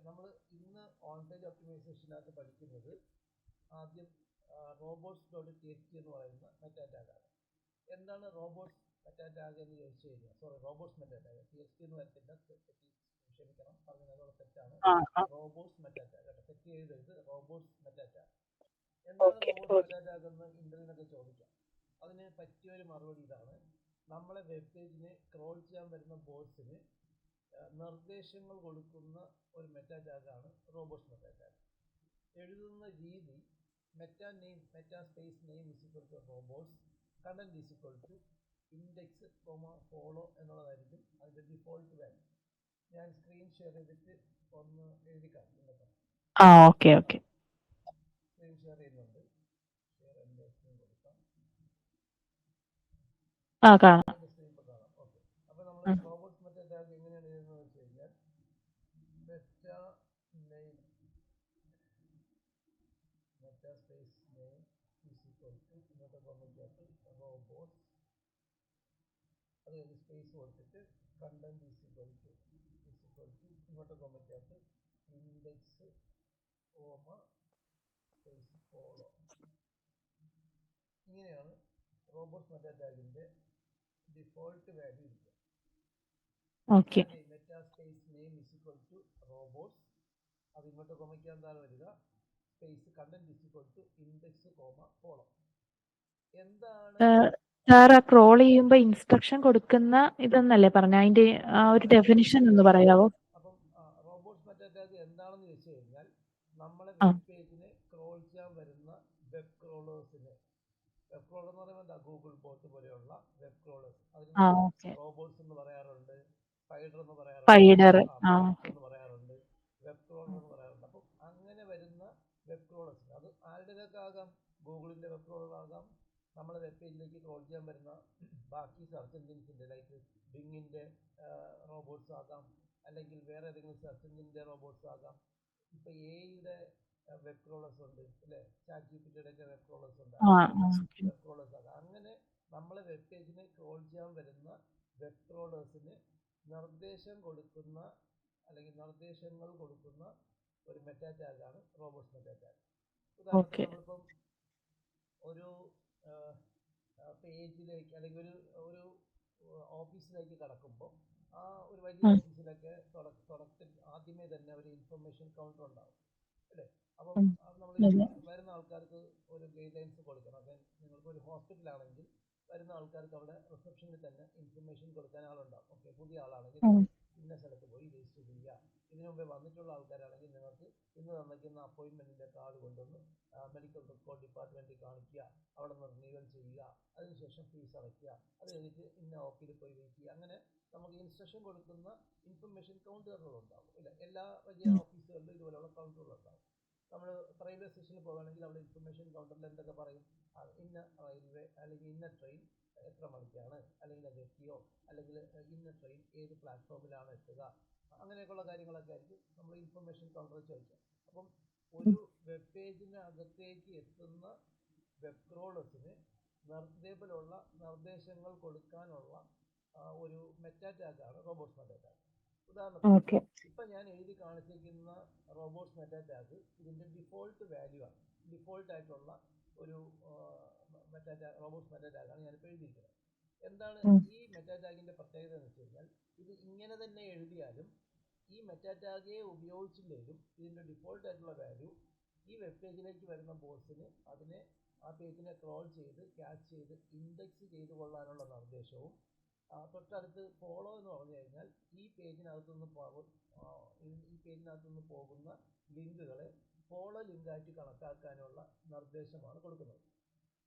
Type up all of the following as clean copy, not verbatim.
നമ്മൾ ഇന്ന് on page ഒപ്റ്റിമൈസേഷനകത്ത് പഠിക്കുന്നത് ആദ്യം robots.txt എന്ന് പറയുന്ന മെറ്റാ ടാഗാണ്. എന്താണ് റോബോട്ട്സ് മെറ്റാ ടാഗ് എന്ന് ചോദിച്ചു കഴിഞ്ഞാൽ, റോബോട്ട്സ് മെറ്റാ ടാഗ്, TXT എന്ന് വരത്തില്ല, ക്ഷമിക്കണം, പറഞ്ഞത് തെറ്റാണ്. റോബോട്ട്സ് മെറ്റാ ടാഗ് കേട്ടോ, തെറ്റ് ചെയ്തത്. റോബോട്ട്സ് മെറ്റാ ടാഗ് എന്താണ്? റോബോട്ട്സ് മെറ്റാ ടാഗ് എന്ന് ഇന്റർനെറ്റിനൊക്കെ ചോദിക്കാം. അതിന് പറ്റിയ ഒരു മറുപടി ഇതാണ്: നമ്മളെ വെബ് പേജിനെ ക്രോൾ ചെയ്യാൻ വരുന്ന ബോട്ട്സിന് നിർദ്ദേശങ്ങൾ കൊടുക്കുന്ന ഒരു മെറ്റാ ടാഗാണ് റോബോട്ട്സ് മെറ്റാ ടാഗ്. എഴുതുന്ന രീതി meta space name is equal to robots, content is equal to index follow എന്നുള്ളതായിരിക്കും അതിൻ്റെ ഡിഫോൾട്ട് വാല്യൂ. ഞാൻ സ്ക്രീൻ ഷെയർ ചെയ്തിട്ട് ഒന്ന് എഴുതി കാണിക്കും കേട്ടോ. സ്ക്രീൻ ഷെയർ ചെയ്യുന്നുണ്ട്. ഷെയർ എൻ്റെ സ്ക്രീൻ കൊടുക്കാം. എൻ്റെ സ്ക്രീൻ ഇപ്പോൾ കാണാം. ഓക്കെ. അപ്പോൾ നമ്മൾ റോബോട്ട്സ് മെറ്റാ ടാഗ് എങ്ങനെയാണ് എഴുതുന്നത് വെച്ച് കഴിഞ്ഞാൽ, meta space name is equal to ഇങ്ങോട്ട് പോകുമ്പോഴത്തേക്ക് റോബോട്ട്സ്, അത് കഴിഞ്ഞ് സ്പേസ് കൊടുത്തിട്ട് കണ്ടന്റ് ഈസ് ഈക്വൽ ടു ഇങ്ങോട്ട് പോകുമ്പോഴത്തേക്ക് ഇൻഡെക്സ് സ്പേസ് ഫോളോ. ഇങ്ങനെയാണ് റോബോട്ട്സ് മെറ്റാ ടാഗിന്റെ ഡിഫോൾട്ട് വാല്യൂ ഇരിക്കുക. Meta space name is equal to robots, അത് ഇങ്ങോട്ട് കൊമയ്ക്കാൻ താഴെ വരിക, space content is equal to index follow. എന്താണ് ക്രോൾ ചെയ്യുമ്പോ ഇൻസ്ട്രക്ഷൻ കൊടുക്കുന്ന ഇതെന്നല്ലേ പറഞ്ഞ, അതിന്റെ ഒരു ഡെഫിനിഷൻ ഒന്ന് പറയാവോ? അപ്പം റോബോട്ട്സ് മെറ്റാ ടാഗ് എന്താണെന്ന് വെച്ച് കഴിഞ്ഞാൽ, നമ്മളെ വെബ് പേജിനെ ക്രോൾ ചെയ്യാൻ വരുന്ന വെബ് ക്രോളേഴ്സിന്, വെബ് ക്രോളർ എന്ന് പറയുമ്പോൾ ഗൂഗിൾ ബോട്ട് പോലെയുള്ള വെബ് ക്രോളേഴ്സ്, അതിന് റോബോട്ട്സ് എന്ന് പറയാറുണ്ട്, സ്പൈഡർ എന്ന് പറയാറുണ്ട്, എന്ന് പറയാറുണ്ട്, വെബ് ക്രോളർ എന്ന് പറയാറുണ്ട്. അപ്പം അങ്ങനെ വരുന്ന വെബ് ക്രോളേഴ്സ്, അത് ആരുടേതൊക്കെ ആകാം. ഗൂഗിളിന്റെ വെബ് ക്രോളർ ആകാം, നമ്മളെ വെബ് പേജിലേക്ക് ക്രോൾ ചെയ്യാൻ വരുന്ന ബാക്കി സെർച്ച് എഞ്ചിൻസിന്റെ ലൈക്ക് ബിങ്ങിന്റെ റോബോട്ട്സ് ആകാം, അല്ലെങ്കിൽ വേറെ ഏതെങ്കിലും സെർച്ച് എഞ്ചിന്റെ റോബോട്ട്സ് ആകാം. ഇപ്പൊ എയുടെ വെബ് ക്രോളേഴ്സ് ഉണ്ട് അല്ലെ, ChatGPTയുടെ ഒക്കെ വെബ് ക്രോളേഴ്സ് ഉണ്ട്, വെബ് ക്രോളേഴ്സ് ആകാം. അങ്ങനെ നമ്മളെ വെബ് പേജിനെ ക്രോൾ ചെയ്യാൻ വരുന്ന വെബ് ക്രോളേഴ്സിന് നിർദ്ദേശങ്ങൾ കൊടുക്കുന്ന ഒരു മെറ്റാ ടാഗാണ് റോബോട്ട്സ് മെറ്റാ ടാഗ്. ഉദാഹരണത്തിന് നമ്മളിപ്പം ഒരു പേജിലേക്ക് അല്ലെങ്കിൽ ഒരു ഓഫീസിലേക്ക് കടക്കുമ്പോൾ, ആ ഒരു വലിയ ഓഫീസിലൊക്കെ ആദ്യമേ തന്നെ ഒരു ഇൻഫർമേഷൻ കൗണ്ടർ ഉണ്ടാവും അല്ലേ. അപ്പം നമ്മൾ വരുന്ന ആൾക്കാർക്ക് ഒരു ഗൈഡ് ലൈൻസ് കൊടുക്കണം. അപ്പം നിങ്ങൾക്ക് ഒരു ഹോസ്പിറ്റലാണെങ്കിൽ വരുന്ന ആൾക്കാർക്ക് അവിടെ റിസപ്ഷനിൽ തന്നെ ഇൻഫർമേഷൻ കൊടുക്കാൻ ആളുണ്ടാവും. ഓക്കെ, പുതിയ ആളാണെങ്കിൽ ഇന്ന സ്ഥലത്ത് പോയി രജിസ്റ്റർ ചെയ്യുക. ഇതിനു മുമ്പേ വന്നിട്ടുള്ള ആൾക്കാരാണെങ്കിൽ നിങ്ങൾക്ക് ഇന്ന് തന്നിരിക്കുന്ന അപ്പോയിൻമെന്റിന്റെ കാർഡ് കൊണ്ടുവന്ന് മെഡിക്കൽ റെക്കോർഡ് ഡിപ്പാർട്ട്മെന്റിൽ കാണിക്കുക, അവിടെ നിന്ന് റിന്യൂവൽ ചെയ്യുക, അതിനുശേഷം ഫീസ് അടയ്ക്കുക, അത് കഴിഞ്ഞിട്ട് ഇന്ന ഓഫീസിൽ പോയി വെയിറ്റ് ചെയ്യുക. അങ്ങനെ നമുക്ക് ഇൻസ്ട്രക്ഷൻ കൊടുക്കുന്ന ഇൻഫർമേഷൻ കൗണ്ടറുകളുണ്ടാവും ഇല്ല. എല്ലാ വലിയ ഓഫീസുകളിലും ഇതുപോലെയുള്ള കൗണ്ടറുകളുണ്ടാവും. നമ്മൾ റെയിൽവേ സ്റ്റേഷനിൽ പോകുകയാണെങ്കിൽ അവിടെ ഇൻഫർമേഷൻ കൗണ്ടറിൽ എന്തൊക്കെ പറയും, ഇന്ന റെയിൽവേ അല്ലെങ്കിൽ ഇന്ന ട്രെയിൻ എത്ര മണിക്കാണ്, അല്ലെങ്കിൽ അത് എത്തിയോ, അല്ലെങ്കിൽ ഇന്ന ട്രെയിൻ ഏത് പ്ലാറ്റ്ഫോമിലാണ് എത്തുക, അങ്ങനെയൊക്കെയുള്ള കാര്യങ്ങളൊക്കെ ആയിരിക്കും നമ്മൾ ഇൻഫർമേഷൻ കൗണ്ടറിൽ ചോദിക്കുക. അപ്പം ഒരു വെബ് പേജിനകത്തേക്ക് എത്തുന്ന വെബ് ക്രോളേഴ്സിന് ഇതേപോലുള്ള നിർദ്ദേശങ്ങൾ കൊടുക്കാനുള്ള ഒരു മെറ്റാ ടാഗാണ് റോബോട്ട്സ് മെറ്റാ ടാഗ്. ഉദാഹരണത്തിന് ഇപ്പൊ ഞാൻ എഴുതി കാണിച്ചിരിക്കുന്ന റോബോട്ട്സ് മെറ്റാ ടാഗ് ഇതിന്റെ ഡിഫോൾട്ട് വാല്യൂ ആണ്, ഡിഫോൾട്ട് ആയിട്ടുള്ള ഒരു റോബോട്ട്സ് മെറ്റാ ടാഗാണ് ഞാനിപ്പോൾ എഴുതിയിരിക്കുന്നത്. എന്താണ് ഈ മെറ്റാ ടാഗിന്റെ പ്രത്യേകത എന്ന് വെച്ച് കഴിഞ്ഞാൽ, ഇത് ഇങ്ങനെ തന്നെ എഴുതിയാലും ഈ മെറ്റാ ടാഗെ ഉപയോഗിച്ചില്ലെങ്കിലും ഇതിന്റെ ഡിഫോൾട്ട് ആയിട്ടുള്ള വാല്യൂ ഈ വെബ് പേജിലേക്ക് വരുന്ന ബോട്ട്സിന് അതിനെ ആ പേജിനെ ക്രോൾ ചെയ്ത് ക്യാച്ച് ചെയ്ത് ഇൻഡെക്സ് ചെയ്ത് കൊള്ളാനുള്ള നിർദ്ദേശവും, തൊട്ടടുത്ത് ഫോളോ എന്ന് പറഞ്ഞു കഴിഞ്ഞാൽ ഈ പേജിനകത്തുനിന്ന് പോകുന്ന ലിങ്കുകളെ ഫോളോ ലിങ്കായിട്ട് കണക്കാക്കാനുള്ള നിർദ്ദേശമാണ് കൊടുക്കുന്നത്.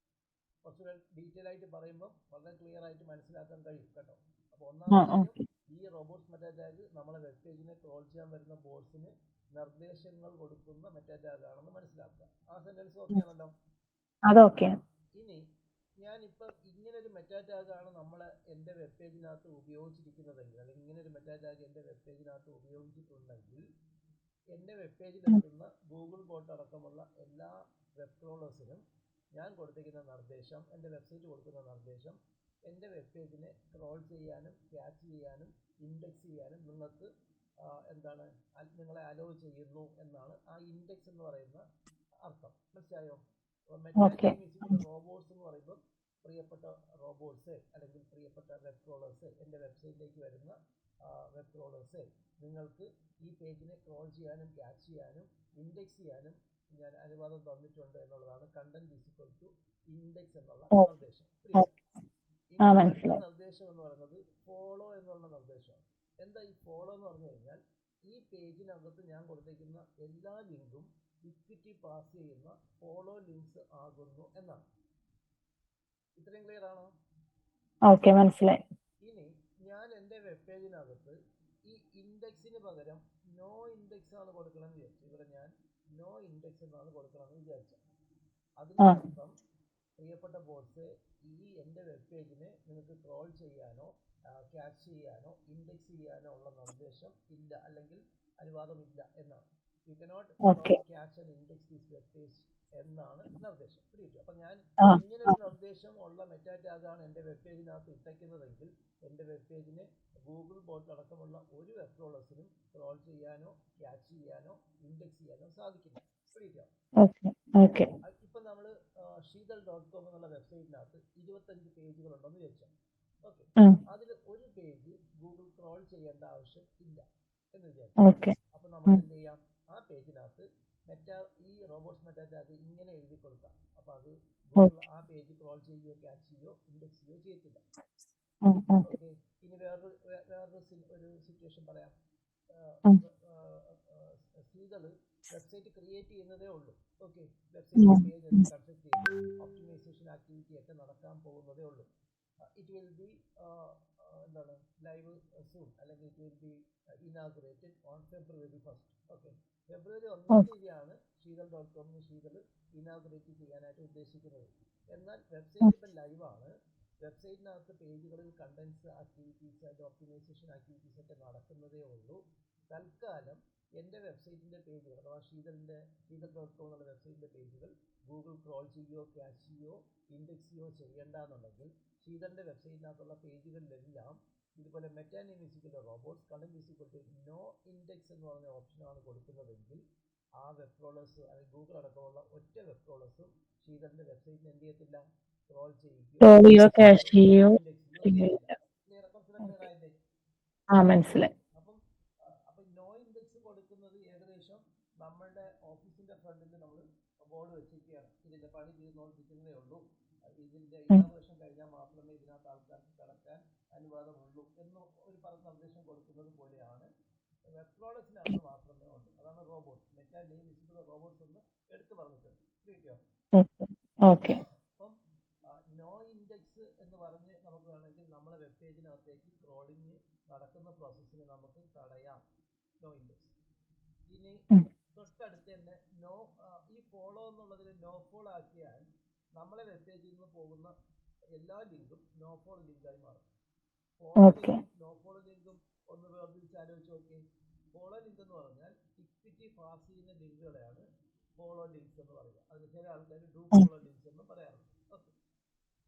കുറച്ചുകൂടെ ഡീറ്റെയിൽ ആയിട്ട് പറയുമ്പോൾ വളരെ ക്ലിയർ ആയിട്ട് മനസ്സിലാക്കാൻ കഴിയും കേട്ടോ. അപ്പോൾ ഒന്നാമത്തെ കാര്യം, ഈ റോബോട്ട്സ് മെറ്റാ ടാഗ് നമ്മളെ വെബ് പേജിനെ ക്രോൾ ചെയ്യാൻ വരുന്ന ബോട്ട്സിന് നിർദ്ദേശങ്ങൾ കൊടുക്കുന്ന മെറ്റാ ടാഗ് ആണെന്ന് മനസ്സിലാക്കുക. ആ സെന്റൻസ് ഓക്കെ ആണല്ലോ? അതൊക്കെ. ഇനി ഞാനിപ്പം ഇങ്ങനൊരു മെറ്റാ ടാഗാണ് എൻ്റെ വെബ് പേജിനകത്ത് ഉപയോഗിച്ചിരിക്കുന്നതെങ്കിൽ, അല്ലെങ്കിൽ ഇങ്ങനൊരു മെറ്റാ ടാഗ് എൻ്റെ വെബ് പേജിനകത്ത് ഉപയോഗിച്ചിട്ടുണ്ടെങ്കിൽ, എൻ്റെ വെബ് പേജിലെത്തുന്ന ഗൂഗിൾ ബോട്ട് അടക്കമുള്ള എല്ലാ വെബ് ക്രോളേഴ്സിനും ഞാൻ കൊടുത്തിരിക്കുന്ന നിർദ്ദേശം, എൻ്റെ വെബ്സൈറ്റ് കൊടുക്കുന്ന നിർദ്ദേശം, എൻ്റെ വെബ് പേജിനെ ക്രോൾ ചെയ്യാനും ക്യാച്ച് ചെയ്യാനും ഇൻഡെക്സ് ചെയ്യാനും നിങ്ങൾക്ക് എന്താണ് നിങ്ങളെ അലോ ചെയ്യുന്നു എന്നാണ് ആ ഇൻഡെക്സ് എന്ന് പറയുന്ന അർത്ഥം. മനസ്സിലായോ? മെറ്റാനേമിസിക്കൽ റോബോട്ട്സ് എന്ന് പറയുമ്പോൾ പ്രിയപ്പെട്ട റോബോട്ട്സ് അല്ലെങ്കിൽ പ്രിയപ്പെട്ട വെബ് ക്രോളേഴ്സ്, എൻ്റെ വെബ്സൈറ്റിലേക്ക് വരുന്ന വെബ് ക്രോളേഴ്സ്, നിങ്ങൾക്ക് ഈ പേജിനെ ക്രോൾ ചെയ്യാനും ക്യാച്ച് ചെയ്യാനും ഇൻഡെക്സ് ചെയ്യാനും ഞാൻ അനുവാദം തന്നിട്ടുണ്ട് എന്നുള്ളതാണ് content is equal to index എന്നുള്ള നിർദ്ദേശം. ഇനി നിർദ്ദേശം എന്ന് പറയുന്നത് ഫോളോ എന്നുള്ള നിർദ്ദേശമാണ്. എന്താ ഈ ഫോളോ എന്ന് പറഞ്ഞു കഴിഞ്ഞാൽ ഈ പേജിനകത്ത് ഞാൻ കൊടുത്തിരിക്കുന്ന എല്ലാ ലിങ്കും ഇക്വിറ്റി പാസ് ചെയ്യുന്ന ഫോളോ ലിങ്ക്സ് ആകുന്നു എന്നാണ്. ഇത്രയും ക്ലിയർ ആണോ? ഓക്കെ, മനസ്സിലായി. ഇനി ഞാൻ എൻ്റെ വെബ് പേജിനകത്ത് ഈ ഇൻഡെക്സിന് പകരം നോ ഇൻഡെക്സ് ആണ് കൊടുക്കണമെന്ന് വിചാരിച്ചു. ഇവിടെ ഞാൻ നോ ഇൻഡെക്സ് എന്നാണ് കൊടുക്കണമെന്ന് വിചാരിച്ചത്. അതിൻ്റെ അർത്ഥം പ്രിയപ്പെട്ട ബോട്ട്സ്, ഈ എൻ്റെ വെബ് പേജിനെ നിങ്ങൾക്ക് ക്രോൾ ചെയ്യാനോ ക്യാച്ച് ചെയ്യാനോ ഇൻഡെക്സ് ചെയ്യാനോ ഉള്ള നിർദ്ദേശം ഇല്ല, അല്ലെങ്കിൽ അനുവാദമില്ല എന്നാണ്. You cannot catch and index this web page എന്നാണ് നിർദ്ദേശം. പിടിയിട്ടു. അപ്പം ഞാൻ ഇങ്ങനൊരു നിർദ്ദേശം ഉള്ള മെറ്റാ ടാഗാണ് എൻ്റെ വെബ് പേജിനകത്ത് ഇട്ടയ്ക്കുന്നതെങ്കിൽ എൻ്റെ വെബ് പേജിനെ ഗൂഗിൾ ബോട്ട് അടക്കമുള്ള ഒരു വെബ് ക്രോളേഴ്സിനും ക്രോൾ ചെയ്യാനോ ക്യാച്ച് ചെയ്യാനോ ഇൻഡെക്സ് ചെയ്യാനോ സാധിക്കില്ല. പിടിയിട്ടോ? ഇപ്പം നമ്മൾ sheetal.com എന്നുള്ള വെബ്സൈറ്റിനകത്ത് 25 പേജുകളുണ്ടെന്ന് ചോദിച്ചാൽ, ഓക്കെ, അതിൽ ഒരു പേജ് ഗൂഗിൾ ക്രോൾ ചെയ്യേണ്ട ആവശ്യം ഇല്ല എന്ന് വിചാരിച്ചു. അപ്പം നമ്മൾ എന്ത് ചെയ്യാം? ആ പേജിനകത്ത് ഈ റോബോട്ട്സ് മെറ്റാ ടാഗ് ഇങ്ങനെ എഴുതി കൊടുക്കാം. അപ്പം അത് ഗൂഗിൾ ആ പേജ് ക്രോൾ ചെയ്യുകയോ ക്യാച്ച് ചെയ്യുകയോ ഇൻഡെക്സ് ചെയ്യുകയോ ചെയ്യത്തില്ല. ഓക്കെ. ഇനി ഒരു സിറ്റുവേഷൻ പറയാം. സ്ത്രീകൾ വെബ്സൈറ്റ് ക്രിയേറ്റ് ചെയ്യുന്നതേ ഉള്ളൂ. ഓക്കെ, വെബ്സൈറ്റ് പേജ് കൺസ്ട്രക്ട് ചെയ്ത് ഒപ്റ്റിമൈസേഷൻ ആക്ടിവിറ്റി ഒക്കെ നടക്കാൻ പോകുന്നതേ ഉള്ളൂ. ഇറ്റ് വിൽ ബി എന്താണ് ലൈവ് സൂൺ, അല്ലെങ്കിൽ it will be inaugurated on February 1st. Okay, February 1 തീയതിയാണ് sheetal.com ഷീതൽ ഇനാഗുറേറ്റ് ചെയ്യാനായിട്ട് ഉദ്ദേശിക്കുന്നത്. എന്നാൽ വെബ്സൈറ്റ് ഇപ്പം ലൈവാണ്. വെബ്സൈറ്റിനകത്ത് പേജുകളിൽ contents activities and optimisation activities ഒക്കെ നടക്കുന്നതേ ഉള്ളൂ. തൽക്കാലം എൻ്റെ വെബ്സൈറ്റിൻ്റെ പേജുകൾ, അഥവാ sheetal.com എന്നുള്ള വെബ്സൈറ്റിൻ്റെ പേജുകൾ ഗൂഗിൾ ക്രോൾ ചെയ്യുകയോ ക്യാച്ച് ചെയ്യുകയോ ഇൻഡെക്സ് ചെയ്യുകയോ ചെയ്യേണ്ടെന്നുണ്ടെങ്കിൽ ഷീതലിൻ്റെ വെബ്സൈറ്റിനകത്തുള്ള പേജുകളിലെല്ലാം ഇതുപോലെ meta name is equal robots content is equal to no index എന്ന് പറഞ്ഞ ഓപ്ഷനാണ് കൊടുക്കുന്നതെങ്കിൽ ആ വെബ് ക്രോളേഴ്സ് അല്ലെങ്കിൽ ഗൂഗിൾ അടക്കമുള്ള ഒറ്റ വെബ് ക്രോളേഴ്സും ഷീതലിൻ്റെ വെബ്സൈറ്റിന് എന്ത് ചെയ്യത്തില്ല? ക്രോൾ ചെയ്യുകയോ ക്യാച്ച് ചെയ്യുകയോ മനസ്സിലായി. അപ്പം നോ ഇൻഡെക്സ് കൊടുക്കുന്നത് ഏകദേശം നമ്മളുടെ ഓഫീസിന്റെ ഫ്രണ്ടിൽ നമ്മൾ ബോർഡ് വെച്ചിരിക്കുകയാണ്. ഇതിന്റെ പണി ചെയ്തുകൊണ്ടിരിക്കുന്നതേ ഉള്ളൂ, ഇതിന്റെ ഇനാഗുറേഷൻ കഴിഞ്ഞാൽ മാത്രമേ ഇതിനകത്ത് ആൾക്കാർക്ക് കടക്കാൻ അനുവാദമുള്ളൂ എന്ന് ഒരു നിർദ്ദേശം കൊടുക്കുന്നത് പോലെയാണ് വെബ് ക്രോളേഴ്സിനകത്ത് മാത്രമേ ഉള്ളൂ. അതാണ് റോബോട്ട്സ്, മെറ്റാനേമിസിക്കൽ റോബോട്ട്സ് എന്ന് എടുത്തു പറഞ്ഞിട്ടുണ്ട്. കിട്ടിയോ? അപ്പം നോ ഇൻഡെക്സ് എന്ന് പറഞ്ഞ് നമുക്ക് വേണമെങ്കിൽ നമ്മളെ വെബ് പേജിനകത്തേക്ക് ക്രോളിങ് നടക്കുന്ന പ്രോസസ്സിനെ നമുക്ക് തടയാം. No index. ഇനി തൊട്ടടുത്ത് തന്നെ ഈ ഫോളോ എന്നുള്ളതിൽ നോ ഫോളോ ആക്കിയാൽ നമ്മളെ വെബ് പേജിൽ നിന്ന് പോകുന്ന എല്ലാ ലിങ്കും നോ ഫോളോ ലിങ്കായി മാറും. നോ ഫോളോ ലിങ്കും ഒന്ന് വേർതിരിച്ച് ആലോചിച്ച് നോക്കി. ഫോളോ ലിങ്ക് എന്ന് പറഞ്ഞാൽ ഇക്വിറ്റി പാസ് ചെയ്യുന്ന ലിങ്കുകളെയാണ് ഫോളോ ലിങ്ക്സ് എന്ന് പറയുക. അതിന് ചില ആൾക്കാർ ഡു ഫോളോ ലിങ്ക്സ് എന്ന് പറയാറുണ്ട്. ഓക്കെ,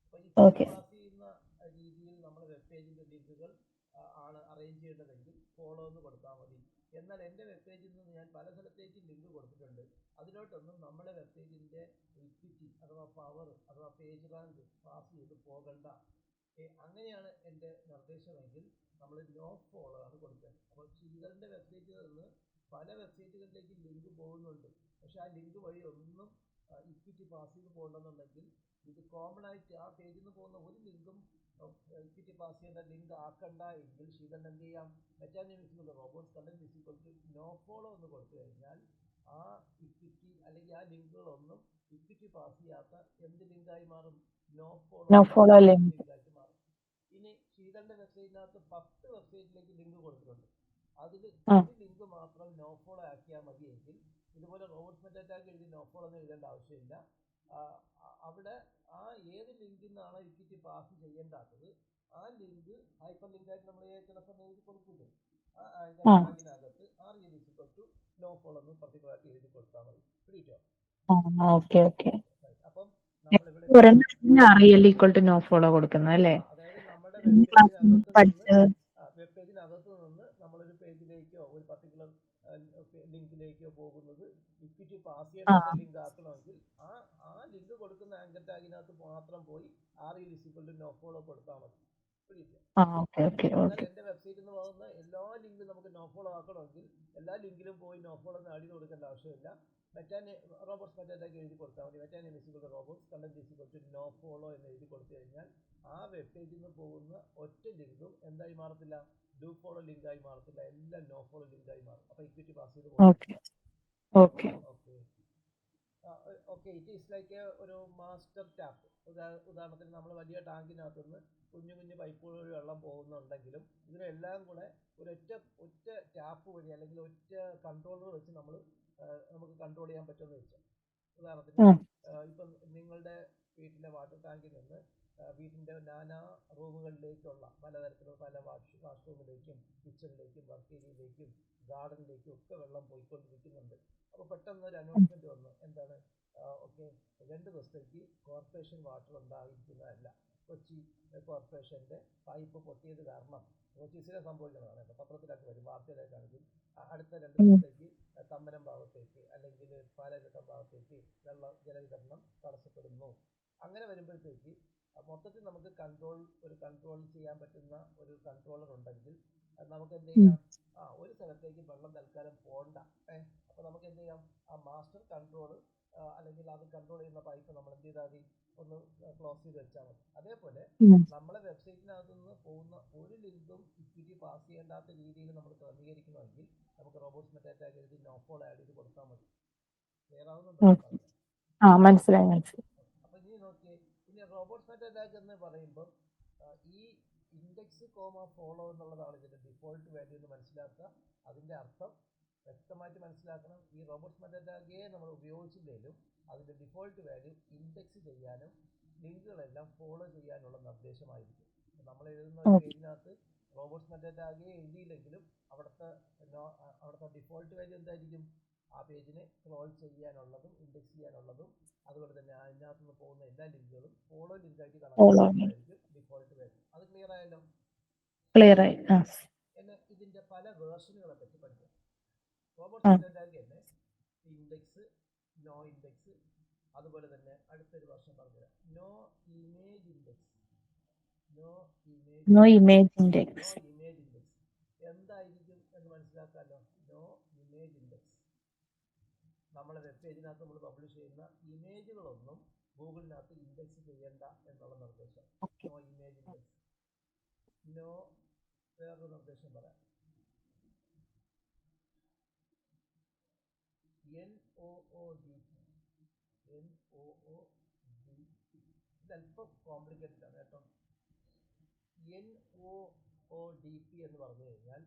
അപ്പൊ ഇക്വിറ്റി പാസ് ചെയ്യുന്ന രീതിയിൽ നമ്മുടെ വെബ് പേജിന്റെ ലിങ്കുകൾ ആണ് അറേഞ്ച് ചെയ്യേണ്ടതെങ്കിൽ ഫോളോ എന്ന് കൊടുത്താൽ മതി. എന്നാൽ എൻ്റെ വെബ് പേജിൽ നിന്ന് ഞാൻ പല സ്ഥലത്തേക്ക് ലിങ്ക് കൊടുത്തിട്ടുണ്ട്. അതിലോട്ടൊന്നും നമ്മുടെ വെബ് പേജിന്റെ ഇക്വിറ്റി അഥവാ പവർ അഥവാ പേജ് റാങ്ക് പാസ് ചെയ്ത് പോകണ്ട. അങ്ങനെയാണ് എൻ്റെ നിർദ്ദേശമെങ്കിൽ നമ്മൾ നോ ഫോളോ ആണ് കൊടുക്കേണ്ടത്. അപ്പോൾ ഷീതലിൻ്റെ വെബ്സൈറ്റിൽ നിന്ന് പല വെബ്സൈറ്റുകളിലേക്ക് ലിങ്ക് പോകുന്നുണ്ട്. പക്ഷെ ആ ലിങ്ക് വഴി ഒന്നും ഇക്വിറ്റി പാസ് ചെയ്ത് പോകണമെന്നുണ്ടെങ്കിൽ ഇത് കോമൺ ആയിട്ട് ആ പേജിൽ നിന്ന് പോകുന്ന ഒരു ലിങ്കും ഇക്വിറ്റി പാസ് ചെയ്യേണ്ട ലിങ്ക് ആക്കണ്ട എങ്കിൽ ഷീതലിന് എന്ത് ചെയ്യാം? Meta name is equal robots content is equal to no follow എന്ന് കൊടുത്തു കഴിഞ്ഞാൽ ആ ഇക്വിറ്റി അല്ലെങ്കിൽ ആ ലിങ്കുകളൊന്നും ഇക്വിറ്റി പാസ് ചെയ്യാത്ത എന്ത് ലിങ്കായി മാറും? നോ ഫോളോ ലിങ്കായിട്ട് മാറും. ഇനി ഷീതലിന്റെ വെബ്സൈറ്റിനകത്ത് 10 വെബ്സൈറ്റിലേക്ക് ലിങ്ക് കൊടുത്തിട്ടുണ്ട്. അതിൽ ഒരു ലിങ്ക് മാത്രം നോ ഫോളോ ആക്കിയാൽ മതിയെങ്കിൽ ഇതുപോലെ റോബോട്ട്സ് മെറ്റാ ടാഗ് എഴുതി നോ ഫോളോ എന്ന് എഴുതേണ്ട ആവശ്യമില്ല. അവിടെ ആ ഏത് ലിങ്കിൽ നിന്നാണോ ഇക്വിറ്റി പാസ് ചെയ്യേണ്ടാത്തത് ആ ലിങ്ക് ഹൈപ്പർ ലിങ്കായിട്ട് നമ്മൾ ചിലപ്പോൾ എഴുതി കൊടുക്കില്ലേ, ആ ആങ്കർ ടാഗിനകത്ത് നോ ഫോളോ എന്ന് പർട്ടിക്കുലറായിട്ട് എഴുതി കൊടുത്താൽ മതി. പിടിച്ചോ? അപ്പം നോ ഫോളോ കൊടുക്കുന്നത് അല്ലേ? അതായത് നമ്മുടെ വെബ് പേജിനകത്ത് നിന്ന് നമ്മളൊരു പേജിലേക്കോ ഒരു പർട്ടിക്കുലർ ലിങ്കിലേക്കോ പോകുന്നത് ഇക്വിറ്റി പാസ് ആ ചെയ്യേണ്ടാത്ത ലിങ്ക് ആക്കണമെങ്കിൽ ആ ലിങ്ക് കൊടുക്കുന്ന ആങ്കർ ടാഗിനകത്ത് മാത്രം പോയി നോ ഫോളോ കൊടുത്താൽ മതി. പിടിയില്ല. ഓക്കെ ഓക്കെ എന്നാൽ ഓക്കെ എൻ്റെ വെബ്സൈറ്റിൽ നിന്ന് പോകുന്ന എല്ലാ ലിങ്കും നമുക്ക് നോ ഫോളോ ആക്കണമെങ്കിൽ എല്ലാ ലിങ്കിലും പോയി നോ ഫോളോ എന്ന് അടി കൊടുക്കേണ്ട ആവശ്യമില്ല. റോബോട്ട്സ് മെറ്റാറ്റാഗ് എഴുതി കൊടുത്താൽ മതി. മെറ്റാനേം റോബോട്ട്സ് കണ്ടന്റ് നോ ഫോളോ എന്ന് എഴുതി കൊടുത്തു കഴിഞ്ഞാൽ ആ വെബ് പേജിൽ നിന്ന് പോകുന്ന ഒറ്റ ലിങ്കും എന്തായി മാറത്തില്ല, ഡു ഫോളോ ലിങ്കായി മാറത്തില്ല, എല്ലാം നോ ഫോളോ ലിങ്കായി മാറും. അപ്പൊ ഇക്വിറ്റി പാസ് ചെയ്ത് പോകും. Okay okay okay it is like ഒരു മാസ്റ്റർ ടാപ്പ്. ഉദാഹരണത്തിന് നമ്മൾ വലിയ ടാങ്കിനകത്തുനിന്ന് കുഞ്ഞു കുഞ്ഞു പൈപ്പുകൾ വഴി വെള്ളം പോകുന്നുണ്ടെങ്കിലും ഇതിനെല്ലാം കൂടെ ഒറ്റ ടാപ്പ് വഴി അല്ലെങ്കിൽ ഒറ്റ കൺട്രോളർ വെച്ച് നമുക്ക് കൺട്രോൾ ചെയ്യാൻ പറ്റുമെന്ന് വെച്ചാൽ, ഉദാഹരണത്തിന് ഇപ്പം നിങ്ങളുടെ വീട്ടിലെ വാട്ടർ ടാങ്കിൽ നിന്ന് വീട്ടിൻ്റെ നാനാ റൂമുകളിലേക്കുള്ള പലതരത്തിലുള്ള പല വാഷ്റൂമിലേക്കും കിച്ചണിലേക്കും വർക്ക് ഏരിയയിലേക്കും ഗാർഡനിലേക്കും ഒക്കെ വെള്ളം പോയിക്കൊണ്ടിരിക്കുന്നുണ്ട്. അപ്പോൾ പെട്ടെന്ന് ഒരു അനൗൺസ്മെന്റ് വന്നു, എന്താണ്, ഓക്കെ 2 ദിവസത്തേക്ക് കോർപ്പറേഷൻ വാട്ടർ ഉണ്ടായിരിക്കുന്നതല്ല. കൊച്ചി കോർപ്പറേഷൻ്റെ പൈപ്പ് പൊട്ടിയത് കാരണം നോട്ടീസിലെ സംഭവിക്കുന്നതാണ് കേട്ടോ, പത്രത്തിലൊക്കെ വരും, വാർത്തയിലൊക്കെ കാണിക്കും. അടുത്ത 2 ദിവസത്തേക്ക് തമ്മനം ഭാഗത്തേക്ക് അല്ലെങ്കിൽ പാലാരിവട്ടം ഭാഗത്തേക്ക് ജലവിതരണം തടസ്സപ്പെടുന്നു. അങ്ങനെ വരുമ്പോഴത്തേക്ക് മൊത്തത്തിൽ നമുക്ക് കൺട്രോൾ ചെയ്യാൻ പറ്റുന്ന ഒരു കൺട്രോളർ ഉണ്ടെങ്കിൽ നമുക്ക് എന്ത് ചെയ്യാം, ഒരു സ്ഥലത്തേക്ക് വെള്ളം തൽക്കാലം പോണ്ട. അപ്പോൾ നമുക്ക് എന്ത് ചെയ്യാം, ആ മാസ്റ്റർ കൺട്രോൾ അല്ലെങ്കിൽ അത് കൺട്രോൾ ചെയ്യുന്ന പൈപ്പ് നമ്മൾ എന്ത് ചെയ്താൽ മതി, ഒന്ന് ക്ലോസ് ചെയ്ത് വെച്ചാൽ മതി. അതേപോലെ നമ്മളെ വെബ്സൈറ്റിനകത്ത് നിന്ന് പോകുന്ന ഒരു ലിങ്കും ഇക്വിറ്റി പാസ് ചെയ്യേണ്ടാത്ത രീതിയിൽ നമ്മൾ ക്രമീകരിക്കണമെങ്കിൽ നമുക്ക് റോബോട്ട്സ് മെറ്റാറ്റാഗ് എഴുതി നോ ഫോളോ ആഡ് ചെയ്ത് കൊടുത്താൽ മതി. ക്ലിയർ ആവുന്നുണ്ടോ? മനസ്സിലായി. അപ്പൊ ഇനി നോക്കിയേ, ഇനി റോബോട്ട്സ് മെറ്റാറ്റാഗ് എന്ന് പറയുമ്പോൾ ഈ ഇൻഡെക്സ് ഫോളോ എന്നുള്ളതാണ് ഇതിന്റെ ഡിഫോൾട്ട് വാല്യൂ എന്ന് മനസ്സിലാക്കുക. അതിന്റെ അർത്ഥം വ്യക്തമായിട്ട് മനസ്സിലാക്കണം. ഈ റോബോട്ട്സ് മെറ്റാറ്റാഗേ നമ്മൾ ഉപയോഗിച്ചില്ലെങ്കിലും അതിന്റെ ഡിഫോൾട്ട് വാല്യൂ ഇൻഡെക്സ് ചെയ്യാനും ലിങ്കുകളെല്ലാം ഫോളോ ചെയ്യാനുള്ള നിർദ്ദേശമായിരിക്കും. നമ്മൾ എഴുതുന്ന ഒരു പേജിനകത്ത് റോബോട്ട്സ് മെറ്റാറ്റാഗേ എഴുതിയില്ലെങ്കിലും അവിടുത്തെ ഡിഫോൾട്ട് വാല്യൂ എന്തായിരിക്കും, ആ പേജിനെ സ്ക്രോൾ ചെയ്യാനുള്ളതും ഇൻഡെക്സ് ചെയ്യാനുള്ളതും അതുപോലെ തന്നെ അതിനകത്ത് നിന്ന് പോകുന്ന എല്ലാ ലിങ്കുകളും ഫോളോ ലിങ്കായിട്ട് കണക്കാക്കുന്നതായിരിക്കും ഡിഫോൾട്ട് വാല്യൂ. അത് ക്ലിയർ ആയല്ലോ? ക്ലിയർ ആയി. ഇതിന്റെ പല വേർഷനുകളെ പറ്റി പഠിക്കാം. റോബോട്ട്സ് മെറ്റാറ്റാഗ് തന്നെ ഇൻഡെക്സ്, നോ ഇൻഡെക്സ്, അതുപോലെ തന്നെ അടുത്തൊരു വേർഷൻ പറഞ്ഞുതരാം, നോ ഇമേജ് ഇൻഡെക്സ്. എന്തായിരിക്കും എന്ന് മനസ്സിലാക്കാമല്ലോ. നോ ഇമേജ് ഇൻഡെക്സ്, നമ്മളെ വെബ് പേജിനകത്ത് നമ്മൾ പബ്ലിഷ് ചെയ്യുന്ന ഇമേജുകളൊന്നും ഗൂഗിളിനകത്ത് ഇൻഡെക്സ് ചെയ്യണ്ട എന്നുള്ള നിർദ്ദേശം. No image index. നോ വേറൊരു നിർദ്ദേശം പറയാം, NOODP. ഇതല്പം കോംപ്ലിക്കേറ്റഡ് ആണ് കേട്ടോ. NOODP എന്ന് പറഞ്ഞു കഴിഞ്ഞാൽ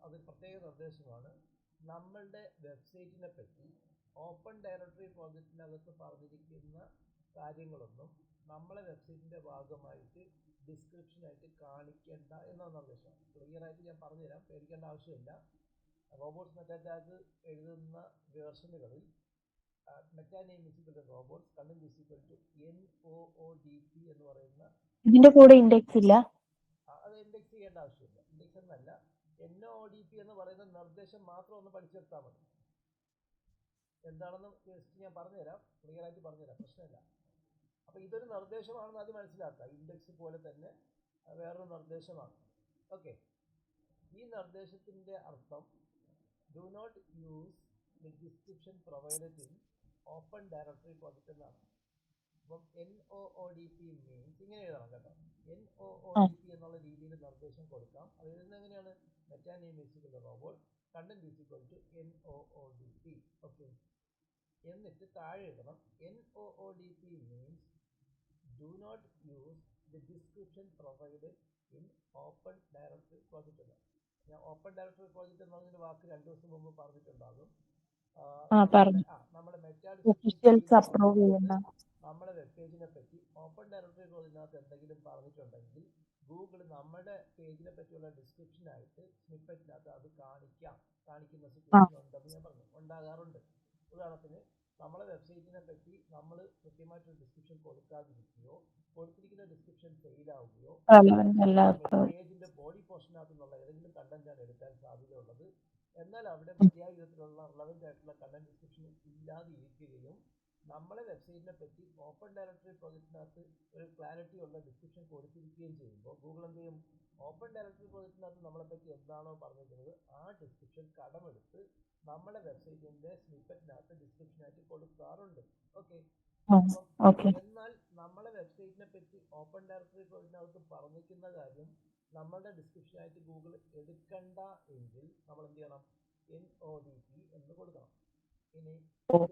അത് പ്രത്യേക നിർദ്ദേശമാണ്. നമ്മളുടെ വെബ്സൈറ്റിനെ പറ്റി ഓപ്പൺ ഡയറക്ടറി പ്രോജക്റ്റിനകത്ത് പറഞ്ഞിരിക്കുന്ന കാര്യങ്ങളൊന്നും നമ്മളെ വെബ്സൈറ്റിന്റെ ഭാഗമായിട്ട് ഡിസ്ക്രിപ്ഷനായിട്ട് കാണിക്കേണ്ട എന്ന നിർദ്ദേശമാണ്. ക്ലിയർ ആയിട്ട് ഞാൻ പറഞ്ഞുതരാം, പേടിക്കേണ്ട ആവശ്യമില്ല. റോബോട്ട്സ് മെറ്റാറ്റാഗ് എഴുതുന്ന വേർഷനുകളിൽ റോബോട്ട്സ് കണ്ടന്റ് NOODP എന്ന് പറയുന്ന ഇതിന്റെ കൂടെ ഇൻഡെക്സ് ഇല്ല, അത് ഇൻഡെക്സ് ചെയ്യേണ്ട ആവശ്യമില്ല. ഇൻഡെക്സ് എന്നല്ല, NOODP എന്ന് പറയുന്ന നിർദ്ദേശം മാത്രം ഒന്ന് പഠിച്ചെടുത്താൽ മതി. എന്താണെന്ന് ഞാൻ പറഞ്ഞുതരാം, ക്ലിയർ ആയിട്ട് പറഞ്ഞുതരാം, പ്രശ്നമില്ല. അപ്പൊ ഇതൊരു നിർദ്ദേശമാണെന്ന് ആദ്യം മനസ്സിലാക്കുക. ഇൻഡെക്സ് പോലെ തന്നെ വേറൊരു നിർദ്ദേശമാണ്. ഓക്കെ, ഈ നിർദ്ദേശത്തിന്റെ അർത്ഥം do not use the description provided in open directory project എന്നാണ്. അപ്പം NOODP മീൻസ് ഇങ്ങനെ എഴുതണം കേട്ടോ. NOODP എന്നുള്ള രീതിയിൽ നിർദ്ദേശം കൊടുക്കാം. അത് എഴുതുന്നത് എങ്ങനെയാണ്, meta name robot content NOODP. Okay, എന്നിട്ട് താഴെ എഴുതണം NOODP means do not use the description provided in open directory project എന്നാണ്. ഞാൻ ഓപ്പൺ ഡയറക്ടറി പ്രോജക്റ്റ് എന്ന് പറഞ്ഞൊരു വാക്ക് 2 ദിവസം മുമ്പ് പറഞ്ഞിട്ടുണ്ടാകും. നമ്മുടെ നമ്മുടെ വെബ് പേജിനെ പറ്റി ഓപ്പൺ ഡയറക്ടറി പ്രോജക്റ്റിനകത്ത് എന്തെങ്കിലും പറഞ്ഞിട്ടുണ്ടെങ്കിൽ ഗൂഗിൾ നമ്മുടെ പേജിനെ പറ്റിയുള്ള ഡിസ്ക്രിപ്ഷനായിട്ട് സ്നിപ്പെറ്റിനകത്ത് അത് കാണിക്കുന്ന സിറ്റുവേഷൻ ഉണ്ടെന്ന് ഞാൻ പറഞ്ഞു, ഉണ്ടാകാറുണ്ട്. ഉദാഹരണത്തിന് നമ്മളെ വെബ്സൈറ്റിനെ പറ്റി നമ്മൾ കൃത്യമായിട്ടൊരു ഡിസ്ക്രിപ്ഷൻ കൊടുക്കാതിരിക്കുകയോ കൊടുത്തിരിക്കുന്ന ഡിസ്ക്രിപ്ഷൻ ഫെയിൽ ആവുകയോ പേജിന്റെ ബോഡി പോർഷനകത്ത് നിന്നുള്ള ഏതെങ്കിലും കണ്ടന്റാണ് എടുക്കാൻ സാധ്യതയുള്ളത്. എന്നാൽ അവിടെ മതിയായ വിധത്തിലുള്ള റിലവൻ്റ് ആയിട്ടുള്ള കണ്ടന്റ് ഡിസ്ക്രിപ്ഷൻ ഇല്ലാതിരിക്കുകയും നമ്മളെ വെബ്സൈറ്റിനെ പറ്റി ഓപ്പൺ ഡയറക്ടറി പ്രോജക്റ്റിനകത്ത് ഒരു ക്ലാരിറ്റി ഉള്ള ഡിസ്ക്രിപ്ഷൻ കൊടുത്തിരിക്കുകയും ചെയ്യുമ്പോൾ ഗൂഗിൾ എന്ത് ചെയ്യും? ഓപ്പൺ ഡയറക്ടറി പ്രോജക്റ്റിനകത്ത് നമ്മളെ പറ്റി എന്താണോ പറഞ്ഞിരിക്കുന്നത് ആ ഡിസ്ക്രിപ്ഷൻ കടമെടുത്ത് നമ്മളെ വെബ്സൈറ്റിന്റെ സ്നിപ്പറ്റിനകത്ത് ഡിസ്ക്രിപ്ഷനായിട്ട് കൊടുക്കാറുണ്ട്. ഓക്കെ. എന്നാൽ നമ്മളെ വെബ്സൈറ്റിനെ പറ്റി ഓപ്പൺ ഡയറക്ടറി പ്രോജക്റ്റിനകത്ത് പറഞ്ഞിരിക്കുന്ന കാര്യം നമ്മളുടെ ഡിസ്ക്രിപ്ഷനായിട്ട് ഗൂഗിൾ എടുക്കണ്ട എങ്കിൽ നമ്മൾ എന്ത് ചെയ്യണം? NODP എന്ന് കൊടുക്കണം. ഇനി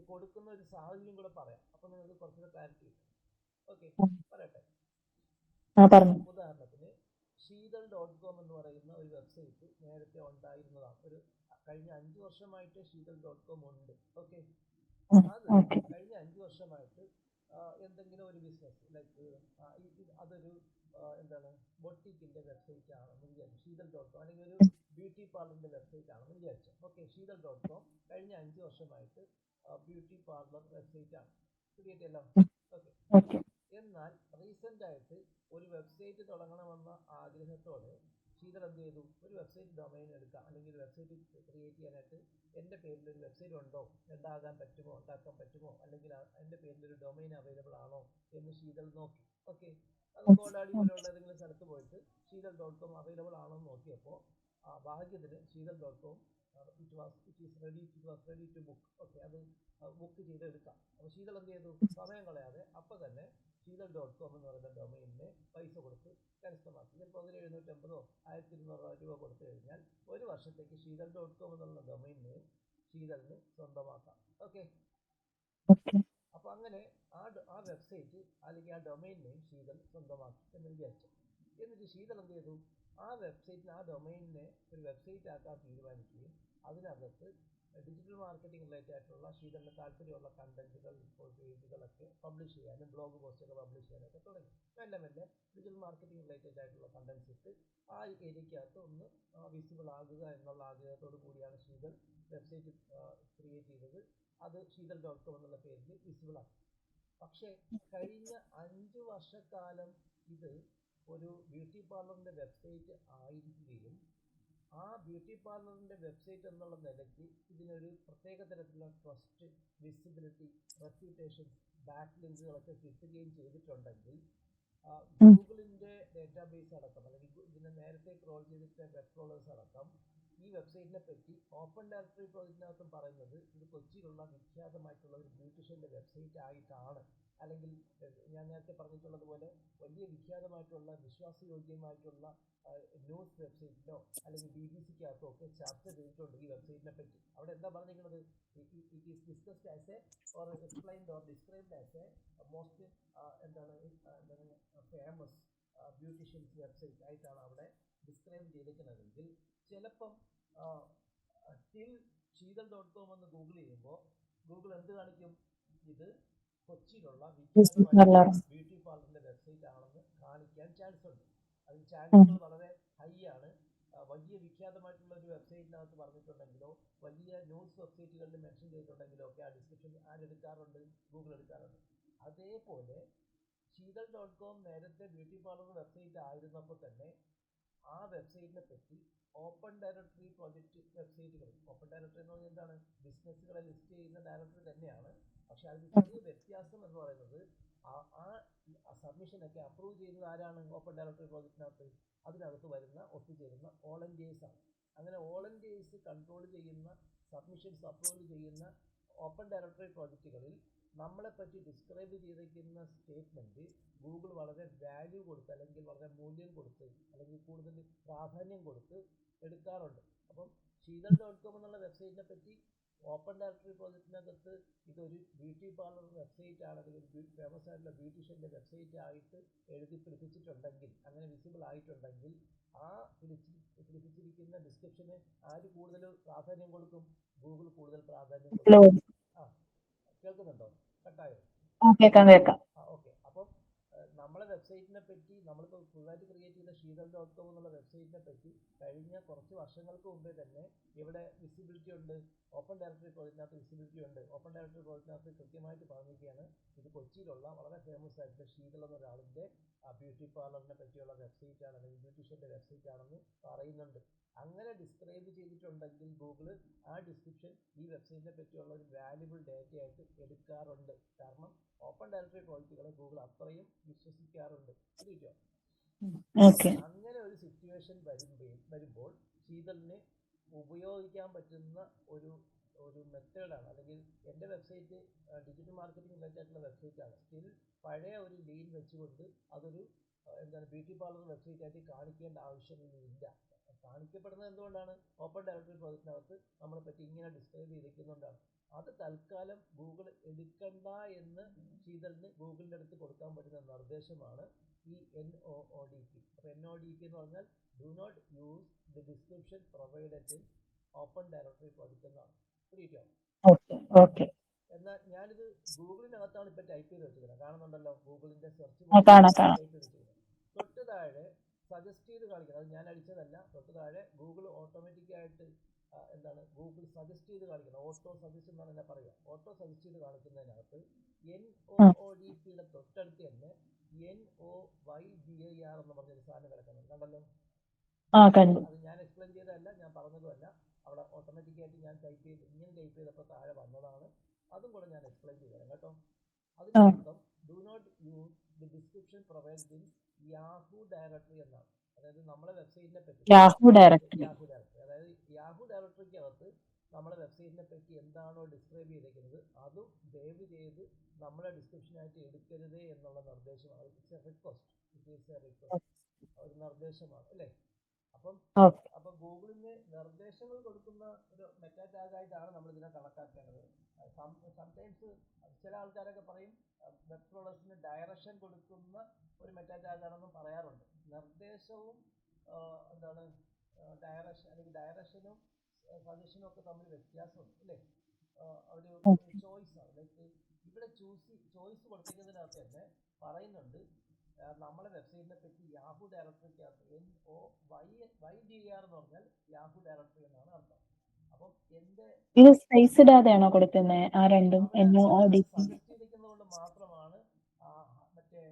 കൊടുക്കുന്ന ഒരു സാഹചര്യം കൂടെ പറയാം, അപ്പൊ നിങ്ങൾക്ക് കുറച്ചുകൂടെ ക്ലാരിറ്റി കിട്ടും. ഓക്കെ, പറയട്ടെ. ഉദാഹരണത്തിന് sheetal.com എന്ന് പറയുന്ന ഒരു വെബ്സൈറ്റ് നേരത്തെ ഉണ്ടായിരുന്നതാണ്. ഒരു കഴിഞ്ഞ 5 വർഷമായിട്ട് sheetal.com ഉണ്ട്. ഓക്കെ, അത് കഴിഞ്ഞ 5 വർഷമായിട്ട് എന്തെങ്കിലും ഒരു ബിസിനസ് ലൈക്ക് അതൊരു എന്താണ് ബൊട്ടിക്കിന്റെ വെബ്സൈറ്റ് ആണെന്ന് വിചാരിച്ചു, sheetal.com, അല്ലെങ്കിൽ ഒരു ബ്യൂട്ടി പാർലറിന്റെ വെബ്സൈറ്റ് ആണെന്ന് വിചാരിച്ചു. ഓക്കെ, sheetal.com കഴിഞ്ഞ 5 വർഷമായിട്ട് ബ്യൂട്ടി പാർലർ വെബ്സൈറ്റ് ആണ്. ശരിയായിട്ടല്ലോ? ഓക്കെ. എന്നാൽ റീസെന്റ് ആയിട്ട് ഒരു വെബ്സൈറ്റ് തുടങ്ങണമെന്ന ആഗ്രഹത്തോടെ ശീതൾ എന്ത് ചെയ്തു? ഒരു വെബ്സൈറ്റ് ഡൊമൈൻ എടുക്കാം, അല്ലെങ്കിൽ വെബ്സൈറ്റ് ക്രിയേറ്റ് ചെയ്യാനായിട്ട് എൻ്റെ പേരിൽ ഒരു വെബ്സൈറ്റ് ഉണ്ടോ, ഉണ്ടാക്കാൻ പറ്റുമോ, അല്ലെങ്കിൽ എൻ്റെ പേരിൽ ഒരു ഡൊമൈൻ അവൈലബിൾ ആണോ എന്ന് ശീതൾ നോക്കി. ഓക്കെ, അത് കോടാടി പോലെയുള്ള ഏതെങ്കിലും സ്ഥലത്ത് പോയിട്ട് sheetal.com അവൈലബിൾ ആണോ എന്ന് നോക്കിയപ്പോൾ ഭാഗ്യത്തിന് sheetal.com it was ready to book. Okay, അത് ബുക്ക് ചെയ്ത് എടുക്കാം. അപ്പോൾ ശീതൾ എന്ത് ചെയ്തു? സമയം കളയാതെ അപ്പം തന്നെ sheetal.com എന്ന് പറയുന്ന ഡൊമൈനിന് പൈസ കൊടുത്ത് കരസ്ഥമാക്കി. ചിലപ്പോൾ അതിന് 750 1200 രൂപ കൊടുത്തു കഴിഞ്ഞാൽ ഒരു വർഷത്തേക്ക് sheetal.com എന്നുള്ള ഡൊമൈനിന് ശീതളിന് സ്വന്തമാക്കാം. ഓക്കെ, അപ്പൊ അങ്ങനെ ആ വെബ്സൈറ്റ് അല്ലെങ്കിൽ ആ ഡൊമൈൻ നെയിം ശീതൾ സ്വന്തമാക്കി എന്ന് വിചാരിച്ചു. എന്നിട്ട് ശീതൾ എന്ത് ചെയ്തു? ആ വെബ്സൈറ്റിന്, ആ ഡൊമൈനിനെ ഒരു വെബ്സൈറ്റ് ആക്കാൻ തീരുമാനിക്കുകയും അതിനകത്ത് ഡിജിറ്റൽ മാർക്കറ്റിംഗ് റിലേറ്റഡ് ആയിട്ടുള്ള ശീതളിന് താല്പര്യമുള്ള കണ്ടന്റുകൾ, പേജുകളൊക്കെ പബ്ലിഷ് ചെയ്യാനും ബ്ലോഗ് പോസ്റ്റൊക്കെ പബ്ലിഷ് ചെയ്യാനൊക്കെ തുടങ്ങി. മെല്ലെ ഡിജിറ്റൽ മാർക്കറ്റിംഗ് റിലേറ്റഡ് ആയിട്ടുള്ള കണ്ടന്റ്സ് ഇട്ട് ആ ഏരിയക്കകത്ത് ഒന്ന് വിസിബിൾ ആകുക എന്നുള്ള ആഗ്രഹത്തോടു കൂടിയാണ് ശീതൾ വെബ്സൈറ്റ് ക്രിയേറ്റ് ചെയ്തത്. അത് sheetal.com എന്നുള്ള പേരിൽ വിസിബിൾ ആക്കി. പക്ഷേ കഴിഞ്ഞ 5 വർഷക്കാലം ഇത് ഒരു ബ്യൂട്ടി പാർലറിന്റെ വെബ്സൈറ്റ് ആയിരിക്കുകയും ആ ബ്യൂട്ടി പാർലറിന്റെ വെബ്സൈറ്റ് എന്നുള്ള നിലയ്ക്ക് ഇതിനൊരു പ്രത്യേക തരത്തിലുള്ള ട്രസ്റ്റ്, വിസിബിലിറ്റി, റെപ്യൂട്ടേഷൻ, ബാക്ക് ലിങ്കുകളൊക്കെ കിട്ടുകയും ചെയ്തിട്ടുണ്ടെങ്കിൽ ഗൂഗിളിന്റെ ഡേറ്റാബേസ് അടക്കം, അല്ലെങ്കിൽ ഇതിനെ നേരത്തെ ക്രോൾ ചെയ്തിട്ട വെബ് ക്രോളേഴ്സ് അടക്കം ഈ വെബ്സൈറ്റിനെ പറ്റി ഓപ്പൺ ഡയറക്ടറി പ്രോജക്റ്റിനകത്തും പറയുന്നത് ഇത് കൊച്ചിയിലുള്ള വിഖ്യാതമായിട്ടുള്ള ഒരു ബ്യൂട്ടീഷ്യന്റെ വെബ്സൈറ്റ് ആയിട്ടാണ്, അല്ലെങ്കിൽ ഞാൻ നേരത്തെ പറഞ്ഞിട്ടുള്ളതുപോലെ വലിയ വിഖ്യാതമായിട്ടുള്ള വിശ്വാസയോഗ്യമായിട്ടുള്ള ന്യൂസ് വെബ്സൈറ്റിലോ അല്ലെങ്കിൽ BBC-ക്കകത്തോ ഒക്കെ ചർച്ച ചെയ്തിട്ടുണ്ട് ഈ വെബ്സൈറ്റിനെ പറ്റി. അവിടെ എന്താ പറഞ്ഞിരിക്കുന്നത്? It is discussed as A or explained or described as A most famous beauticians website ആയിട്ടാണ് അവിടെ ഡിസ്ക്രൈബ് ചെയ്തിരിക്കുന്നതെങ്കിൽ ചിലപ്പം sheetal.com എന്ന് ഗൂഗിൾ ചെയ്യുമ്പോൾ ഗൂഗിൾ എന്ത് കാണിക്കും? ഇത് കൊച്ചിയിലുള്ള ബ്യൂട്ടി പാർലറിന്റെ വെബ്സൈറ്റ് ആണെന്ന് കാണിക്കാൻ ചാൻസ് ഉണ്ട്. അതിന് ചാൻസുകൾ വളരെ ഹൈ ആണ്. വലിയ വിഖ്യാതമായിട്ടുള്ള ഒരു വെബ്സൈറ്റിനകത്ത് പറഞ്ഞിട്ടുണ്ടെങ്കിലോ വലിയ ന്യൂസ് വെബ്സൈറ്റുകളിൽ മെൻഷൻ ചെയ്തിട്ടുണ്ടെങ്കിലോ ഒക്കെ ആ ഡിസ്ക്രിപ്ഷൻ ആരെടുക്കാറുണ്ട്? ഗൂഗിൾ എടുക്കാറുണ്ട്. അതേപോലെ sheetal.com നേരത്തെ ബ്യൂട്ടി പാർലർ വെബ്സൈറ്റ് ആയിരുന്നപ്പോൾ തന്നെ ആ വെബ്സൈറ്റിനെ പറ്റി ഓപ്പൺ ഡയറക്ടറി പ്രോജക്റ്റ് വെബ്സൈറ്റുകൾ, ഓപ്പൺ ഡയറക്ടറി എന്ന് പറഞ്ഞാൽ എന്താണ്? ബിസിനസ്സുകളെ ലിസ്റ്റ് ചെയ്യുന്ന ഡയറക്ടറി തന്നെയാണ്. പക്ഷെ അതിന് ചെറിയ വ്യത്യാസം എന്ന് പറയുന്നത് ആ സബ്മിഷനൊക്കെ അപ്രൂവ് ചെയ്യുന്നത് ആരാണ്? ഓപ്പൺ ഡയറക്ടറി പ്രോജക്റ്റിനകത്ത് അതിനകത്ത് വരുന്ന ഒത്തുചേരുന്ന വോളണ്ടിയേഴ്സ് ആണ്. അങ്ങനെ വോളണ്ടിയേഴ്സ് കൺട്രോൾ ചെയ്യുന്ന, സബ്മിഷൻസ് അപ്രൂവ് ചെയ്യുന്ന ഓപ്പൺ ഡയറക്ടറി പ്രോജക്റ്റുകളിൽ നമ്മളെപ്പറ്റി ഡിസ്ക്രൈബ് ചെയ്തിരിക്കുന്ന സ്റ്റേറ്റ്മെന്റ് ഗൂഗിൾ വളരെ വാല്യൂ കൊടുത്ത്, അല്ലെങ്കിൽ വളരെ മൂല്യം കൊടുത്ത്, അല്ലെങ്കിൽ കൂടുതൽ പ്രാധാന്യം കൊടുത്ത് എടുക്കാറുണ്ട്. അപ്പം sheetal.com എന്നുള്ള വെബ്സൈറ്റിനെ പറ്റി ഓപ്പൺ ഡയറക്ടറി പ്രോജക്റ്റിനകത്ത് ഇതൊരു ബ്യൂട്ടി പാർലർ വെബ്സൈറ്റ് ആണ്, അല്ലെങ്കിൽ ഫേമസ് ആയിട്ടുള്ള ബ്യൂട്ടീഷ്യന്റെ വെബ്സൈറ്റ് ആയിട്ട് എഴുതി പിടിപ്പിച്ചിട്ടുണ്ടെങ്കിൽ, അങ്ങനെ വിസിബിൾ ആയിട്ടുണ്ടെങ്കിൽ ആ പിടിപ്പിച്ചിരിക്കുന്ന ഡിസ്ക്രിപ്ഷന് ആര് കൂടുതൽ പ്രാധാന്യം കൊടുക്കും? ഗൂഗിൾ കൂടുതൽ പ്രാധാന്യം കൊടുക്കും. കേൾക്കുന്നുണ്ടോ? കട്ടായോ? കേൾക്കാം. ഓക്കെ. അപ്പം നമ്മളെ വെബ്സൈറ്റിനെ പറ്റി നമ്മളിപ്പോൾ പുതുതായിട്ട് ക്രിയേറ്റ് ചെയ്ത sheetal.com എന്നുള്ള വെബ്സൈറ്റിനെ പറ്റി കഴിഞ്ഞ കുറച്ച് വർഷങ്ങൾക്ക് മുമ്പേ തന്നെ ഇവിടെ വിസിബിലിറ്റി ഉണ്ട്, ഓപ്പൺ ഡയറക്ടറി പ്രോജക്റ്റിനകത്ത് വിസിബിലിറ്റി ഉണ്ട്. ഓപ്പൺ ഡയറക്ടറി പ്രോജക്റ്റിനകത്ത് കൃത്യമായിട്ട് പറഞ്ഞിരിക്കുകയാണ് ഇത് കൊച്ചിയിലുള്ള വളരെ ഫേമസ് ആയിട്ടുള്ള ശീതൾ എന്ന ഒരാളിൻ്റെ ബ്യൂട്ടി പാർലറിനെ പറ്റിയുള്ള വെബ്സൈറ്റ് ആണ്, അല്ലെങ്കിൽ ബ്യൂട്ടീഷ്യൻ്റെ വെബ്സൈറ്റ് ആണെന്ന് പറയുന്നുണ്ട്. അങ്ങനെ ഡിസ്ക്രൈബ് ചെയ്തിട്ടുണ്ടെങ്കിൽ ഗൂഗിൾ ആ ഡിസ്ക്രിപ്ഷൻ ഈ വെബ്സൈറ്റിനെ പറ്റിയുള്ള ഒരു വാല്യുബിൾ ഡേറ്റ ആയിട്ട് എടുക്കാറുണ്ട്. കാരണം ഓപ്പൺ ഡയറക്ടറി പ്രോജക്റ്റുകളെ ഗൂഗിൾ അത്രയും വിശ്വസിക്കാറുണ്ട്. ശരിയോ? അങ്ങനെ ഒരു സിറ്റുവേഷൻ വരുമ്പോൾ ശീതളിന് ഉപയോഗിക്കാൻ പറ്റുന്ന ഒരു മെത്തേഡാണ്, അല്ലെങ്കിൽ എൻ്റെ വെബ്സൈറ്റ് ഡിജിറ്റൽ മാർക്കറ്റിംഗ് റിലേറ്റഡ് ആയിട്ടുള്ള വെബ്സൈറ്റാണ്. സ്റ്റിൽ പഴയ ഒരു ലീൻ വെച്ചുകൊണ്ട് അതൊരു ബ്യൂട്ടി പാർലർ വെബ്സൈറ്റ് ആയിട്ട് കാണിക്കേണ്ട ആവശ്യമൊന്നുമില്ല. കാണിക്കപ്പെടുന്നത് എന്തുകൊണ്ടാണ്? ഓപ്പൺ ഡയറക്ടറി പ്രോജക്റ്റിനകത്ത് നമ്മളെ പറ്റി ഇങ്ങനെ ഡിസ്ക്രൈബ് ചെയ്തിരിക്കുന്നുകൊണ്ടാണ്. അത് തൽക്കാലം ഗൂഗിൾ എടുക്കണ്ട എന്ന് ശീതളിന് ഗൂഗിളിൻ്റെ അടുത്ത് കൊടുക്കാൻ പറ്റുന്ന നിർദ്ദേശമാണ് ഈ NODP. അപ്പോൾ NODP എന്ന് പറഞ്ഞാൽ do not use the description provided in open directory project എന്നാണ്. ശരിയോ? എന്നാൽ ഞാനിത് ഗൂഗിളിനകത്താണ് ഇപ്പോൾ ടൈപ്പ് ചെയ്ത് വെച്ചിരിക്കുന്നത്. കാണുന്നുണ്ടല്ലോ, ഗൂഗിളിൻ്റെ സെർച്ച് ടൈപ്പ് ചെയ്ത് വെച്ചിരിക്കുന്നത്. തൊട്ട് താഴെ സജസ്റ്റ് ചെയ്ത് കാണിക്കുന്നത്, അത് ഞാൻ അടിച്ചതല്ല, തൊട്ട് താഴെ ഗൂഗിൾ ഓട്ടോമാറ്റിക്കായിട്ട് ഗൂഗിൾ സജസ്റ്റ് ചെയ്ത് കാണിക്കുന്നത്, ഓട്ടോ സജസ്റ്റ് എന്നാണ് എന്നെ പറയുക. ഓട്ടോ സജസ്റ്റ് ചെയ്ത് കാണിക്കുന്നതിനകത്ത് NODPയുടെ തൊട്ടടുത്ത് തന്നെ NOYDIR എന്ന് പറഞ്ഞൊരു സാധനം കിടക്കുന്നുണ്ട്. കണ്ടല്ലോ, അത് ഞാൻ എക്സ്പ്ലെയിൻ ചെയ്തതല്ല, ഞാൻ പറഞ്ഞതുമല്ല. അവിടെ ഓട്ടോമാറ്റിക്കായിട്ട് ഞാൻ ഇങ്ങനെ ടൈപ്പ് ചെയ്തപ്പോൾ താഴെ വന്നതാണ്. അതും കൂടെ ഞാൻ എക്സ്പ്ലെയിൻ ചെയ്തു തരാം കേട്ടോ. അതിനർത്ഥം do not use the description provided in Yahoo directory എന്നാണ്. അതായത് നമ്മളെ വെബ്സൈറ്റിനെ പറ്റി യാഹൂ ഡയറക്ടറി, അതായത് യാഹൂ ഡയറക്ടറിക്കകത്ത് നമ്മളെ വെബ്സൈറ്റിനെ പറ്റി എന്താണോ ഡിസ്ക്രൈബ് ചെയ്തിരിക്കുന്നത് അതും ദയവ് ചെയ്ത് നമ്മളെ ഡിസ്ക്രിപ്ഷനായിട്ട് എടുക്കരുത് എന്നുള്ള നിർദ്ദേശമാണ്. ഇറ്റ്സ് എ റിക്വസ്റ്റ്, ഒരു നിർദ്ദേശമാണ് അല്ലേ? അപ്പം ഗൂഗിളിന് നിർദ്ദേശങ്ങൾ കൊടുക്കുന്ന ഒരു മെറ്റാ ടാഗായിട്ടാണ് നമ്മൾ ഇതിനെ കണക്കാക്കേണ്ടത്. സംടൈംസ് ചില ആൾക്കാരൊക്കെ പറയും വെബ് ക്രോളേഴ്സിന് ഡയറക്ഷൻ കൊടുക്കുന്ന ഒരു മെറ്റാ ടാഗാണെന്നും പറയാറുണ്ട്. നിർദ്ദേശവും ഡയറക്ഷൻ, അല്ലെങ്കിൽ ഡയറക്ഷനും സജഷനും ഒക്കെ തമ്മിൽ വ്യത്യാസമുണ്ട് അല്ലേ? ഒരു ചോയ്സാണ്. ലൈക്ക് ഇവിടെ ചോയ്സ് കൊടുക്കുന്നതിനകത്ത് തന്നെ പറയുന്നുണ്ട് നമ്മളെ വെബ്സൈറ്റിനെ പറ്റി യാഹൂ ഡയറക്ടറിക്കകത്ത് NOYDIR എന്ന് പറഞ്ഞാൽ യാഹൂ ഡയറക്ടറി എന്നാണ് അർത്ഥം. അപ്പം ഇത് സ്പേസ് ഇടാതെയാണോ കൊടുക്കുന്നത്? ആ രണ്ടും സജസ്റ്റ് ചെയ്തിരിക്കുന്നതുകൊണ്ട് മാത്രമാണ് മറ്റേ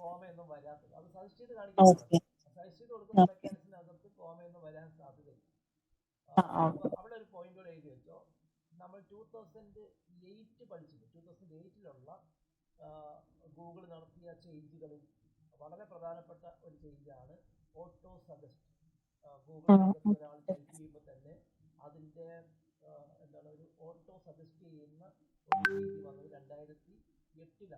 കോമയൊന്നും വരാത്തത്. അത് സജസ്റ്റ് ചെയ്ത് കാണിക്കുന്നതാണ്. സജസ്റ്റ് ചെയ്ത് കൊടുക്കുന്ന മെക്കാനിസത്തിനകത്ത് കോമയൊന്നും വരാൻ സാധ്യതയില്ല. അവിടെ ഒരു പോയിന്റ് കൂടെ എഴുതി വെച്ചോ. നമ്മൾ 2008 പഠിച്ചിട്ടുണ്ട്. 2008 ഗൂഗിൾ നടത്തിയ ചേഞ്ചുകളിൽ വളരെ പ്രധാനപ്പെട്ട ഒരു ചേഞ്ചാണ് ഓട്ടോ സജസ്റ്റ്. ഗൂഗിളിനകത്ത് ഒരാൾ ടൈപ്പ് ചെയ്യുമ്പോൾ തന്നെ അതിൻ്റെ ഒരു ഓട്ടോ സജസ്റ്റ് ചെയ്യുന്ന ഒരു ചേഞ്ച് വന്നത് 2008 ശരിക്കും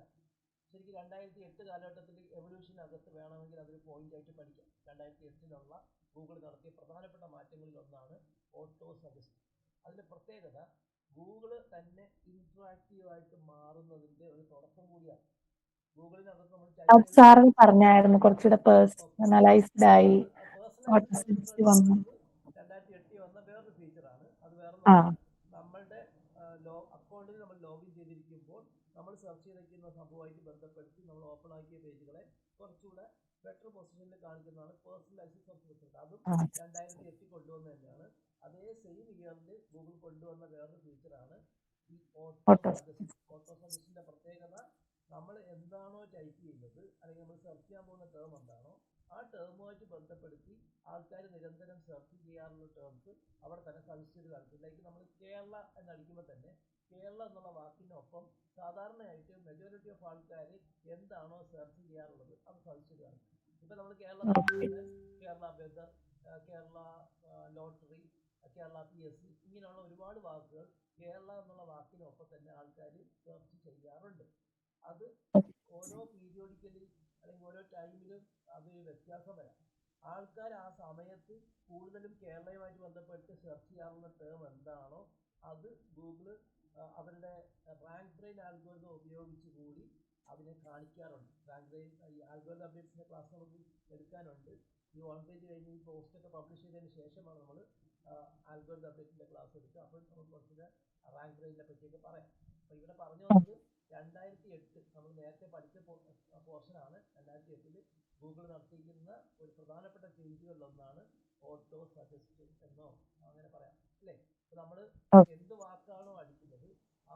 2008 കാലഘട്ടത്തിൽ എവല്യൂഷനകത്ത് വേണമെങ്കിൽ അതൊരു പോയിന്റ് ആയിട്ട് പഠിക്കാം. 2008 ഗൂഗിൾ നടത്തിയ പ്രധാനപ്പെട്ട മാറ്റങ്ങളിൽ ഒന്നാണ് ഓട്ടോ സജസ്റ്റ്. അതിൻ്റെ പ്രത്യേകത ഗൂഗിൾ തന്നെ ഇന്ററാക്റ്റീവായിട്ട് മാറുന്നതിൻ്റെ ഒരു തുടക്കം കൂടിയാണ്. ഗൂഗിളിനകത്ത് നമ്മൾ പറഞ്ഞായിരുന്നു കുറച്ചുകൂടെ പേഴ്സണലൈസ്ഡ് ആയി 2008 വന്ന വേറൊരു ഫീച്ചറാണ്. അത് വേറെ നമ്മളുടെ അക്കൗണ്ടിൽ നമ്മൾ ലോഗിൻ ചെയ്തിരിക്കുമ്പോൾ നമ്മൾ സെർച്ച് ചെയ്തിരിക്കുന്ന സംഭവമായിട്ട് ബന്ധപ്പെടുത്തി നമ്മൾ ഓപ്പൺ ആക്കിയ പേജുകളെ കുറച്ചുകൂടെ ബെറ്റർ പൊസിഷനിൽ കാണിക്കുന്നതാണ് പേഴ്സണലൈസ്ഡ് സെർച്ച് റിസൾട്ട്. അതും 2008 കൊണ്ടുവന്ന തന്നെയാണ്. അതേ സെയിം ഇയറിൽ ഗൂഗിൾ കൊണ്ടുവന്ന വേറൊരു ഫീച്ചറാണ് ഈ ഓട്ടോ സജഷൻ്റെ പ്രത്യേകത. നമ്മൾ എന്താണോ ടൈപ്പ് ചെയ്യുന്നത്, അല്ലെങ്കിൽ നമ്മൾ സെർച്ച് ചെയ്യാൻ പോകുന്ന ടേം എന്താണോ ആ ടേമുമായിട്ട് ബന്ധപ്പെടുത്തി ആൾക്കാർ നിരന്തരം സെർച്ച് ചെയ്യാറുള്ള ടേംസ് അവിടെ തന്നെ സജസ്റ്റ് ചെയ്ത് കാണിക്കും. ലൈക്ക് നമ്മൾ കേരള എന്നടിക്കുമ്പോൾ തന്നെ കേരള എന്നുള്ള വാക്കിനൊപ്പം സാധാരണയായിട്ട് മെജോറിറ്റി ഓഫ് ആൾക്കാർ എന്താണോ സെർച്ച് ചെയ്യാറുള്ളത് അത് സജസ്റ്റ് ചെയ്ത് കാണിക്കും. ഇപ്പം നമ്മൾ Kerala weather, Kerala lottery, Kerala PSC ഇങ്ങനെയുള്ള ഒരുപാട് വാക്കുകൾ കേരള എന്നുള്ള വാക്കിനൊപ്പം തന്നെ ആൾക്കാർ സെർച്ച് ചെയ്യാറുണ്ട്. അത് ഓരോ പീരിയോഡിക്കലി അല്ലെങ്കിൽ ഓരോ ടൈമിലും അത് വ്യത്യാസം വരാം. ആൾക്കാർ ആ സമയത്ത് കൂടുതലും കേരളയുമായിട്ട് ബന്ധപ്പെട്ട് സെർച്ച് ചെയ്യാറുള്ള ടേം എന്താണോ അത് ഗൂഗിൾ അവരുടെ റാങ്ക് ബ്രെയിൻ ആൽഗോരിതം ഉപയോഗിച്ച് കൂടി അതിനെ കാണിക്കാറുണ്ട്. റാങ്ക് ബ്രെയിൻ ഈ ആൽഗോരിതം അപ്ഡേറ്റ്സിൻ്റെ ക്ലാസ് നമുക്ക് എടുക്കാനുണ്ട്. ഈ 1 പേജ് കഴിഞ്ഞ് ഈ പോസ്റ്റൊക്കെ പബ്ലിഷ് ചെയ്തതിന് ശേഷമാണ് നമ്മൾ ആൽഗോരിതം അപ്ഡേറ്റ്സിൻ്റെ ക്ലാസ് എടുക്കുക. അപ്പോൾ നമുക്ക് കുറച്ചുകൂടെ റാങ്ക് ബ്രെയിനിനെ പറ്റിയൊക്കെ പറയാം. അപ്പൊ ഇവിടെ പറഞ്ഞു വന്നത് 2008 നമ്മൾ നേരത്തെ പഠിച്ച പോർഷനാണ്. 2008 ഗൂഗിൾ നടത്തിയിരിക്കുന്ന ഒരു പ്രധാനപ്പെട്ട ചേഞ്ചുകളിലൊന്നാണ് ഓട്ടോ സജസ്റ്റ് എന്നോ അങ്ങനെ പറയാം അല്ലേ. അപ്പൊ നമ്മൾ എന്ത് വാക്കാണോ അടിക്കുന്നത്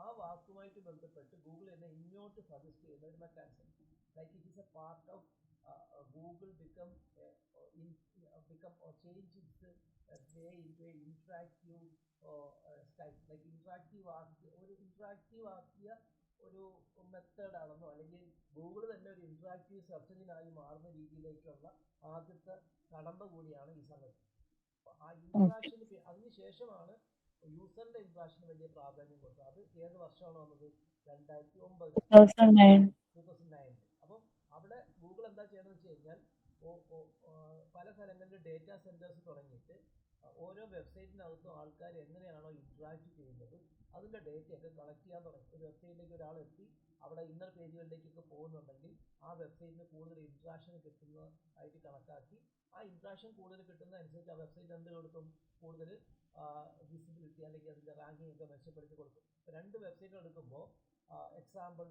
ആ വാക്കുമായിട്ട് ബന്ധപ്പെട്ട് ഗൂഗിൾ എന്നെ ഇങ്ങോട്ട് സജസ്റ്റ് ചെയ്യുന്ന ഒരു mechanism. Like it is A part of Google become or change its way into a interactive style. Like interactive ആക്കിയ ഒരു മെത്തേഡ് ആണെന്നോ അല്ലെങ്കിൽ ഗൂഗിൾ തന്നെ ഒരു ഇന്ററാക്റ്റീവ് സെർച്ച് എഞ്ചിനായി മാറുന്ന രീതിയിലേക്കുള്ള ആദ്യത്തെ കടമ്പ കൂടിയാണ് ഈ സംഗതി. ആ ഇന്ററാക്ഷന് അതിനുശേഷമാണ് യൂസറിന്റെ ഇന്ററാക്ഷന് വലിയ പ്രാധാന്യം കൊടുത്തത്. അത് ഏത് വർഷമാണ് വന്നത്? 2009. അപ്പം അവിടെ ഗൂഗിൾ എന്താ ചെയ്യണമെന്ന് വെച്ച് കഴിഞ്ഞാൽ പല സ്ഥലങ്ങളിൽ ഡേറ്റാ സെന്റേഴ്സ് തുടങ്ങിയിട്ട് ഓരോ വെബ്സൈറ്റിനകത്തും ആൾക്കാർ എങ്ങനെയാണോ ഇന്ററാക്ട് ചെയ്യുന്നത് അതിന്റെ ഡേറ്റയൊക്കെ കളക്ട് ചെയ്യാൻ തുടങ്ങി. ഒരു വെബ്സൈറ്റിലേക്ക് ഒരാൾ എത്തി അവിടെ ഇന്നർ പേജുകളിലേക്കൊക്കെ പോകുന്നുണ്ടെങ്കിൽ ആ വെബ്സൈറ്റിന് കൂടുതൽ ഇന്ററാക്ഷൻ കിട്ടുന്നതായിട്ട് കണക്കാക്കി ആ ഇന്ററാക്ഷൻ കൂടുതൽ കിട്ടുന്നതനുസരിച്ച് ആ വെബ്സൈറ്റ് എന്ത് കൊടുക്കും? കൂടുതൽ വിസിബിലിറ്റി അല്ലെങ്കിൽ അതിന്റെ റാങ്കിങ് ഒക്കെ മെച്ചപ്പെടുത്തി കൊടുക്കും. രണ്ട് വെബ്സൈറ്റുകൾ എടുക്കുമ്പോൾ എക്സാമ്പിൾ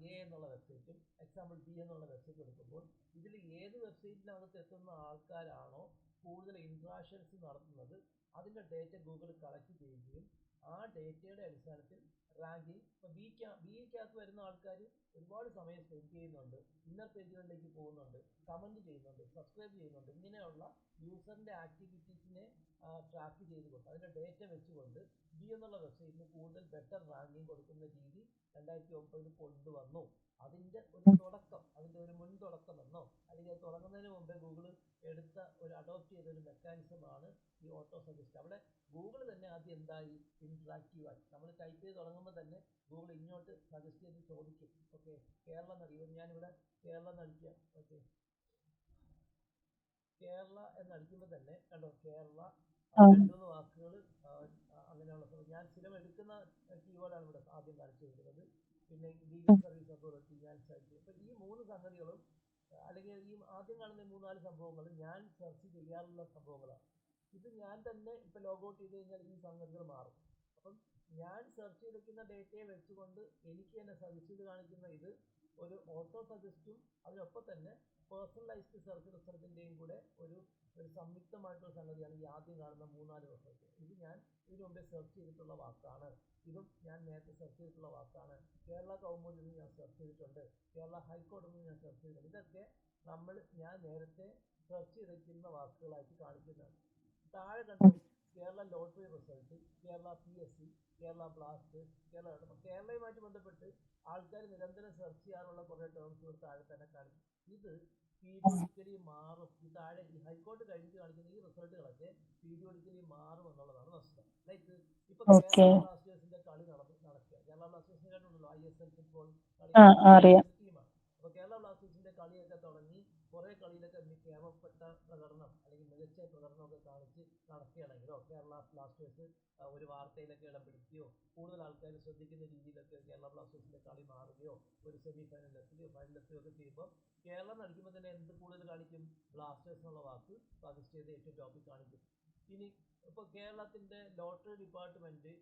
എ എന്നുള്ള വെബ്സൈറ്റും എക്സാമ്പിൾ ബി എന്നുള്ള വെബ്സൈറ്റും എടുക്കുമ്പോൾ ഇതിൽ ഏത് വെബ്സൈറ്റിനകത്ത് എത്തുന്ന ആൾക്കാരാണോ കൂടുതൽ ഇന്ററാക്ഷൻസ് നടത്തുന്നത് അതിന്റെ ഡേറ്റ ഗൂഗിൾ കളക്ട് ചെയ്യുകയും ആ ഡേറ്റയുടെ അടിസ്ഥാനത്തിൽ റാങ്കിങ് ഇപ്പൊ ബിക്കകത്ത് വരുന്ന ആൾക്കാർ ഒരുപാട് സമയം സ്പെൻഡ് ചെയ്യുന്നുണ്ട്, ഇന്നർ പേജുകളിലേക്ക് പോകുന്നുണ്ട്, കമന്റ് ചെയ്യുന്നുണ്ട്, സബ്സ്ക്രൈബ് ചെയ്യുന്നുണ്ട്. ഇങ്ങനെയുള്ള യൂസറിന്റെ ആക്ടിവിറ്റീസിനെ ട്രാക്ക് ചെയ്തുകൊണ്ട് അതിന്റെ ഡേറ്റ വെച്ചുകൊണ്ട് ബി എന്നുള്ള വെബ്സൈറ്റിന് കൂടുതൽ ബെറ്റർ റാങ്കിങ് കൊടുക്കുന്ന രീതി 2009 കൊണ്ടുവന്നു. അതിന്റെ ഒരു തുടക്കം, അതിന്റെ ഒരു മുൻ തുടക്കം എന്നോ അല്ലെങ്കിൽ അത് തുടങ്ങുന്നതിന് മുമ്പേ ഗൂഗിൾ എടുത്ത ഒരു അഡോപ്റ്റ് ചെയ്ത ഒരു മെക്കാനിസമാണ് ഈ ഓട്ടോ സജസ്റ്റ്. അവിടെ ഗൂഗിൾ തന്നെ ആദ്യം എന്തായി? ഇന്ററാക്റ്റീവ് ആയി. നമ്മൾ ടൈപ്പ് ചെയ്ത് തുടങ്ങുമ്പോൾ തന്നെ ഗൂഗിൾ ഇങ്ങോട്ട് സജസ്റ്റ് ചെയ്ത് ചോദിക്കും. ഓക്കെ, കേരളം എന്നടിക്കും. ഞാനിവിടെ കേരളം എന്നടിക്കാം. ഓക്കെ, കേരള എന്നടിക്കുമ്പോൾ തന്നെ കണ്ടോ കേരള 2-3 വാക്കുകൾ അങ്ങനെയുള്ള. ഞാൻ സ്ഥിരം എടുക്കുന്ന കീവേഡാണ് ഇവിടെ ആദ്യം കാണിച്ചിരിക്കുന്നത്. പിന്നെ ലീഗൽ സർവീസ് അതോറിറ്റി ഞാൻ സെർച്ച് ചെയ്യും. അപ്പൊ ഈ 3 സംഗതികളും അല്ലെങ്കിൽ ഈ ആദ്യം കാണുന്ന 3-4 സംഭവങ്ങൾ ഞാൻ സെർച്ച് ചെയ്യാറുള്ള സംഭവങ്ങളാണ്. ഇത് ഞാൻ തന്നെ ഇപ്പൊ ലോഗൗട്ട് ചെയ്ത് കഴിഞ്ഞാൽ ഈ സംഗതികൾ മാറും. അപ്പം ഞാൻ സെർച്ച് ചെയ്തിരിക്കുന്ന ഡേറ്റയെ വെച്ചുകൊണ്ട് എനിക്ക് തന്നെ സജസ്റ്റ് ചെയ്ത് കാണിക്കുന്ന ഇത് ഒരു ഓട്ടോ സജസ്റ്റും അതിനൊപ്പം തന്നെ പേഴ്സണലൈസ്ഡ് സെർച്ച് റിസൾട്ടിന്റെയും കൂടെ ഒരു സംയുക്തമായിട്ടുള്ള സംഗതിയാണ് ഈ ആദ്യം കാണുന്ന 3-4 റിസൾട്ട്. ഇത് ഞാൻ ഇതിനു മുമ്പേ സെർച്ച് ചെയ്തിട്ടുള്ള വാക്കാണ്. ഇതും ഞാൻ നേരത്തെ സെർച്ച് ചെയ്തിട്ടുള്ള വാക്കാണ്. കേരള കൗമുദിൽ നിന്ന് ഞാൻ സെർച്ച് ചെയ്തിട്ടുണ്ട്, കേരള ഹൈക്കോടതിയിൽ നിന്ന് ഞാൻ സെർച്ച് ചെയ്തിട്ടുണ്ട്. ഇതൊക്കെ ഞാൻ നേരത്തെ സെർച്ച് ചെയ്തിരിക്കുന്ന വാക്കുകളായിട്ട് കാണിക്കുന്നതാണ്. താഴെ കണ്ടു Kerala lottery result, Kerala PSC, Kerala Blasters, കേരളയുമായിട്ട് ബന്ധപ്പെട്ട് ആൾക്കാർ നിരന്തരം സെർച്ച് ചെയ്യാറുള്ള കുറെ ടേംസുകൾ താഴെ തന്നെ കാണിക്കും. ഇത് പീരിയോഡിക്കലി മാറും. ഈ താഴെ ഈ ഹൈക്കോർട്ട് കഴിഞ്ഞ് കാണിക്കുന്ന ഈ റിസൾട്ടുകളൊക്കെ പീരിയോഡിക്കലി മാറും എന്നുള്ളതാണ് വസ്തുത. ലൈക്ക് ഇപ്പൊ കേരള ബ്ലാസ്റ്റേഴ്സിന്റെ കളി നടക്കുക. കേരള ബ്ലാസ്റ്റേഴ്സിനെ കണ്ടുണ്ടല്ലോ, ISL ഫുട്ബോൾ കളി ടീമാണ്. അപ്പൊ കേരള ബ്ലാസ്റ്റേഴ്സിന്റെ കളിയൊക്കെ തുടങ്ങി കുറെ കളിയിലൊക്കെ കേമപ്പെട്ട പ്രകടനം അല്ലെങ്കിൽ മികച്ച പ്രകടനമൊക്കെ കാണിച്ച് നടക്കുകയാണെങ്കിലോ കേരള ബ്ലാസ്റ്റേഴ്സ് ഒരു വാർത്തയിലൊക്കെ ഇടം പിടിക്കുകയോ കൂടുതൽ ആൾക്കാർ ശ്രദ്ധിക്കുന്ന രീതിയിലൊക്കെ കേരള ബ്ലാസ്റ്റേഴ്സിന്റെ കളി മാറുകയോ ഒരു സെമി ഫൈനലിലെത്തുകയോ ഫൈനലിലെത്തുകയോ ഒക്കെ ചെയ്യുമ്പോൾ കേരളം നടിക്കുമ്പോൾ തന്നെ എന്ത് കൂടുതൽ കാണിക്കും? ബ്ലാസ്റ്റേഴ്സ് എന്നുള്ള വാക്ക് സജസ്റ്റ് ചെയ്ത് ഏറ്റവും ടോപ്പിക് കാണിക്കും. ഇനി ഇപ്പൊ കേരളത്തിന്റെ ലോട്ടറി ഡിപ്പാർട്ട്മെന്റ്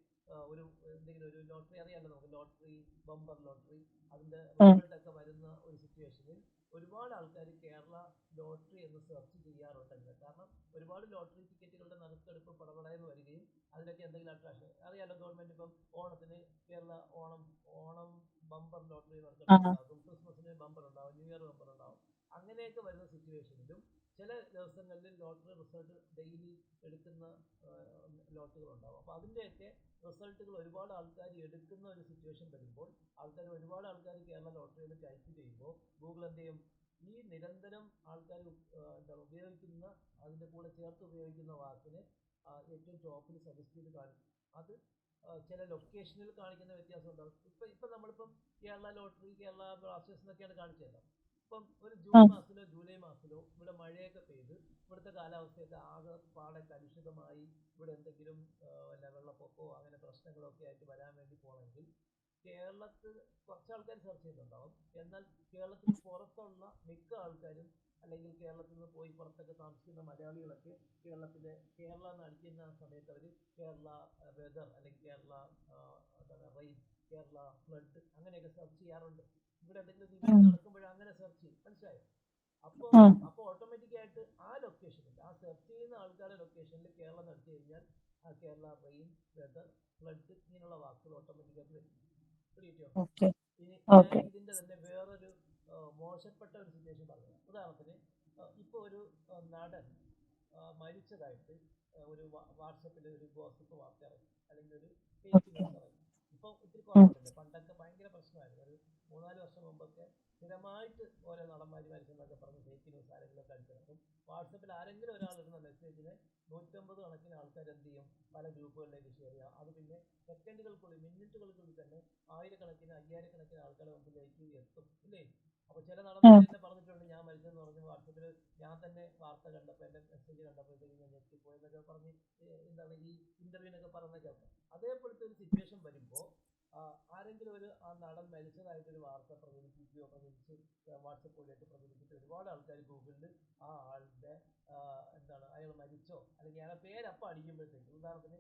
ഒരു എന്തെങ്കിലും ഒരു ലോട്ടറി അറിയാമല്ലോ നമുക്ക്, ലോട്ടറി ബമ്പർ ലോട്ടറി അതിന്റെ റിസൾട്ടൊക്കെ വരുന്ന ഒരു സിറ്റുവേഷനിൽ ഒരുപാട് ആൾക്കാർ കേരള ലോട്ടറി എന്ന് സെർച്ച് ചെയ്യാറുണ്ടെങ്കിൽ, കാരണം ഒരുപാട് ലോട്ടറി ടിക്കറ്റുകളുടെ നറുക്കെടുപ്പ് പടപടയെന്ന് വരികയും അതിലൊക്കെ എന്തെങ്കിലും അട്രാക്ഷൻ അറിയാലോ. ഗവൺമെന്റ് ഇപ്പം ഓണത്തിന് കേരള ഓണം ബമ്പർ ലോട്ടറി നറുക്കെടുപ്പുണ്ടാകും, ക്രിസ്മസിന് ബമ്പർ ഉണ്ടാവും, ന്യൂ ഇയർ ബമ്പർ ഉണ്ടാവും. അങ്ങനെയൊക്കെ വരുന്ന സിറ്റുവേഷനിലും ചില ദിവസങ്ങളിൽ ലോട്ടറി റിസൾട്ട് ഡെയിലി എടുക്കുന്ന ലോട്ടുകളുണ്ടാവും. അപ്പോൾ അതിൻ്റെയൊക്കെ റിസൾട്ടുകൾ ഒരുപാട് ആൾക്കാർ എടുക്കുന്ന ഒരു സിറ്റുവേഷൻ വരുമ്പോൾ ഒരുപാട് ആൾക്കാർ കേരള ലോട്ടറിയിൽ ടൈപ്പ് ചെയ്യുമ്പോൾ ഗൂഗിൾ എന്ത് ചെയ്യും? ഈ നിരന്തരം ആൾക്കാർ ഉപയോഗിക്കുന്ന അതിൻ്റെ കൂടെ ചേർത്ത് ഉപയോഗിക്കുന്ന വാക്കിനെ ഏറ്റവും ടോപ്പിൽ സജസ്റ്റ് ചെയ്ത് കാണിക്കും. അത് ചില ലൊക്കേഷനിൽ കാണിക്കുന്ന വ്യത്യാസം ഉണ്ടാകും. ഇപ്പം നമ്മളിപ്പം കേരള ലോട്ടറി, കേരള ബ്ലാസ്റ്റേഴ്സ് എന്നൊക്കെയാണ് കാണിച്ചത്. ഇപ്പം ഒരു ജൂൺ മാസത്തിലോ ജൂലൈ മാസത്തിലോ ഇവിടെ മഴയൊക്കെ പെയ്ത് ഇവിടുത്തെ കാലാവസ്ഥയൊക്കെ ആകെ പാടെ കലുഷിതമായി ഇവിടെ എന്തെങ്കിലും വെള്ളപ്പൊക്കമോ അങ്ങനെ പ്രശ്നങ്ങളൊക്കെ ആയിട്ട് വരാൻ വേണ്ടി പോകണമെങ്കിൽ കേരളത്തിൽ കുറച്ച് ആൾക്കാർ സെർച്ച് ചെയ്യുന്നുണ്ടാവും. എന്നാൽ കേരളത്തിന് പുറത്തുള്ള മിക്ക ആൾക്കാരും അല്ലെങ്കിൽ കേരളത്തിൽ നിന്ന് പോയി പുറത്തൊക്കെ താമസിക്കുന്ന മലയാളികളൊക്കെ കേരള എന്ന് അടിക്കുന്ന സമയത്ത് അവർ കേരള വെതർ അല്ലെങ്കിൽ കേരള റെയിൻ, കേരള ഫ്ലഡ് അങ്ങനെയൊക്കെ സെർച്ച് ചെയ്യാറുണ്ട്. ഇവിടെ എന്തെങ്കിലും ഇവന്റ് നടക്കുമ്പോഴും അങ്ങനെ സെർച്ച് ചെയ്യും. മനസ്സിലായോ? അപ്പോൾ ഓട്ടോമാറ്റിക്കായിട്ട് ആ ലൊക്കേഷനിൽ, ആ സെർച്ച് ചെയ്യുന്ന ആൾക്കാരുടെ ലൊക്കേഷനിൽ കേരളം നടത്തി കഴിഞ്ഞാൽ ആ കേരള റെയിൻ, വെതർ, ഫ്ലഡ് ഇങ്ങനെയുള്ള വാക്കുകൾ ഓട്ടോമാറ്റിക്കായിട്ട് വരും. പിടികിട്ടിയോ? ഇനി ഞാൻ ഇതിന്റെ തന്നെ വേറൊരു മോശപ്പെട്ട ഒരു സിറ്റുവേഷൻ പറഞ്ഞു. ഉദാഹരണത്തിന് ഇപ്പോൾ ഒരു നടൻ മരിച്ചതായിട്ട് ഒരു വാട്സപ്പിൽ ഒരു ഗോസിപ്പ് വാർത്ത ഇറങ്ങി, അല്ലെങ്കിൽ ഒരു ഫേക്ക് ന്യൂസ് ഇറങ്ങി. ഇപ്പം ഒത്തിരി കുറവുണ്ടല്ലോ. പണ്ടൊക്കെ ഭയങ്കര പ്രശ്നമായിരുന്നു. ഒരു 3-4 വർഷം മുമ്പൊക്കെ സ്ഥിരമായിട്ട് ഓരോ നടന്മാർ മരിച്ചെന്നൊക്കെ പറഞ്ഞ് ഫേക്ക് ന്യൂസ് ആരെങ്കിലുമൊക്കെ അടിച്ചിറക്കും. വാട്സപ്പിൽ ആരെങ്കിലും ഒരാൾ ഇടുന്ന മെസ്സേജിന് 150 കണക്കിന് ആൾക്കാർ എന്ത് ചെയ്യും, പല ഗ്രൂപ്പുകളിലേക്ക് ഷെയർ ചെയ്യാം. അത് പിന്നെ സെക്കൻഡുകൾക്കുള്ളിൽ, മിനിറ്റുകൾക്കുള്ളിൽ തന്നെ 1000-കണക്കിന് 5000-കണക്കിന് ആൾക്കാരുടെ മുമ്പിലേക്ക് എത്തും, ഇല്ലേ? അപ്പോൾ ചില നടന്മാർ തന്നെ പറഞ്ഞിട്ടുണ്ട്, ഞാൻ മരിച്ചെന്ന് പറഞ്ഞ് വാട്സപ്പിൽ ഞാൻ തന്നെ വാർത്ത കണ്ടപ്പോൾ, എൻ്റെ മെസ്സേജ് കണ്ടപ്പോഴത്തേക്ക് ഞാൻ ഞെട്ടിപ്പോയെന്നൊക്കെ പറഞ്ഞ് എന്താണ് ഈ ഇന്റർവ്യൂവിനൊക്കെ പറഞ്ഞ കേൾക്കാം. അതേപോലത്തെ ഒരു സിറ്റുവേഷൻ വരുമ്പോൾ ആരെങ്കിലും ആ നടൻ മരിച്ചതായിട്ടൊരു വാർത്ത പ്രചരിച്ച് വാട്സപ്പ് വഴിയൊക്കെ പ്രചരിച്ചിട്ട് ഒരുപാട് ആൾക്കാർ ഗൂഗിളിൽ ആ ആളുടെ എന്താണ് അയാൾ മരിച്ചോ, അല്ലെങ്കിൽ അയാളെ പേരപ്പം അടിക്കുമ്പോഴത്തേക്ക്, ഉദാഹരണത്തിന്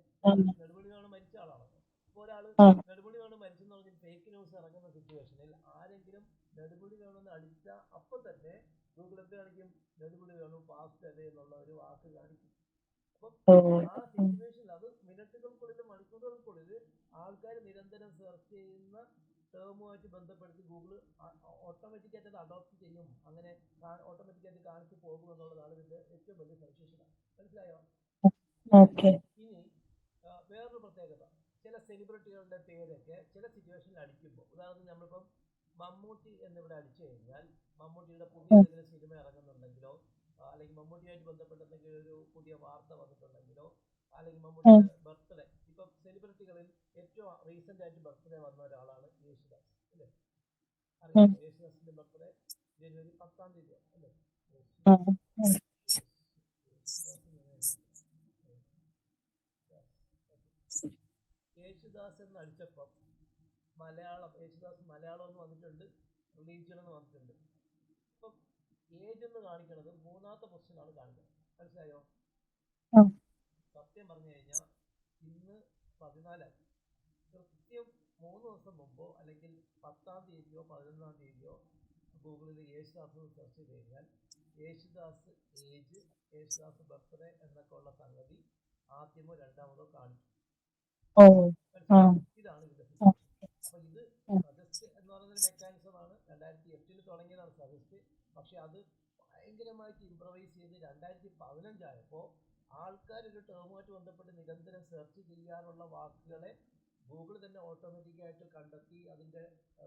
നെടുമുടി വേണു മരിച്ച ആളാണല്ലോ. അപ്പോൾ ഒരാൾ നെടുമുടി വേണു മരിച്ചെന്ന് പറഞ്ഞ് ഫേക്ക് ന്യൂസ് ഇറങ്ങുന്ന സിറ്റുവേഷനിൽ ആരെങ്കിലും നെടുമുടി വേണമെന്ന് അടിച്ച അപ്പം തന്നെ ഗൂഗിൾ എന്ത് കാണിക്കും, നെടുമുടി വേണു പാസ്റ്റ് അല്ലേ എന്നുള്ള ഒരു വാക്ക് കാണിക്കും. അപ്പം ആ സിറ്റുവേഷനിൽ അത് മിനിറ്റുകൾക്കുള്ളിൽ, മണിക്കൂറുകൾക്കുള്ളിൽ ആൾക്കാർ നിരന്തരം സെർച്ച് ചെയ്യുന്ന ടേമുമായിട്ട് ബന്ധപ്പെടുത്തി ഗൂഗിൾ ഓട്ടോമാറ്റിക്കായിട്ട് അത് അഡോപ്റ്റ് ചെയ്യും. അങ്ങനെ ഓട്ടോമാറ്റിക്കായിട്ട് കാണിച്ചു പോകും എന്നുള്ളതാണ് ഇതിന്റെ ഏറ്റവും വലിയ സവിശേഷത. മനസ്സിലായോ? ഇനി വേറൊരു പ്രത്യേകത, ചില സെലിബ്രിറ്റികളുടെ പേരൊക്കെ ചില സിറ്റുവേഷനിൽ അടിക്കുമ്പോൾ, ഉദാഹരണത്തിന് നമ്മളിപ്പം മമ്മൂട്ടി എന്നിവിടെ അടിച്ചു കഴിഞ്ഞാൽ മമ്മൂട്ടിയുടെ പുതിയ എന്തെങ്കിലും സിനിമ ഇറങ്ങുന്നുണ്ടെങ്കിലോ, അല്ലെങ്കിൽ മമ്മൂട്ടിയായിട്ട് ബന്ധപ്പെട്ട എന്തെങ്കിലും ഒരു പുതിയ വാർത്ത വന്നിട്ടുണ്ടെങ്കിലോ, അല്ലെങ്കിൽ മമ്മൂട്ടിയുടെ ബർത്ത്ഡേ, ഇപ്പം സെലിബ്രിറ്റികളിൽ ഏറ്റവും റീസെന്റ് ആയിട്ട് ബർത്ത്ഡേ വന്ന ഒരാളാണ് യേശുദാസ്, അല്ലേ? അറിയാം, യേശുദാസിന്റെ ബർത്ത്ഡേ ജനുവരി 10-ാം തീയതി, അല്ലേ? യേശുദാസ് എന്ന് അടിച്ചപ്പം യേശുദാസ് മലയാളം എന്ന് വന്നിട്ടുണ്ട്, റിലീജിയൻ എന്ന് വന്നിട്ടുണ്ട്. ഇപ്പം ഏജ് എന്ന് കാണിക്കുന്നത് 3-ാമത്തെ പൊസിഷനാണ് കാണിക്കുന്നത്. മനസ്സിലായോ? സത്യം പറഞ്ഞു കഴിഞ്ഞാൽ ഇന്ന് 14-ആയി. കൃത്യം 3 ദിവസം മുമ്പോ അല്ലെങ്കിൽ 10-ാം തീയതിയോ 11-ാം തീയതിയോ ഗൂഗിളിൽ യേശുദാസ് സെർച്ച് ചെയ്ത് കഴിഞ്ഞാൽ യേശുദാസ് ഏജ്, യേശുദാസ് ബർത്ത്ഡേ എന്നൊക്കെ ഉള്ള സംഗതി ആദ്യമോ രണ്ടാമതോ കാണിക്കും. ഇതാണ് ഇതിന്റെ സിറ്റുവേഷൻ. അപ്പൊ ഇത് സജസ്റ്റ് എന്ന് പറയുന്നൊരു മെക്കാനിസമാണ്. 2008 തുടങ്ങിയതാണ് സജസ്റ്റ്. പക്ഷെ അത് ഭയങ്കരമായിട്ട് ഇംപ്രവൈസ് ചെയ്ത് 2015 ആയപ്പോൾ ആൾക്കാർ ഒരു ടേമുമായിട്ട് ബന്ധപ്പെട്ട് നിരന്തരം സെർച്ച് ചെയ്യാനുള്ള വാക്കുകളെ ഗൂഗിൾ തന്നെ ഓട്ടോമാറ്റിക്കായിട്ട് കണ്ടെത്തി അതിന്റെ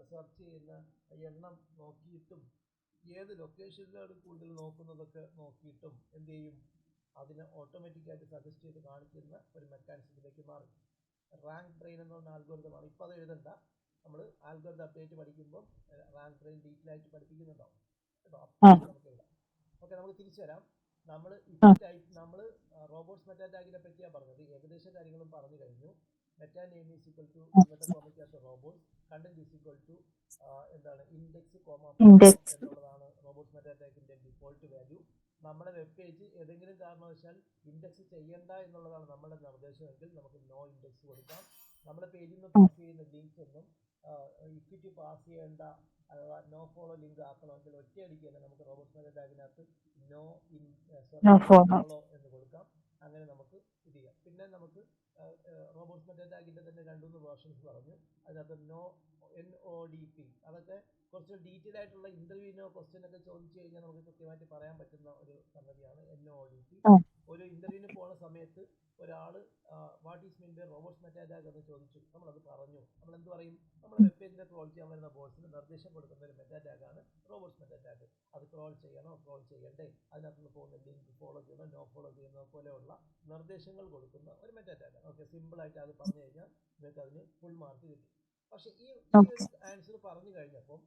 സെർച്ച് ചെയ്യുന്ന എണ്ണം നോക്കിയിട്ടും ഏത് ലൊക്കേഷനിലാണ് കൂടുതൽ നോക്കുന്നതൊക്കെ നോക്കിയിട്ടും എന്ത് ചെയ്യും, അതിനെ ഓട്ടോമാറ്റിക്കായിട്ട് സജസ്റ്റ് ചെയ്ത് കാണിക്കുന്ന ഒരു മെക്കാനിസത്തിലേക്ക് മാറി. റാങ്ക് ബ്രെയിൻ എന്ന് പറഞ്ഞ ആൽഗോരിതമാണ്. ഇപ്പം അത് എഴുതണ്ട, നമ്മൾ ആൽഗോരിതം അപ്ഡേറ്റ് പഠിക്കുമ്പോൾ റാങ്ക് ബ്രെയിൻ ഡീറ്റെയിൽ ആയിട്ട് പഠിപ്പിക്കുന്നുണ്ടാവും കേട്ടോ. അപ്പോൾ നമുക്ക് എഴുതാം. ഓക്കെ, നമുക്ക് തിരിച്ചു വരാം. നമ്മൾ റോബോട്ട്സ് മെറ്റാടാഗിനെ പറ്റിയാണ് പറഞ്ഞത്. ഏകദേശ കാര്യങ്ങളും പറഞ്ഞു കഴിഞ്ഞു. Meta name is equal to ഇന്നത്തെ കോമയ്ക്കകത്ത് robots, content is equal to എന്താണ് ഇൻഡെക്സ് കോമ എന്നുള്ളതാണ് റോബോട്ട്സ് മെറ്റാടാഗിന്റെ ഡിഫോൾട്ട് വാല്യൂ. നമ്മുടെ വെബ് പേജ് ഏതെങ്കിലും കാരണവശാൽ ഇൻഡെക്സ് ചെയ്യണ്ട എന്നുള്ളതാണ് നമ്മുടെ നിർദ്ദേശമെങ്കിൽ നമുക്ക് നോ ഇൻഡെക്സ് കൊടുക്കാം. നമ്മുടെ പേജിൽ നിന്ന് പാസ് ചെയ്യുന്ന ലിങ്ക്സ് ഒന്നും ഇക്വിറ്റി പാസ് ചെയ്യേണ്ട, അഥവാ നോ ഫോളോ ലിങ്ക് ആക്കണമെങ്കിൽ ഒറ്റയടിക്ക് തന്നെ നമുക്ക് റോബോട്ട്സ് മെറ്റാടാഗിനകത്ത് ഫോളോ എന്ന് കൊടുക്കാം. അങ്ങനെ നമുക്ക് ഇത് ചെയ്യാം. പിന്നെ നമുക്ക് റോബോട്ട്സ് മെറ്റാടാഗിന്റെ തന്നെ 2-3 വേർഷൻസ് പറഞ്ഞു. അതിനകത്ത് NODP, അതൊക്കെ കുറച്ച് ഡീറ്റെയിൽ ആയിട്ടുള്ള ഇന്റർവ്യൂവിനോ ക്വസ്റ്റ്യനൊക്കെ ചോദിച്ചു കഴിഞ്ഞാൽ നമുക്ക് കൃത്യമായിട്ട് പറയാൻ പറ്റുന്ന ഒരു സംഗതിയാണ് NODP. ഒരു ഇന്റർവ്യൂവിന് പോകുന്ന സമയത്ത് ഒരാൾ what is mean by robots meta tag എന്ന് ചോദിച്ചു, നമ്മളത് പറഞ്ഞു. നമ്മൾ എന്ത് പറയും? നമ്മൾ വെബ് പേജിനെ ക്രോൾ ചെയ്യാൻ വരുന്ന ബോട്ട്സിന് നിർദ്ദേശം കൊടുക്കുന്ന ഒരു മെറ്റാടാഗാണ് റോബോട്ട്സ് മെറ്റാടാഗ്. അത് ക്രോൾ ചെയ്യണോ ക്രോൾ ചെയ്യണ്ടേ, അതിനകത്ത് പോകുന്ന ലിങ്ക് ഫോളോ ചെയ്യണോ നോ ഫോളോ ചെയ്യുന്നോ പോലെയുള്ള നിർദ്ദേശങ്ങൾ കൊടുക്കുന്ന ഒരു മെറ്റാടാഗ്. ഓക്കെ, സിമ്പിൾ ആയിട്ട് അത് പറഞ്ഞു കഴിഞ്ഞാൽ നിങ്ങൾക്ക് അതിന് ഫുൾ മാർക്ക് കിട്ടും. പക്ഷെ ഈ ഒരു ആൻസർ പറഞ്ഞു കഴിഞ്ഞപ്പം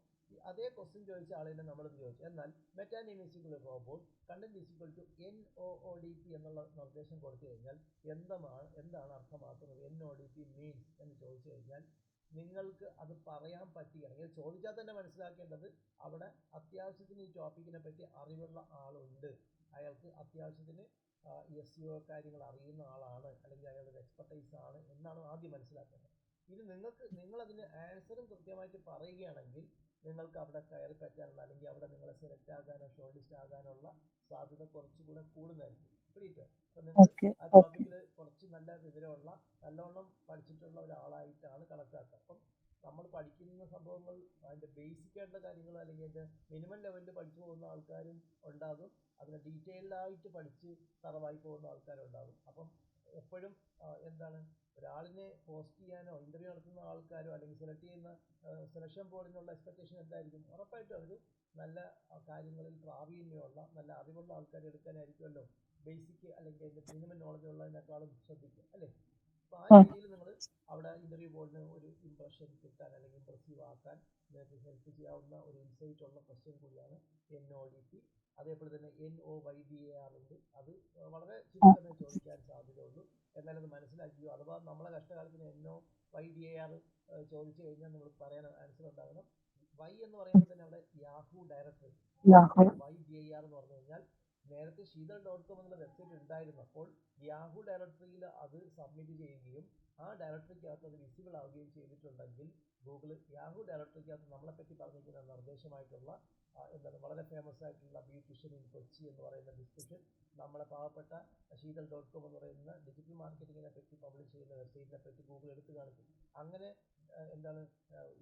അതേ ക്വസ്റ്റ്യൻ ചോദിച്ച ആളിനെ നമ്മളത് ചോദിച്ചു. എന്നാൽ meta name is equal to robot, content is equal to NODP എന്നുള്ള നിർദ്ദേശം കൊടുത്തു കഴിഞ്ഞാൽ എന്താണ് അർത്ഥമാക്കുന്നത്, NODP മീൻസ് എന്ന് ചോദിച്ചു കഴിഞ്ഞാൽ നിങ്ങൾക്ക് അത് പറയാൻ പറ്റുകയാണെങ്കിൽ, ചോദിച്ചാൽ തന്നെ മനസ്സിലാക്കേണ്ടത് അവിടെ അത്യാവശ്യത്തിന് ഈ ടോപ്പിക്കിനെ പറ്റി അറിവുള്ള ആളുണ്ട്, അയാൾക്ക് അത്യാവശ്യത്തിന് SEO കാര്യങ്ങൾ അറിയുന്ന ആളാണ്, അല്ലെങ്കിൽ അയാളുടെ എക്സ്പെർട്ടൈസ് ആണ് എന്നാണ് ആദ്യം മനസ്സിലാക്കേണ്ടത്. ഇത് നിങ്ങളതിന് ആൻസറും കൃത്യമായിട്ട് പറയുകയാണെങ്കിൽ നിങ്ങൾക്ക് അവിടെ കയറി പറ്റാനുള്ള അല്ലെങ്കിൽ അവിടെ നിങ്ങളെ സെലക്ട് ആകാനോ ഷോർട്ട് ലിസ്റ്റ് ആകാനുള്ള സാധ്യത കുറച്ചുകൂടെ കൂടുന്നതായിരിക്കും. പിടിയിട്ടോ? അപ്പം നിങ്ങൾ ഓക്കെ ആ ഓക്കെ ടോപ്പിക്കിൽ കുറച്ച് നല്ല വിവരമുള്ള നല്ലോണം പഠിച്ചിട്ടുള്ള ഒരാളായിട്ടാണ് കണക്കാക്കുക. അപ്പം നമ്മൾ പഠിക്കുന്ന സംഭവങ്ങൾ അതിൻ്റെ ബേസിക് ആയിട്ടുള്ള കാര്യങ്ങൾ അല്ലെങ്കിൽ അതിൻ്റെ മിനിമം ലെവലിൽ പഠിച്ചു പോകുന്ന ആൾക്കാരും ഉണ്ടാകും, അതിനെ ഡീറ്റെയിൽഡായിട്ട് പഠിച്ച് തറവായി പോകുന്ന ആൾക്കാരും ഉണ്ടാകും. അപ്പം എപ്പോഴും എന്താണ് ഒരാളിനെ പോസ്റ്റ് ചെയ്യാനോ ഇൻ്റർവ്യൂ നടത്തുന്ന ആൾക്കാരോ അല്ലെങ്കിൽ സെലക്ട് ചെയ്യുന്ന സെലക്ഷൻ ബോർഡിനുള്ള എക്സ്പെക്ടേഷൻ എന്തായിരിക്കും? ഉറപ്പായിട്ടും അവർ നല്ല കാര്യങ്ങളിൽ പ്രാവീണ്യമുള്ള നല്ല അറിവുള്ള ആൾക്കാരെ എടുക്കാനായിരിക്കുമല്ലോ ബേസിക് അല്ലെങ്കിൽ അതിൻ്റെ മിനിമം നോളജ് ഉള്ളതിനേക്കാളും ശ്രദ്ധിക്കുക, അല്ലേ? അപ്പോൾ ആ രീതിയിൽ നിങ്ങൾ അവിടെ ഇൻ്റർവ്യൂ ബോർഡിന് ഒരു ഇംപ്രഷൻ കിട്ടാൻ അല്ലെങ്കിൽ ഇംപ്രസീവ് ആക്കാൻ നിങ്ങൾക്ക് ഹെൽപ്പ് ചെയ്യാവുന്ന ഒരു ഇൻസൈറ്റ് ഉള്ള ക്വസ്റ്റ്യൻ കൂടിയാണ് NODP. അതേപോലെ തന്നെ NOYDAR ഉണ്ട്. അത് വളരെ ചുരുക്കമേ ചോദിക്കാൻ സാധ്യതയുള്ളൂ. എന്നാലത് മനസ്സിലാക്കിയോ. അഥവാ നമ്മളെ കഷ്ടകാലത്തിന് NOYDAR ചോദിച്ചു കഴിഞ്ഞാൽ നിങ്ങൾ പറയാൻ ആൻസർ ഉണ്ടാകണം. Y എന്ന് പറയുമ്പോൾ തന്നെ അവിടെ യാഹൂ ഡയറക്ടറി, YDAR എന്ന് പറഞ്ഞു കഴിഞ്ഞാൽ നേരത്തെ ശീതൾ.com എന്നുള്ള വെബ്സൈറ്റ് ഉണ്ടായിരുന്നപ്പോൾ യാഹൂ ഡയറക്ടറിയിൽ അത് സബ്മിറ്റ് ചെയ്യുകയും ആ ഡയറക്ടറിക്കകത്ത് അത് വിസിബിൾ ആവുകയും ചെയ്തിട്ടുണ്ടെങ്കിൽ ഗൂഗിൾ യാഹൂ ഡയറക്ടറിക്കകത്ത് നമ്മളെപ്പറ്റി പറഞ്ഞിരിക്കുന്ന നിർദ്ദേശമായിട്ടുള്ള എന്താണ് വളരെ ഫേമസ് ആയിട്ടുള്ള ബ്യൂട്ടീഷ്യൻ ഇൻ കൊച്ചി എന്ന് പറയുന്ന ഡിസ്ക്രിപ്ഷൻ നമ്മളെ പാവപ്പെട്ട ശീതൾ.com എന്ന് പറയുന്ന ഡിജിറ്റൽ മാർക്കറ്റിങ്ങിനെ പറ്റി പബ്ലിഷ് ചെയ്യുന്ന വെബ്സൈറ്റിനെ പറ്റി ഗൂഗിൾ എടുത്തു കാണിക്കും. അങ്ങനെ എന്താണ്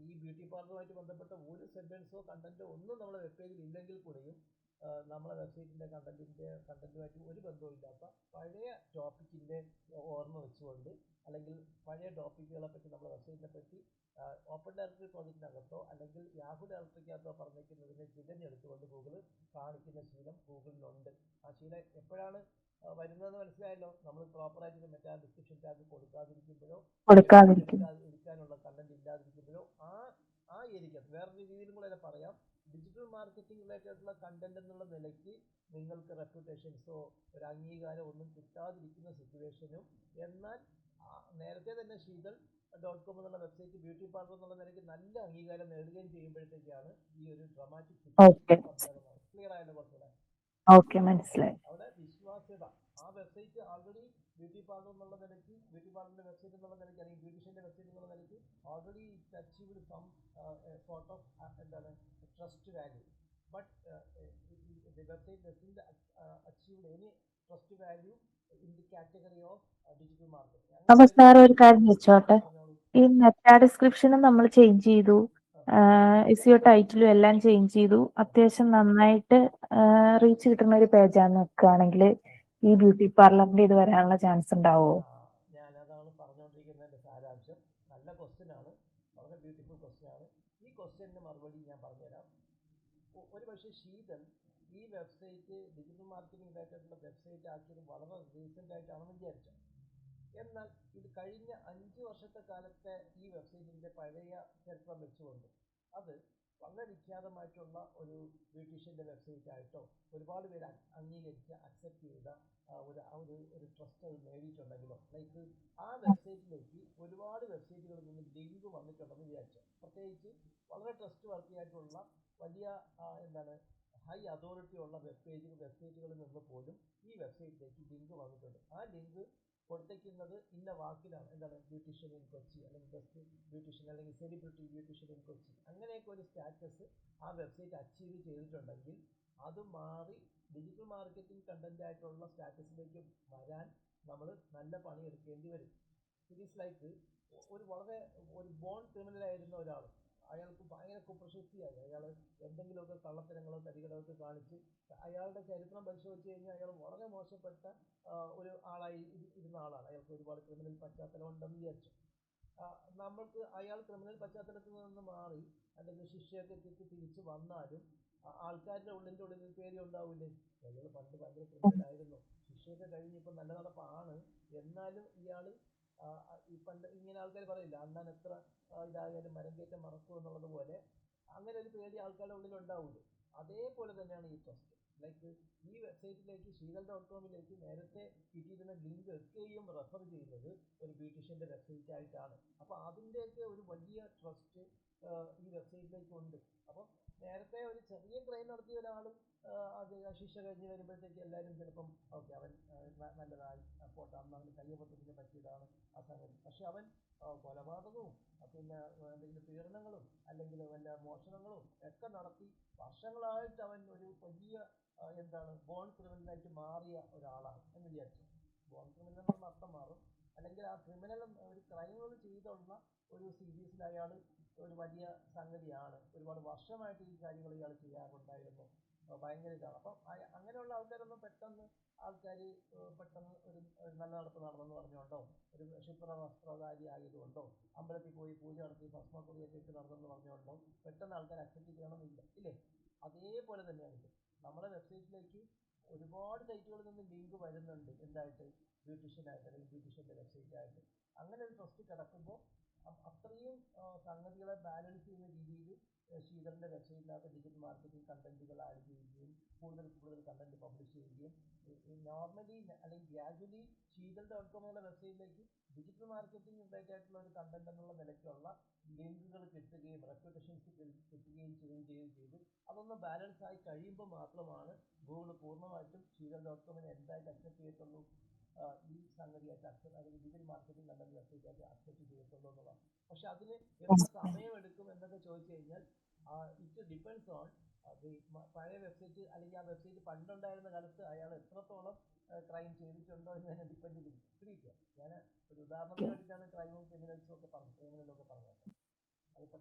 ഈ ബ്യൂട്ടി പാർലറുമായിട്ട് ബന്ധപ്പെട്ട ഒരു സെൻറ്റൻസോ കണ്ടൻറ്റോ ഒന്നും നമ്മുടെ വെബ് പേജിൽ ഇല്ലെങ്കിൽ കൂടെയും നമ്മളെ വെബ്സൈറ്റിൻ്റെ കണ്ടൻറ്റുമായിട്ട് ഒരു ബന്ധവും ഇല്ലാത്ത പഴയ ടോപ്പിക്കിൻ്റെ ഓർമ്മ വെച്ചുകൊണ്ട് അല്ലെങ്കിൽ പഴയ ടോപ്പിക്കുകളെ പറ്റി നമ്മളെ വെബ്സൈറ്റിനെ പറ്റി ഓപ്പൺ ഡയറക്ടറി പ്രോജക്റ്റിനകത്തോ അല്ലെങ്കിൽ യാഹൂ ഡയറക്ടറിക്കകത്തോ പറഞ്ഞിരിക്കുന്നതിനെ തിരഞ്ഞെടുത്തുകൊണ്ട് ഗൂഗിൾ കാണിക്കുന്ന ശീലം ഗൂഗിളിനുണ്ട്. ആ ശീലം എപ്പോഴാണ് വരുന്നതെന്ന് മനസ്സിലായല്ലോ. നമ്മൾ പ്രോപ്പറായിട്ട് മറ്റേ ഡിസ്ക്രിപ്ഷൻ ടാഗ് കൊടുക്കാതിരിക്കുമ്പോഴോ എടുക്കാനുള്ള കണ്ടന്റ് ഇല്ലാതിരിക്കുമ്പോഴോ ആ ഏരിയക്കകത്ത് വേറൊരു രീതിയിലും കൂടെ അതിനെ പറയാം. ഡിജിറ്റൽ മാർക്കറ്റിംഗ് റിലേറ്റഡുള്ള കണ്ടന്റ് എന്നുള്ള നിലയ്ക്ക് നിങ്ങൾക്ക് റെപ്യൂട്ടേഷൻസോ ഒരു അംഗീകാരം ഒന്നും കിട്ടാതിരിക്കുന്ന സിറ്റുവേഷനും എന്നാൽ നേരത്തെ തന്നെ ശീതൾ.com എന്നുള്ള വെബ്സൈറ്റ് ബ്യൂട്ടി പാർലർ എന്നുള്ള നിലയ്ക്ക് നല്ല അംഗീകാരം നേടുകയും ചെയ്യുമ്പോഴത്തേക്കാണ് ഈ ഒരു ഡ്രമാറ്റിക് സംഭവമാണ്. ക്ലിയർ ആയല്ലോ കുറച്ചുകൂടെ? ഓക്കെ, മനസ്സിലായി. അവിടെ വിശ്വാസ്യത ആ വെബ്സൈറ്റ് ആൾറെഡി ബ്യൂട്ടി പാർലർ എന്നുള്ള നിലയ്ക്ക് ബ്യൂട്ടി പാർലറിന്റെ വെബ്സൈറ്റ് എന്നുള്ള നിലയ്ക്ക് അല്ലെങ്കിൽ ബ്യൂട്ടീഷ്യന്റെ വെബ്സൈറ്റ് എന്നുള്ള നിലയ്ക്ക് already it achieved some sort of എന്താണ് trust value. But the website doesn't achieve any trust value in the category of digital marketing. അപ്പൊ സാർ ഒരു കാര്യം വെച്ചോട്ടെ, ഈ മെറ്റാ ഡിസ്ക്രിപ്ഷനും നമ്മൾ ചേഞ്ച് ചെയ്തു, SEO ടൈറ്റിലും എല്ലാം ചേഞ്ച് ചെയ്തു, അത്യാവശ്യം നന്നായിട്ട് റീച്ച് കിട്ടുന്ന ഒരു പേജാണ് വെക്കുകയാണെങ്കിൽ ഈ ബ്യൂട്ടി പാർലറിന്റെ ഇത് വരാനുള്ള ചാൻസ് ഉണ്ടാവുമോ? ഞാനതാണ് പറഞ്ഞുകൊണ്ടിരിക്കുന്നതിന്റെ സാരാംശം. നല്ല ക്വസ്റ്റ്യൻ ആണ്, വളരെ ബ്യൂട്ടിഫുൾ ക്വസ്റ്റ്യൻ ആണ്. ഈ ക്വസ്റ്റ്യന് മറുപടി ഞാൻ പറഞ്ഞുതരാം. ഒരു പക്ഷേ ശീതൾ ഈ വെബ്സൈറ്റ് ഡിജിറ്റൽ മാർക്കറ്റിംഗ് റിലേറ്റഡുള്ള വെബ്സൈറ്റ് ആക്കിയത് വളരെ റീസെൻ്റ് ആയിട്ടാണെന്ന് വിചാരിച്ചു. എന്നാൽ ഇത് കഴിഞ്ഞ 5 വർഷത്തെ കാലത്തെ ഈ വെബ്സൈറ്റിൻ്റെ പഴയ ചരിത്രം വെച്ചുകൊണ്ട് അത് വളരെ വിഖ്യാതമായിട്ടുള്ള ഒരു ബ്യൂട്ടീഷ്യൻ്റെ വെബ്സൈറ്റ് ആയിട്ടോ ഒരുപാട് പേര് അംഗീകരിച്ച് അക്സെപ്റ്റ് ചെയ്ത ഒരു ട്രസ്റ്റ് അത് നേടിയിട്ടുണ്ടെങ്കിലോ ലൈക്ക് ആ വെബ്സൈറ്റിലേക്ക് ഒരുപാട് വെബ്സൈറ്റുകളിൽ നിന്ന് ലിങ്ക് വന്നിട്ടുണ്ടെന്ന് വിചാരിച്ചു. പ്രത്യേകിച്ച് വളരെ ട്രസ്റ്റ് വർത്തിയായിട്ടുള്ള വലിയ എന്താണ് ഹൈ അതോറിറ്റി ഉള്ള വെബ്സൈറ്റുകളിൽ നിന്ന് പോലും ഈ വെബ്സൈറ്റിലേക്ക് ലിങ്ക് വന്നിട്ടുണ്ട്. ആ ലിങ്ക് കൊടുത്തേക്കുന്നത് ഇന്ന വാക്കിലാണ്, എന്താണ് ബ്യൂട്ടീഷ്യൻ ഇൻ കൊച്ചി അല്ലെങ്കിൽ ബെസ്റ്റ് ബ്യൂട്ടീഷ്യൻ അല്ലെങ്കിൽ സെലിബ്രിറ്റി ബ്യൂട്ടീഷ്യൻ ഇൻ കൊച്ചി, അങ്ങനെയൊക്കെ ഒരു സ്റ്റാറ്റസ് ആ വെബ്സൈറ്റ് അച്ചീവ് ചെയ്തിട്ടുണ്ടെങ്കിൽ അത് മാറി ഡിജിറ്റൽ മാർക്കറ്റിംഗ് കണ്ടന്റ് ആയിട്ടുള്ള സ്റ്റാറ്റസിലേക്ക് വരാൻ നമ്മൾ നല്ല പണിയെടുക്കേണ്ടി വരും. ഇറ്റ് ഈസ് ലൈക്ക് ഒരു ബോൺ ക്രിമിനലായിരുന്ന ഒരാൾ, അയാൾക്ക് ഭയങ്കര കുപ്രശസ്തിയായി, അയാൾ എന്തെങ്കിലുമൊക്കെ കള്ളത്തരങ്ങളോ തരികടൊക്കെ കാണിച്ച് അയാളുടെ ചരിത്രം പരിശോധിച്ച് കഴിഞ്ഞാൽ അയാൾ വളരെ മോശപ്പെട്ട ഒരു ആളായി ഇരുന്ന ആളാണ്. അയാൾക്ക് ഒരുപാട് ക്രിമിനൽ പശ്ചാത്തലം ഉണ്ടെന്ന് വിചാരിച്ചു. നമ്മൾക്ക് അയാൾ ക്രിമിനൽ പശ്ചാത്തലത്തിൽ നിന്ന് മാറി അല്ലെങ്കിൽ ശിക്ഷയൊക്കെ കിട്ടി തിരിച്ച് വന്നാലും ആൾക്കാരുടെ ഉള്ളിൽ പേടി ഉണ്ടാവില്ലേ, അയാൾ പണ്ട് ഭയങ്കര ക്രിമിനലായിരുന്നു, ശിക്ഷയൊക്കെ കഴിഞ്ഞിപ്പോൾ നല്ല നടപ്പാണ്, എന്നാലും ഇയാൾ ഈ പണ്ട് ഇങ്ങനെ ആൾക്കാർ പറയില്ല, അണ്ണൻ എത്ര ഇതായാലും മരം കയറ്റം മറക്കും എന്നുള്ളത് പോലെ അങ്ങനെ ഒരു പേടി ആൾക്കാരുടെ ഉള്ളിൽ ഉണ്ടാവില്ലേ. അതേപോലെ തന്നെയാണ് ഈ ട്രസ്റ്റ്. ലൈക്ക് ഈ വെബ്സൈറ്റിലേക്ക് ശീതൾ.comലേക്ക് നേരത്തെ കിട്ടിയിരുന്ന ലിങ്ക് ഒക്കെയും റെഫർ ചെയ്യുന്നത് ഒരു ബ്യൂട്ടീഷ്യൻ്റെ വെബ്സൈറ്റ് ആയിട്ടാണ്. അപ്പോൾ അതിൻ്റെയൊക്കെ ഒരു വലിയ ട്രസ്റ്റ് ഈ വെബ്സൈറ്റിലേക്ക് ഉണ്ട്. അപ്പം നേരത്തെ ഒരു ചെറിയ ക്രൈം നടത്തിയ ഒരാൾ അത് ശിക്ഷ കഴിഞ്ഞ് വരുമ്പോഴത്തേക്ക് എല്ലാവരും ചിലപ്പം ഓക്കെ അവൻ നല്ലതായി പോട്ടെ അന്ന് അവന് കയ്യബദ്ധത്തിന് പറ്റിയതാണ് ആ സംഗതി. പക്ഷെ അവൻ കൊലപാതകവും പിന്നെ എന്തെങ്കിലും പീഡനങ്ങളും അല്ലെങ്കിൽ വല്ല മോഷണങ്ങളും ഒക്കെ നടത്തി വർഷങ്ങളായിട്ട് അവൻ ഒരു വലിയ ബോൺ ക്രിമിനലായിട്ട് മാറിയ ഒരാളാണ് എന്ന് വിചാരിച്ചു. ബോൺ ക്രിമിനൽ എന്ന് പറഞ്ഞാൽ അർത്ഥം മാറും. അല്ലെങ്കിൽ ആ ക്രിമിനൽ ഒരു ക്രൈമുകൾ ചെയ്തുള്ള ഒരു സീരീസിൽ അയാൾ ഒരു വലിയ സംഗതിയാണ്. ഒരുപാട് വർഷമായിട്ട് ഈ കാര്യങ്ങൾ ഇയാൾ ചെയ്യാറുണ്ടായിരുന്നു. ഭയങ്കര ഇതാണ്. അപ്പം അങ്ങനെയുള്ള ആൾക്കാരൊന്നും പെട്ടെന്ന് ഒരു നല്ല നടപ്പ് നടന്നെന്ന് പറഞ്ഞുകൊണ്ടോ ഒരു ശുഭ്ര വസ്ത്രധാരി ആയതുകൊണ്ടോ അമ്പലത്തിൽ പോയി പൂജ നടത്തി ഭസ്മക്കുറിയൊക്കെ ഇട്ട് നടന്നെന്ന് പറഞ്ഞുകൊണ്ടോ പെട്ടെന്ന് ആൾക്കാർ അക്സെപ്റ്റ് ചെയ്യണമെന്നില്ല, ഇല്ലേ? അതേപോലെ തന്നെയാണ് ഇത്. നമ്മുടെ വെബ്സൈറ്റിലേക്ക് ഒരുപാട് സൈറ്റുകളിൽ നിന്ന് ലിങ്ക് വരുന്നുണ്ട്. എന്തായിട്ട്? ബ്യൂട്ടീഷ്യനായിട്ട് അല്ലെങ്കിൽ ബ്യൂട്ടീഷ്യൻ്റെ വെബ്സൈറ്റായിട്ട്. അങ്ങനെ ഒരു ട്രസ്റ്റ് കിടക്കുമ്പോൾ അത്രയും സംഗതികളെ ബാലൻസ് ചെയ്യുന്ന രീതിയിൽ ശീതളിൻ്റെ വെബ്സൈറ്റിനകത്ത് ഡിജിറ്റൽ മാർക്കറ്റിംഗ് കണ്ടന്റുകൾ ആഡ് ചെയ്യുകയും കൂടുതൽ കണ്ടന്റ് പബ്ലിഷ് ചെയ്യുകയും നോർമലി അല്ലെങ്കിൽ ഗ്രാജുവലി ശീതൾ.com എന്നുള്ള വെബ്സൈറ്റിലേക്ക് ഡിജിറ്റൽ മാർക്കറ്റിംഗ് റിലേറ്റഡ് ആയിട്ടുള്ള ഒരു കണ്ടന്റ് എന്നുള്ള നിലയ്ക്കുള്ള ലിങ്കുകൾ കിട്ടുകയും റെപ്യൂട്ടേഷൻസ് കിട്ടുകയും ചെയ്ത് അതൊന്ന് ബാലൻസ് ആയി കഴിയുമ്പോൾ മാത്രമാണ് ഗൂഗിൾ പൂർണ്ണമായിട്ടും ശീതൾ.com എന്തായിട്ട് അക്സെപ്റ്റ് ചെയ്യത്തുള്ളൂ, ഈ സംഗതിയായിട്ട് അല്ലെങ്കിൽ ഡിജിറ്റൽ മാർക്കറ്റിംഗ് കണ്ടന്റ് വെബ്സൈറ്റായിട്ട് അക്സെപ്റ്റ് ചെയ്യത്തുള്ളൂ എന്നുള്ളതാണ്. പക്ഷെ അതിന് എത്ര സമയമെടുക്കും എന്നൊക്കെ ചോദിച്ചു കഴിഞ്ഞാൽ ഇറ്റ് ഡിപ്പെൻഡ്സ് ഓൺ പഴയ വെബ്സൈറ്റ് അല്ലെങ്കിൽ ആ വെബ്സൈറ്റ് പണ്ടുണ്ടായിരുന്ന കാലത്ത് അയാൾ എത്രത്തോളം ക്രൈം ചെയ്തിട്ടുണ്ടോ എന്ന് തന്നെ ഡിപ്പെൻഡ് ചെയ്തിരിക്കുക. ഞാൻ ഒരു ഉദാഹരണത്തിന് വേണ്ടിയിട്ടാണ് ക്രൈമും ക്രിമിനൽസും ഒക്കെ പറഞ്ഞത്. അതിപ്പോൾ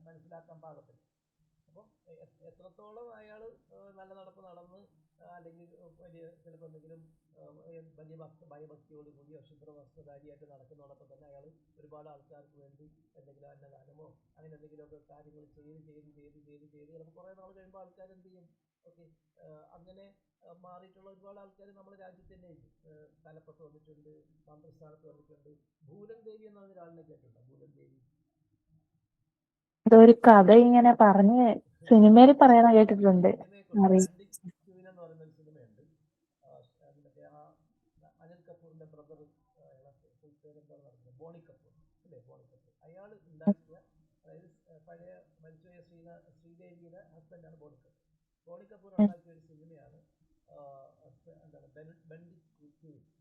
മനസ്സിലാക്കാൻ പാകത്തില്ല. അപ്പം എത്രത്തോളം അയാൾ നല്ല നടപ്പ് നടന്ന് അല്ലെങ്കിൽ വലിയ ചിലപ്പോൾ എന്തെങ്കിലും വലിയ ഭയഭക്തിയോടുകൂടി അശുഭ്ര വസ്ത്രധാരിയായിട്ട് നടക്കുന്നതോടൊപ്പം തന്നെ അയാൾ ഒരുപാട് ആൾക്കാർക്ക് വേണ്ടി എന്തെങ്കിലും അന്നദാനമോ അങ്ങനെ എന്തെങ്കിലുമൊക്കെ കാര്യങ്ങൾ ചെയ്ത് ചിലപ്പോൾ കുറേ നാൾ കഴിയുമ്പോൾ ആൾക്കാർ എന്ത് ചെയ്യും? ഓക്കെ, അങ്ങനെ മാറിയിട്ടുള്ള ഒരുപാട് ആൾക്കാർ നമ്മുടെ രാജ്യത്ത് തന്നെ ഉണ്ട്. തലപ്പത്ത് വന്നിട്ടുണ്ട്, മന്ത്രിസ്ഥാനത്ത് വന്നിട്ടുണ്ട്. ഭൂലൻ ദേവി എന്ന് പറഞ്ഞ ഒരാളിനെ കേട്ടിട്ടുണ്ടോ? ഭൂലൻ ദേവി ഒരു കഥ ഇങ്ങനെ പറഞ്ഞ് സിനിമയിൽ പറയണ കേട്ടിട്ടുണ്ട്. എന്ന് പറയുന്ന ഒരു സിനിമയുണ്ട്. മറ്റേ അനിൽ കപൂറിന്റെ ബ്രദർ, പേരെന്താണ് പറയുന്നത്, ബോണി കപൂർ അല്ലേ? ബോണി കപൂർ അയാൾ ഉണ്ടാക്കിയ, അതായത് പഴയ മരിച്ചുപോയ ശ്രീദേവിയുടെ ഹസ്ബൻഡാണ് ബോണി കപൂർ. ബോണി കപൂർ ഉണ്ടാക്കിയ ഒരു സിനിമയാണ്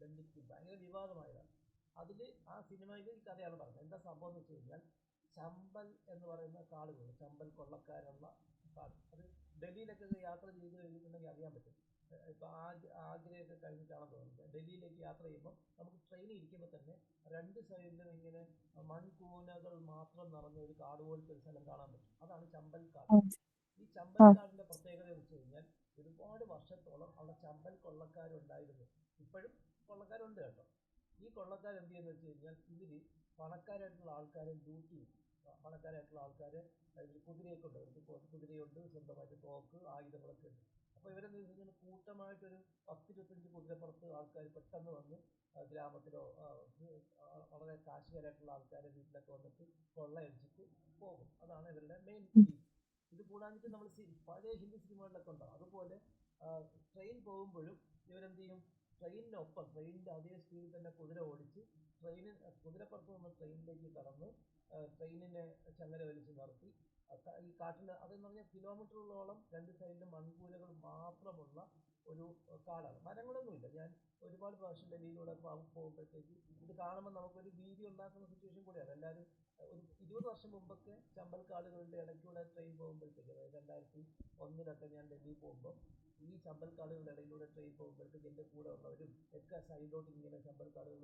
ബെൻഡിക്ട്. ഭയങ്കര വിവാദമായതാണ്. അതിൽ ആ സിനിമയിൽ ഈ കഥയാണ് പറഞ്ഞത്. എന്താ സംഭവം എന്ന് വെച്ച് കഴിഞ്ഞാൽ, ചമ്പൽ എന്ന് പറയുന്ന കാടുകൾ, ചമ്പൽ കൊള്ളക്കാരുള്ള കാട്, അത് ഡൽഹിയിലൊക്കെ യാത്ര ചെയ്ത് കഴിഞ്ഞിട്ടുണ്ടെങ്കിൽ അറിയാൻ പറ്റും. ഇപ്പോൾ ആഗ്രയൊക്കെ കഴിഞ്ഞിട്ടാണെന്ന് തോന്നുന്നത്. ഡൽഹിയിലേക്ക് യാത്ര ചെയ്യുമ്പോൾ നമുക്ക് ട്രെയിനിൽ ഇരിക്കുമ്പോൾ തന്നെ രണ്ട് സൈഡിലും ഇങ്ങനെ മൺകൂനകൾ മാത്രം നിറഞ്ഞ ഒരു കാട് പോലത്തെ ഒരു സ്ഥലം കാണാൻ പറ്റും. അതാണ് ചമ്പൽ കാട്. ഈ ചമ്പൽ കാടിൻ്റെ പ്രത്യേകത എന്ന് വെച്ച് കഴിഞ്ഞാൽ ഒരുപാട് വർഷത്തോളം അവിടെ ചമ്പൽ കൊള്ളക്കാരുണ്ടായിരുന്നു. ഇപ്പോഴും കൊള്ളക്കാരുണ്ട് കേട്ടോ. ഈ കൊള്ളക്കാർ എന്ത് ചെയ്യുന്നത് വെച്ച് കഴിഞ്ഞാൽ, ഇവർ പണക്കാരായിട്ടുള്ള ആൾക്കാരെ ലൂട്ട് ചെയ്യും. പണക്കാരായിട്ടുള്ള ആൾക്കാരെ കുതിരയൊക്കെ ഉണ്ട്, അവർക്ക് കുതിരയുണ്ട്, സ്വന്തമായിട്ട് തോക്ക്, ആയുധങ്ങളൊക്കെ ഉണ്ട്. അപ്പോൾ ഇവരെന്ത് വെച്ച് കൂട്ടമായിട്ടൊരു 10-25 കുതിരപ്പുറത്ത് ആൾക്കാർ പെട്ടെന്ന് വന്ന് ഗ്രാമത്തിലോ വളരെ കാശുകാരായിട്ടുള്ള ആൾക്കാരെ വീട്ടിലൊക്കെ വന്നിട്ട് കൊള്ളയടിച്ചിട്ട് പോകും. അതാണ് ഇവരുടെ മെയിൻ. ഇത് കൂടാഞ്ഞിട്ട് നമ്മൾ പഴയ ഹിന്ദി സിനിമകളിലൊക്കെ ഉണ്ടാവും. അതുപോലെ ട്രെയിൻ പോകുമ്പോഴും ഇവരെന്ത് ചെയ്യും? ട്രെയിനിൻ്റെ അതേ സ്പീഡിൽ തന്നെ കുതിര ഓടിച്ച് കുതിരപ്പുറത്ത് നിന്ന് ട്രെയിനിലേക്ക് കടന്ന് ട്രെയിനിനെ ചങ്ങല വലിച്ച് നിർത്തി ഈ കാട്ടിൽ, അതെന്ന് പറഞ്ഞാൽ കിലോമീറ്ററുകളോളം രണ്ട് സൈഡിലും മൺകൂനകൾ മാത്രമുള്ള ഒരു കാടാണ്. മരങ്ങളൊന്നുമില്ല. ഞാൻ ഒരുപാട് പ്രാവശ്യം ഡൽഹിയിലൂടെ പോകുമ്പോഴത്തേക്ക് ഇത് കാണുമ്പോൾ നമുക്കൊരു ഭീതി ഉണ്ടാക്കുന്ന സിറ്റുവേഷൻ കൂടിയാണ്. എല്ലാവരും ഒരു 20 വർഷം മുമ്പൊക്കെ ചമ്പൽ കാടുകളുടെ ഇടയ്ക്കൂടെ ട്രെയിൻ പോകുമ്പോഴത്തേക്ക്, അതായത് 2001 ഞാൻ ഡൽഹി പോകുമ്പോൾ ഈ ചമ്പൽ കാടുകളുടെ ഇടയിലൂടെ ട്രെയിൻ പോകുമ്പോഴത്തേക്ക് എൻ്റെ കൂടെ ഉള്ളവരും ഒക്കെ സൈഡിലോട്ട് ഇങ്ങനെ ചമ്പൽ കാടുകൾ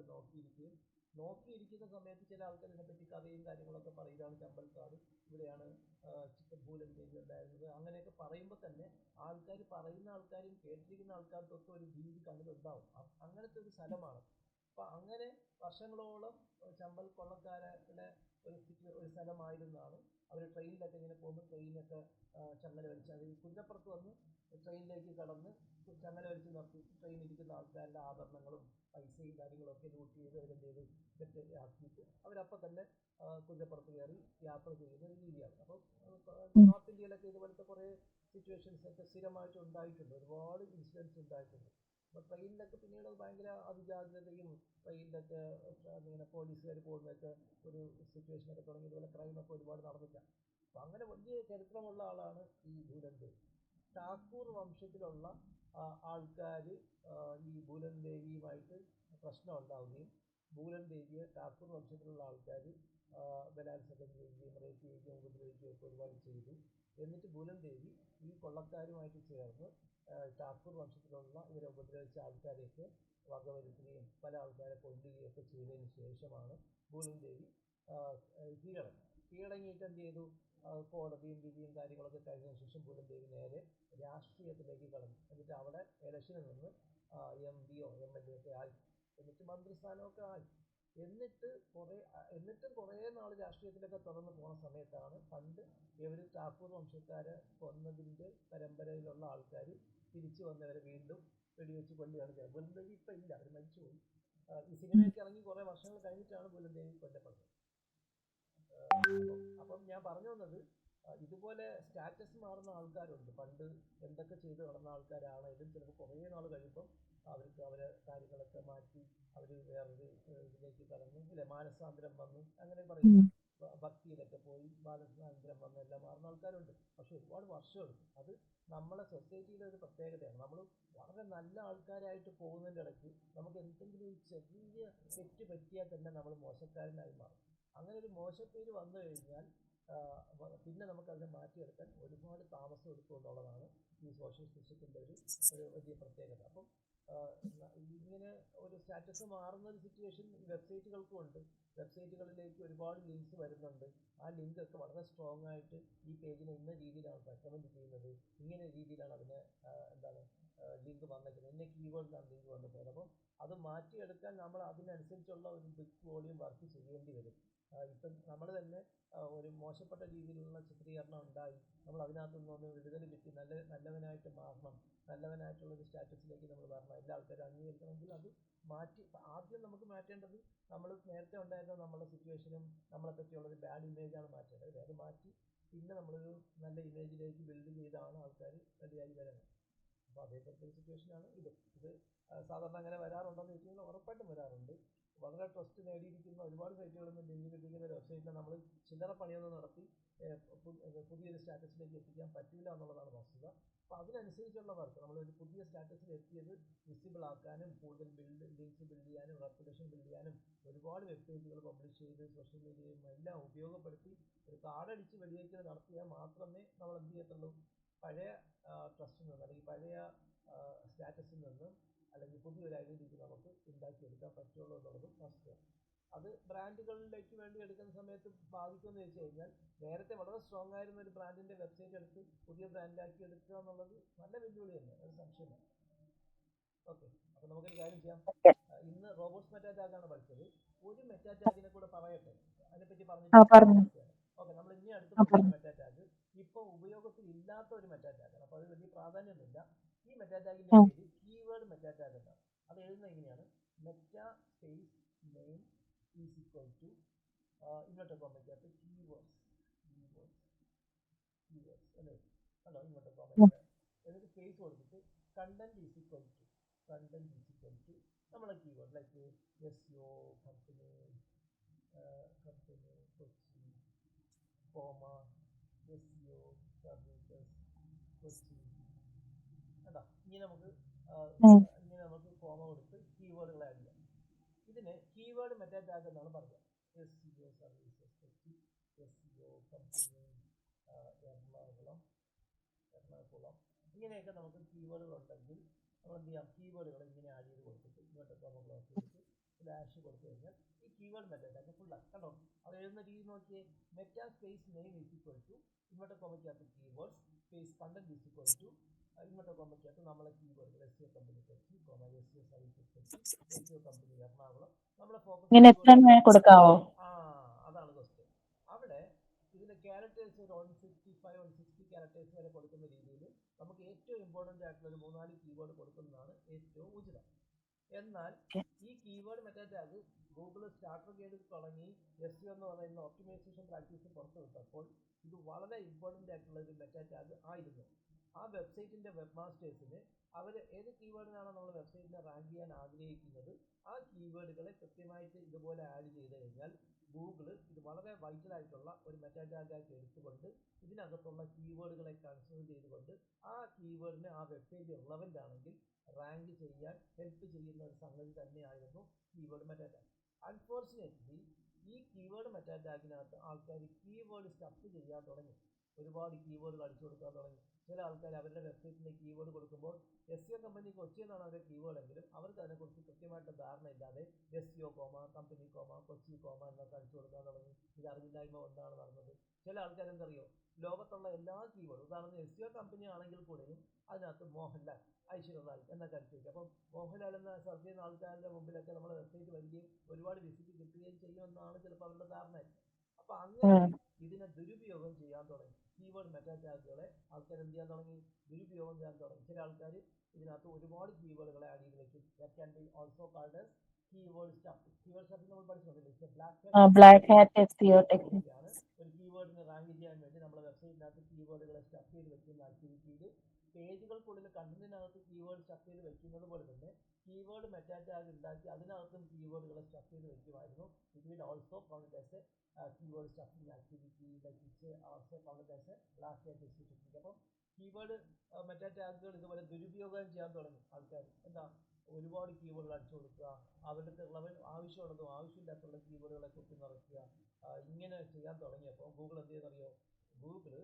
നോക്കിയിരിക്കുന്ന സമയത്ത് ചില ആൾക്കാർ ഇതിനെപ്പറ്റി കഥയും കാര്യങ്ങളൊക്കെ പറയും. ഇതാണ് ചമ്പൽക്കാട്, ഇവിടെയാണ് ഭൂലൻ ദേവി ഉണ്ടായിരുന്നത്, അങ്ങനെയൊക്കെ പറയുമ്പോൾ തന്നെ പറയുന്ന ആൾക്കാരും കേട്ടിരിക്കുന്ന ആൾക്കാർക്കൊക്കെ ഒരു ഭീതി കണ്ണിലുണ്ടാവും. അങ്ങനത്തെ ഒരു സ്ഥലമാണ്. അപ്പം അങ്ങനെ വർഷങ്ങളോളം ചമ്പൽ കൊള്ളക്കാരുടെ ഒരു സ്ഥലമായിരുന്നാണ്. അവർ ട്രെയിനിലൊക്കെ ഇങ്ങനെ പോകുമ്പോൾ ട്രെയിനൊക്കെ ചങ്ങല വലിച്ച്, അത് കുതിരപ്പുറത്ത് വന്ന് ട്രെയിനിലേക്ക് കടന്ന് ചങ്ങല വലിച്ച് നിർത്തി ട്രെയിൻ ഇരിക്കുന്ന ആൾക്കാരുടെ ആഭരണങ്ങളും പൈസയും കാര്യങ്ങളൊക്കെ ലൂട്ട് ചെയ്ത് അവരെന്ത് ചെയ്ത് സെറ്റ് ആക്കിയിട്ട് അവരപ്പം തന്നെ കുതിരപ്പുറത്ത് കയറി യാത്ര ചെയ്യുന്ന ഒരു രീതിയാണ്. അപ്പം നോർത്ത് ഇന്ത്യയിലൊക്കെ ഇതുപോലത്തെ കുറേ സിറ്റുവേഷൻസ് ഒക്കെ സ്ഥിരമായിട്ട് ഉണ്ടായിട്ടുണ്ട്. ഒരുപാട് ഇൻസിഡൻസ് ഉണ്ടായിട്ടുണ്ട്. അപ്പോൾ ട്രെയിനിലൊക്കെ പിന്നീട് ഭയങ്കര അതിജാഗ്രതയും ട്രെയിനിലൊക്കെ ഇങ്ങനെ പോലീസുകാർ പോകുന്നതൊക്കെ ഒരു സിറ്റുവേഷനൊക്കെ തുടങ്ങി ഇതുപോലെ ക്രൈമൊക്കെ ഒരുപാട് നടന്നിട്ടാണ്. അപ്പം അങ്ങനെ വലിയ ചരിത്രമുള്ള ആളാണ് ഈ ഭൂലൻ ദേവി. ഠാക്കൂർ വംശത്തിലുള്ള ആൾക്കാർ ഈ ഭൂലൻ ദേവിയുമായിട്ട് പ്രശ്നം ഉണ്ടാവുകയും ബൂലൻ ദേവിയെ ടാക്കൂർ വംശത്തിലുള്ള ആൾക്കാർ ബലാത്സംഗം ചെയ്യുകയും റേപ്പ് ചെയ്യുകയും ഉപദ്രവിക്കുകയും ഒക്കെ ഒരുപാട് ചെയ്തു. എന്നിട്ട് ബൂലൻ ദേവി ഈ കൊള്ളക്കാരുമായിട്ട് ചേർന്ന് ടാക്കൂർ വംശത്തിലുള്ള ഇവരെ ഉപദ്രവിച്ച ആൾക്കാരെയൊക്കെ വകവരുത്തുകയും പല ആൾക്കാരെ കൊല്ലുകയും ഒക്കെ ചെയ്തതിന് ശേഷമാണ് ബൂലൻ ദേവി കീഴടങ്ങിയിട്ട് എന്ത് ചെയ്തു, കോടതിയും വിധിയും കാര്യങ്ങളൊക്കെ കഴിഞ്ഞതിന് ശേഷം ബൂലൻ ദേവി നേരെ രാഷ്ട്രീയത്തിലേക്ക് കടന്നു. എന്നിട്ട് അവിടെ ഇലക്ഷനിൽ നിന്ന് MP യോ MLA ഒക്കെ ആയി, എന്നിട്ട് മന്ത്രിസ്ഥാനമൊക്കെ ആയി. എന്നിട്ടും കുറേ നാൾ രാഷ്ട്രീയത്തിലൊക്കെ തുറന്നു പോണ സമയത്താണ് പണ്ട് ഇവർ ടാക്കൂർ വംശക്കാരെ കൊന്നതിൻ്റെ പരമ്പരയിലുള്ള ആൾക്കാർ തിരിച്ചു വന്നവരെ വീണ്ടും വെടിവെച്ച് കൊല്ലുകയാണ് ചെയ്യുന്നത്. ബൂലൻ ദേവി ഇപ്പം ഇല്ല, അവർ മരിച്ചുപോയി. ഈ സിനിമയൊക്കെ ഇറങ്ങി കുറേ വർഷങ്ങൾ കഴിഞ്ഞിട്ടാണ് ബൂലൻ ദേവി കൊല്ലപ്പെടുന്നത്. അപ്പം ഞാൻ പറഞ്ഞു വന്നത്, ഇതുപോലെ സ്റ്റാറ്റസ് മാറുന്ന ആൾക്കാരുണ്ട്. പണ്ട് എന്തൊക്കെ ചെയ്ത് നടന്ന ആൾക്കാരാണെങ്കിലും ചിലപ്പോൾ കുറേ നാൾ കഴിയുമ്പം അവർക്ക് അവരെ കാര്യങ്ങളൊക്കെ മാറ്റി അവർ വേറൊരു ഇതിലേക്ക് കടന്നു, ഇല്ലേ, മാനസാന്തരം വന്നു, അങ്ങനെ പറയും. ഭക്തിയിലൊക്കെ പോയി മാനസാന്തരം വന്ന് എല്ലാം മാറുന്ന ആൾക്കാരുണ്ട്. പക്ഷെ ഒരുപാട് വർഷമെടുക്കും. അത് നമ്മളെ സൊസൈറ്റിയിലെ ഒരു പ്രത്യേകതയാണ്. നമ്മൾ വളരെ നല്ല ആൾക്കാരായിട്ട് പോകുന്നതിൻ്റെ ഇടയ്ക്ക് നമുക്ക് എന്തെങ്കിലും ഒരു ചെറിയ തെറ്റ് പറ്റിയാൽ തന്നെ നമ്മൾ മോശക്കാരനായി മാറും. അങ്ങനെ ഒരു മോശപ്പേര് വന്നു കഴിഞ്ഞാൽ പിന്നെ നമുക്കതിനെ മാറ്റിയെടുക്കാൻ ഒരുപാട് താമസം എടുക്കും എന്നുള്ളതാണ് ഈ സോഷ്യൽ സിസ്റ്റത്തിൻ്റെ ഒരു വലിയ പ്രത്യേകത. അപ്പം ഇങ്ങനെ ഒരു സ്റ്റാറ്റസ് മാറുന്ന ഒരു സിറ്റുവേഷൻ വെബ്സൈറ്റുകൾക്കും ഉണ്ട്. വെബ്സൈറ്റുകളിലേക്ക് ഒരുപാട് ലിങ്ക്സ് വരുന്നുണ്ട്. ആ ലിങ്കൊക്കെ വളരെ സ്ട്രോങ് ആയിട്ട് ഈ പേജിനെ ഇന്ന രീതിയിലാണ് റെക്കമെൻഡ് ചെയ്യുന്നത്, ഇങ്ങനെ രീതിയിലാണ് അതിനെ ലിങ്ക് വന്നിരിക്കുന്നത്, ഇന്ന കീവേഡിലാണ് ലിങ്ക് വന്നിട്ടുള്ളത്. അപ്പം അത് മാറ്റിയെടുക്കാൻ നമ്മൾ അതിനനുസരിച്ചുള്ള ഒരു ബിഗ് വോളിയം വർക്ക് ചെയ്യേണ്ടി വരും. ഇപ്പം നമ്മൾ തന്നെ ഒരു മോശപ്പെട്ട രീതിയിലുള്ള ചിത്രീകരണം ഉണ്ടായി, നമ്മൾ അതിനകത്തു നിന്നൊന്ന് വിടുതൽ കിട്ടി നല്ലവനായിട്ട് മാറണം, നല്ലവനായിട്ടുള്ളൊരു സ്റ്റാറ്റസിലേക്ക് നമ്മൾ വരണം, എല്ലാ ആൾക്കാരും അംഗീകരിക്കണമെങ്കിൽ അത് മാറ്റി ആദ്യം നമുക്ക് മാറ്റേണ്ടത് നമ്മൾ നേരത്തെ ഉണ്ടായിരുന്ന നമ്മുടെ സിറ്റുവേഷനും നമ്മളെ പറ്റിയുള്ളൊരു ബാഡ് ഇമേജാണ് മാറ്റേണ്ടത്. അത് മാറ്റി പിന്നെ നമ്മളൊരു നല്ല ഇമേജിലേക്ക് ബിൽഡ് ചെയ്താണ് ആൾക്കാർ റെഡിയായി വരണം. അപ്പോൾ അതേപോലത്തെ ഒരു സിറ്റുവേഷനാണ് ഇത് സാധാരണ അങ്ങനെ വരാറുണ്ടെന്ന് വെച്ച് കഴിഞ്ഞാൽ ഉറപ്പായിട്ടും വരാറുണ്ട്. വളരെ ട്രസ്റ്റ് നേടിയിരിക്കുന്ന ഒരുപാട് സൈറ്റുകളൊന്നും ലിങ്ക് കിട്ടിയിരിക്കുന്ന ഒരു വെബ്സൈറ്റിനെ നമ്മൾ ചില്ലറ പണിയൊന്നും നടത്തി പുതിയൊരു സ്റ്റാറ്റസിലേക്ക് എത്തിക്കാൻ പറ്റില്ല എന്നുള്ളതാണ് വസ്തുത. അപ്പോൾ അതിനനുസരിച്ചുള്ള വർക്ക് നമ്മളൊരു പുതിയ സ്റ്റാറ്റസിൽ എത്തിയത് വിസിബിൾ ആക്കാനും കൂടുതൽ ലിങ്ക്സ് ബിൽഡ് ചെയ്യാനും റെപ്യൂട്ടേഷൻ ബിൽഡ് ചെയ്യാനും ഒരുപാട് വെബ്സൈറ്റുകൾ പബ്ലിഷ് ചെയ്ത് സോഷ്യൽ മീഡിയയും എല്ലാം ഉപയോഗപ്പെടുത്തി ഒരു കാർഡടിച്ച് വെടിവെക്കൽ നടത്തിയാൽ മാത്രമേ നമ്മൾ എന്ത് ചെയ്യത്തുള്ളൂ, പഴയ ട്രസ്റ്റിൽ നിന്ന് അല്ലെങ്കിൽ പഴയ സ്റ്റാറ്റസിൽ നിന്ന് അല്ലെങ്കിൽ പുതിയൊരു ഐഡൻറ്റിറ്റി നമുക്ക് ഉണ്ടാക്കിയെടുക്കാൻ പറ്റുള്ളൂ എന്നുള്ളത് വസ്തുത. അത് ബ്രാൻഡുകളിലേക്ക് വേണ്ടി എടുക്കുന്ന സമയത്ത് ബാധിക്കുമെന്ന് വെച്ച് കഴിഞ്ഞാൽ നേരത്തെ വളരെ സ്ട്രോങ് ആയിരുന്ന ഒരു ബ്രാൻഡിൻ്റെ വെബ്സൈറ്റ് എടുത്ത് പുതിയ ബ്രാൻഡാക്കി എടുക്കുക എന്നുള്ളത് നല്ല വെല്ലുവിളി തന്നെ, അത് സംശയമില്ല. ഓക്കെ, അപ്പോൾ നമുക്കൊരു കാര്യം ചെയ്യാം. ഇന്ന് റോബോട്ട്സ് മെറ്റാറ്റാഗാണ് പഠിച്ചത്. ഒരു മെറ്റാറ്റാഗിനെ കൂടെ പറയട്ടെ, അതിനെപ്പറ്റി പറഞ്ഞിട്ട്. ഓക്കെ, നമ്മൾ ഇനി അടുത്ത് പഠിക്കുന്ന മെറ്റാറ്റാഗ് ഇപ്പോൾ ഉപയോഗത്തിൽ ഇല്ലാത്ത ഒരു മെറ്റാറ്റാഗാണ്. അപ്പോൾ അത് വലിയ പ്രാധാന്യമൊന്നുമില്ല. ഈ മെറ്റാറ്റാഗിൻ്റെ പേര് കീവേഡ് മെറ്റാറ്റാഗ് എന്നാണ്. അത് എഴുതുന്നത് എങ്ങനെയാണ്, meta space name is equal to ഇങ്ങോട്ട് കോമയ്ക്കകത്ത് കീവേഡ്സ് അല്ലേ, അല്ലോ ഇങ്ങോട്ട് കോമയ്ക്കകത്ത് എന്നിട്ട് സ്പേസ് കൊടുത്തിട്ട് കണ്ടന്റ് ഈസ് ഈക്വൽ ടു നമ്മളെ keyword like SEO company Kochi comma SEO services Kochi കേട്ടോ. ഇങ്ങനെ നമുക്ക് കോമ കൊടുത്ത് കീവേഡുകൾ ആഡ് ചെയ്യാം. ഇതിന് കീവേഡ് മെറ്റാറ്റാഗ് എന്നാണ് പറയുക. SEO services Kochi, SEO company Ernakulam, ഇങ്ങനെയൊക്കെ നമുക്ക് കീവേഡുകൾ ഉണ്ടെങ്കിൽ നമ്മൾ എന്ത് ചെയ്യാം, കീവേഡുകൾ ഇങ്ങനെ ആഡ് ചെയ്ത് കൊടുത്തിട്ട് ഇങ്ങോട്ട് കോമ ക്ലോസ് ചെയ്തിട്ട് സ്ലാഷ് കൊടുത്തു കഴിഞ്ഞാൽ ഈ കീവേഡ് മെറ്റാറ്റാഗ് ഫുള്ളാണ് കേട്ടോ. അത് എഴുതുന്ന രീതി നോക്കിയേ, meta space name is equal to ഇങ്ങോട്ട് കോമയ്ക്കകത്ത് keywords space content is equal to ഇങ്ങോട്ട് കോമയ്ക്കകത്ത് നമ്മളെ കീവേഡുകൾ SEO company Kochi, SEO services Kochi, SEO company Ernakulam. നമ്മളെ ഫോക്കസ് കൊടുക്കാവോ? അതാണ് ക്വസ്റ്റ്യൻ. അവിടെ ഇതിന്റെ ക്യാരക്ടേഴ്സ് ഒരു 160 ക്യാരക്ടേഴ്സ് വരെ കൊടുക്കുന്ന രീതിയിൽ നമുക്ക് ഏറ്റവും ഇമ്പോർട്ടൻ്റ് ആയിട്ടുള്ള ഒരു 3-4 കീവേഡ് കൊടുക്കുന്നതാണ് ഏറ്റവും ഉചിതം. എന്നാൽ ഈ കീവേഡ് മെറ്റാറ്റാഗ് ഗൂഗിൾ സ്റ്റാർട്ടർ ഗൈഡിൽ തുടങ്ങി SEO എന്ന് പറയുന്ന ഒപ്റ്റിമൈസേഷൻ പ്രാക്ടീസ് പുറത്തു വിട്ടപ്പോൾ ഇത് വളരെ ഇമ്പോർട്ടൻ്റ് ആയിട്ടുള്ള ഒരു മെറ്റാറ്റാഗ് ആയിരുന്നു. ആ വെബ്സൈറ്റിൻ്റെ വെബ് മാസ്റ്റേഴ്സിന് അവർ ഏത് കീവേഡിനാണോ നമ്മൾ വെബ്സൈറ്റിനെ റാങ്ക് ചെയ്യാൻ ആഗ്രഹിക്കുന്നത് ആ കീവേഡുകളെ കൃത്യമായിട്ട് ഇതുപോലെ ആഡ് ചെയ്ത് കഴിഞ്ഞാൽ ഗൂഗിൾ ഇത് വളരെ വൈറ്റലായിട്ടുള്ള ഒരു മെറ്റാ ടാഗായിട്ട് എടുത്തുകൊണ്ട് ഇതിനകത്തുള്ള കീവേഡുകളെ കൺസിഡർ ചെയ്തുകൊണ്ട് ആ കീവേഡിന് ആ വെബ് പേജ് റിലവൻ്റ് ആണെങ്കിൽ റാങ്ക് ചെയ്യാൻ ഹെൽപ്പ് ചെയ്യുന്ന ഒരു സംഗതി തന്നെയായിരുന്നു കീവേഡ് മെറ്റാ ടാഗ്. അൺഫോർച്ചുനേറ്റ്ലി ഈ കീവേഡ് മെറ്റാ ടാഗിനകത്ത് ആൾക്കാർ കീവേഡ് സ്റ്റഫ് ചെയ്യാൻ തുടങ്ങി, ഒരുപാട് കീവേഡുകൾ അടിച്ചു കൊടുക്കാൻ തുടങ്ങി. ചില ആൾക്കാർ അവരുടെ വെബ്സൈറ്റിൽ കീവേഡ് കൊടുക്കുമ്പോൾ SEO കമ്പനി കൊച്ചി എന്നാണ് അവരുടെ കീവേഡ് എങ്കിലും അവർക്ക് അതിനെക്കുറിച്ച് കൃത്യമായിട്ട് ധാരണ ഇല്ലാതെ SEO കമ്പനി കൊച്ചി എന്നൊക്കെ അടിച്ചു കൊടുക്കാൻ തുടങ്ങി. ഇത് അറിവില്ലായ്മ കൊണ്ടാണ് നടന്നത്. ചില ആൾക്കാർ എന്തറിയോ, ലോകത്തുള്ള എല്ലാ കീവേഡും, ഉദാഹരണത്തിന് SEO കമ്പനി ആണെങ്കിൽ കൂടെയും അതിനകത്ത് മോഹൻലാൽ, ഐശ്വര്യ റായ് എന്നൊക്കെ അടിച്ചു വയ്ക്കും. അപ്പം മോഹൻലാൽ എന്ന സെർച്ച് ചെയ്യുന്ന ആൾക്കാരുടെ മുമ്പിലൊക്കെ നമ്മുടെ വെബ്സൈറ്റ് വരികയും ഒരുപാട് വിസിറ്റ് കിട്ടുകയും ചെയ്യുമെന്നാണ് ചിലപ്പോൾ അവരുടെ ധാരണ. അപ്പൊ അങ്ങനെ ഇതിനെ ദുരുപയോഗം ചെയ്യാൻ തുടങ്ങി. കീവേഡ് മെറ്റാ ടാഗുകളെ ആൾക്കാർ എന്ത് ചെയ്യാൻ തുടങ്ങി, ദുരുപയോഗം ചെയ്യാൻ തുടങ്ങി. ചില ആൾക്കാർ ഇതിനകത്ത് ഒരുപാട് കീവേഡുകളെ ആഡ് ചെയ്ത് വെക്കും. That can be also called as keyword stuffing. Keyword stuffing നമ്മൾ പഠിച്ചിട്ടുണ്ടല്ലോ, ബ്ലാക്ക് ഹാറ്റ് SEO ടെക്നിക്. ഒരു കീവേഡിന് റാങ്ക് ചെയ്യാൻ വേണ്ടി നമ്മുടെ വെബ്സൈറ്റിനകത്ത് കീവേഡുകളെ സ്റ്റഫ് ചെയ്ത് വെക്കുന്ന ആക്ടിവിറ്റിയിൽ പേജുകൾക്കുള്ളിൽ കണ്ടന്റിനകത്ത് കീവേഡ് സ്റ്റഫ് ചെയ്ത് വെക്കുന്നത് പോലെ തന്നെ കീവേഡ് മെറ്റാ ടാഗ് ഉണ്ടാക്കി അതിനകത്തും കീവേഡുകളെ സ്റ്റഫ് ചെയ്ത് വെക്കുമായിരുന്നു. It will also count as a keyword stuffing activity, like it's also count as a black hat SEO technique. അപ്പം കീവേഡ് മെറ്റാ ടാഗുകൾ ഇതുപോലെ ദുരുപയോഗം ചെയ്യാൻ തുടങ്ങി ആൾക്കാർ. എന്താ, ഒരുപാട് കീവേഡുകൾ അടിച്ചു കൊടുക്കുക, അവരുടെ ആവശ്യമുള്ളതും ആവശ്യമില്ലാത്തുള്ള കീവേഡുകളെ കുത്തി നിറയ്ക്കുക, ഇങ്ങനെ ചെയ്യാൻ തുടങ്ങിയപ്പോൾ ഗൂഗിൾ എന്ത് ചെയ്യുന്നറിയോ, ഗൂഗിൾ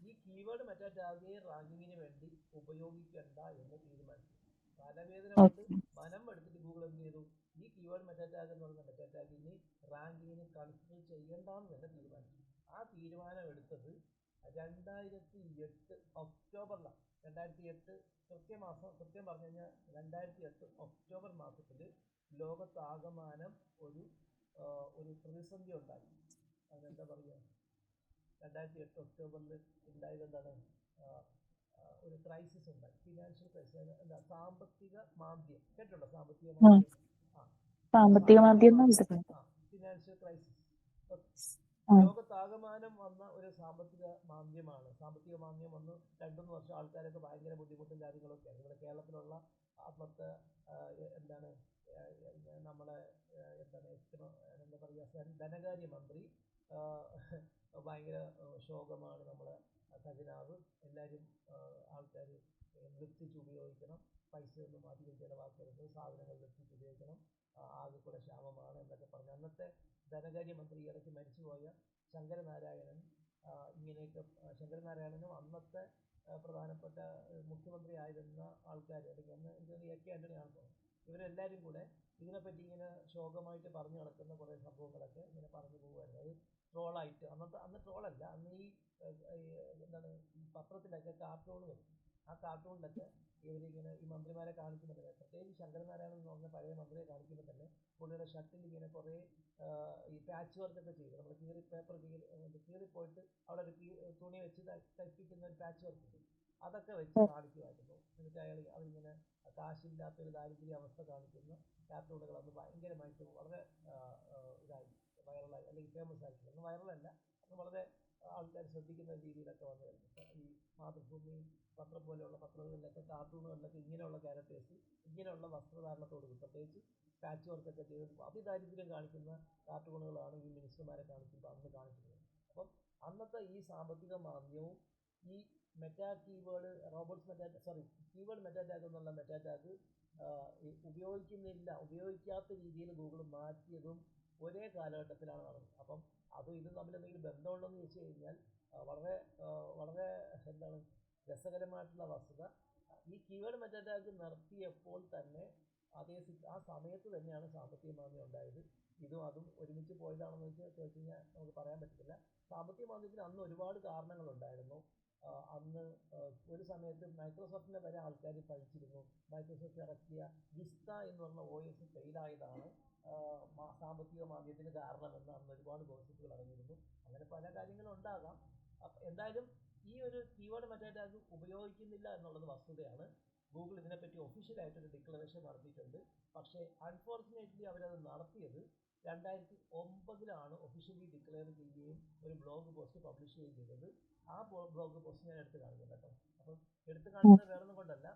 ഈ കീവേഡ് മെറ്റാ ടാഗ് റാങ്കിങ്ങിന് വേണ്ടി ഉപയോഗിക്കണ്ട എന്ന് തീരുമാനിച്ചു. തലവേദന കൊണ്ട് മനം എടുത്തിട്ട് ഗൂഗിൾ എന്ത് ചെയ്തു, ഈ കീവേഡ് മെറ്റാ ടാഗ് എന്ന് പറയുന്ന മെറ്റാ ടാഗിന് റാങ്കിങ്ങിന് കൺസിഡർ ചെയ്യണ്ടെന്ന് തന്നെ തീരുമാനിച്ചു. ആ തീരുമാനം എടുത്തത് 2008 ഒക്ടോബറിലാണ്. 2008 കൃത്യം പറഞ്ഞു കഴിഞ്ഞാൽ 2008 ഒക്ടോബർ മാസത്തിൽ ലോകത്താകമാനം ഒരു പ്രതിസന്ധി ഉണ്ടായി. അതെന്താ പറയുക, 2008 ഒക്ടോബറിൽ ഉണ്ടായത് എന്താണ്, ഒരു ക്രൈസിസ് ഉണ്ടായി, ഫിനാൻഷ്യൽ ക്രൈസിസ്. എന്താ, സാമ്പത്തിക മാന്ദ്യം കേട്ടുണ്ടോ? സാമ്പത്തിക മാന്ദ്യം, ഫിനാൻഷ്യൽ ക്രൈസിസ്. ലോകത്താകമാനം വന്ന ഒരു സാമ്പത്തിക മാന്ദ്യമാണ്. സാമ്പത്തിക മാന്ദ്യം വന്ന് 2-3 വർഷം ആൾക്കാരൊക്കെ ഭയങ്കര ബുദ്ധിമുട്ടും കാര്യങ്ങളൊക്കെയാണ്. ഇവിടെ കേരളത്തിലുള്ള അന്നത്തെ നമ്മളെ എന്താ പറയുക, ധനകാര്യമന്ത്രി ഭയങ്കര ശോകമാണ്. നമ്മളെ ഖജനാവ് എല്ലാവരും ആൾക്കാർ നിർത്തിച്ച് ഉപയോഗിക്കണം, പൈസയൊന്നും അധികം ചിലവാക്കരുത്, സാധനങ്ങൾ നിർത്തിച്ച് ഉപയോഗിക്കണം, ആകെ കൂടെ ക്ഷാമമാണ് എന്നൊക്കെ പറഞ്ഞ് അന്നത്തെ ധനകാര്യമന്ത്രി ഇടയ്ക്ക് മരിച്ചുപോയ ശങ്കരനാരായണൻ, ഇങ്ങനെയൊക്കെ ശങ്കരനാരായണനും അന്നത്തെ പ്രധാനപ്പെട്ട മുഖ്യമന്ത്രി ആയിരുന്ന ആൾക്കാർ, അല്ലെങ്കിൽ അന്ന് എനിക്ക് AK ആന്റണി ആണ് തോന്നുന്നത്, ഇവരെല്ലാവരും കൂടെ ഇതിനെപ്പറ്റി ഇങ്ങനെ ശോകമായിട്ട് പറഞ്ഞു നടക്കുന്ന കുറേ സംഭവങ്ങളൊക്കെ ഇങ്ങനെ പറഞ്ഞു പോകുമായിരുന്നു. അത് ട്രോളായിട്ട്, അന്ന് ട്രോളല്ല, അന്ന് ഈ പത്രത്തിലൊക്കെ കാർട്ടൂൺ വരും. ആ കാർട്ടൂണിലൊക്കെ ഇവരിങ്ങനെ ഈ മന്ത്രിമാരെ കാണിക്കുമ്പോൾ തന്നെ, പ്രത്യേകിച്ച് ശങ്കരനാരായണൻ എന്ന് പറഞ്ഞ പഴയ മന്ത്രിയെ കാണിക്കുമ്പോൾ തന്നെ പുള്ളിയുടെ ഷർട്ടിൽ ഇങ്ങനെ കുറേ ഈ പാച്ച് വർക്കൊക്കെ ചെയ്ത്, നമ്മൾ കീറിപ്പോയിട്ട് അവിടെ ഒരു തുണി വെച്ച് തയ്പ്പിക്കുന്ന ഒരു പാച്ച് വർക്ക് ഉണ്ട്, അതൊക്കെ വെച്ച് കാണിക്കുമായിരുന്നു. എന്നിട്ട് അവരിങ്ങനെ കാശില്ലാത്തൊരു ദാരിദ്ര്യ അവസ്ഥ കാണിക്കുന്ന കാർട്ടൂണുകൾ അന്ന് ഭയങ്കരമായിട്ട് വളരെ ഇതായി വൈറലായി, അല്ലെങ്കിൽ ഫേമസ് ആയിട്ടുണ്ട്. അന്ന് വൈറലല്ല, അന്ന് വളരെ ആൾക്കാർ ശ്രദ്ധിക്കുന്ന രീതിയിലൊക്കെ വന്നിരുന്നു. ഈ മാതൃഭൂമി പത്രം പോലെയുള്ള പത്രങ്ങളിലൊക്കെ കാർട്ടൂണുകളിലൊക്കെ ഇങ്ങനെയുള്ള ക്യാരക്ടേഴ്സ് ഇങ്ങനെയുള്ള വസ്ത്രധാരണത്തോട്, പ്രത്യേകിച്ച് പാച്ച് വർക്കൊക്കെ ചെയ്ത് അതിദാരിദ്ര്യം കാണിക്കുന്ന കാർട്ടൂണുകളാണ് ഈ മിനിസ്റ്റർമാരെ കാണിക്കുമ്പോൾ അന്ന് കാണിക്കുന്നത്. അപ്പം അന്നത്തെ ഈ സാമ്പത്തിക മാന്ദ്യവും ഈ കീവേഡ് മെറ്റാ ടാഗ് എന്നുള്ള മെറ്റാ ടാഗ് ഉപയോഗിക്കാത്ത രീതിയിൽ ഗൂഗിൾ മാറ്റിയതും ഒരേ കാലഘട്ടത്തിലാണ് നടന്നത്. അപ്പം അതും ഇതും തമ്മിൽ എന്തെങ്കിലും ബന്ധമുള്ളതെന്ന് ചോദിച്ചു കഴിഞ്ഞാൽ വളരെ രസകരമായിട്ടുള്ള വസ്തുത, ഈ കീവേഡ് മെറ്റാ ടാഗ് നടത്തിയപ്പോൾ തന്നെ ആ സമയത്ത് തന്നെയാണ് സാമ്പത്തിക മാന്ദ്യം ഉണ്ടായത്. അതും ഒരുമിച്ച് പോയതാണെന്ന് ചോദിച്ചു കഴിഞ്ഞാൽ നമുക്ക് പറയാൻ പറ്റത്തില്ല. സാമ്പത്തിക മാന്ദ്യത്തിന് അന്ന് ഒരുപാട് കാരണങ്ങളുണ്ടായിരുന്നു. അന്ന് ഒരു സമയത്ത് മൈക്രോസോഫ്റ്റിനെ വരെ ആൾക്കാർ പഴിച്ചിരുന്നു. മൈക്രോസോഫ്റ്റ് ഇറക്കിയ വിസ്റ്റ എന്ന് പറഞ്ഞ OS ഫെയിലായതാണ് സാമ്പത്തിക മാന്ദ്യത്തിന് കാരണമെന്ന് അന്ന് ഒരുപാട് ഗോസിപ്പുകൾ ഇറങ്ങിയിരുന്നു. അങ്ങനെ പല കാര്യങ്ങളും ഉണ്ടാകാം. എന്തായാലും ഈ ഒരു കീവേഡ് മെറ്റാ ടാഗ് ഉപയോഗിക്കുന്നില്ല എന്നുള്ളത് വസ്തുതയാണ്. ഗൂഗിൾ ഇതിനെപ്പറ്റി ഒഫീഷ്യലായിട്ടൊരു ഡിക്ലറേഷൻ നടത്തിയിട്ടുണ്ട്. പക്ഷേ അൺഫോർച്ചുനേറ്റ്ലി അവരത് നടത്തിയത് 2009 ഒഫീഷ്യലി ഡിക്ലെയർ ചെയ്യുകയും ഒരു ബ്ലോഗ് പോസ്റ്റ് പബ്ലിഷ് ചെയ്യുകയും ചെയ്തത്. ആ ബ്ലോഗ് പോസ്റ്റ് ഞാൻ എടുത്ത് കാണിക്കാം കേട്ടോ. അപ്പം എടുത്ത് കാണിക്കുന്നത് വേറൊന്നും കൊണ്ടല്ല,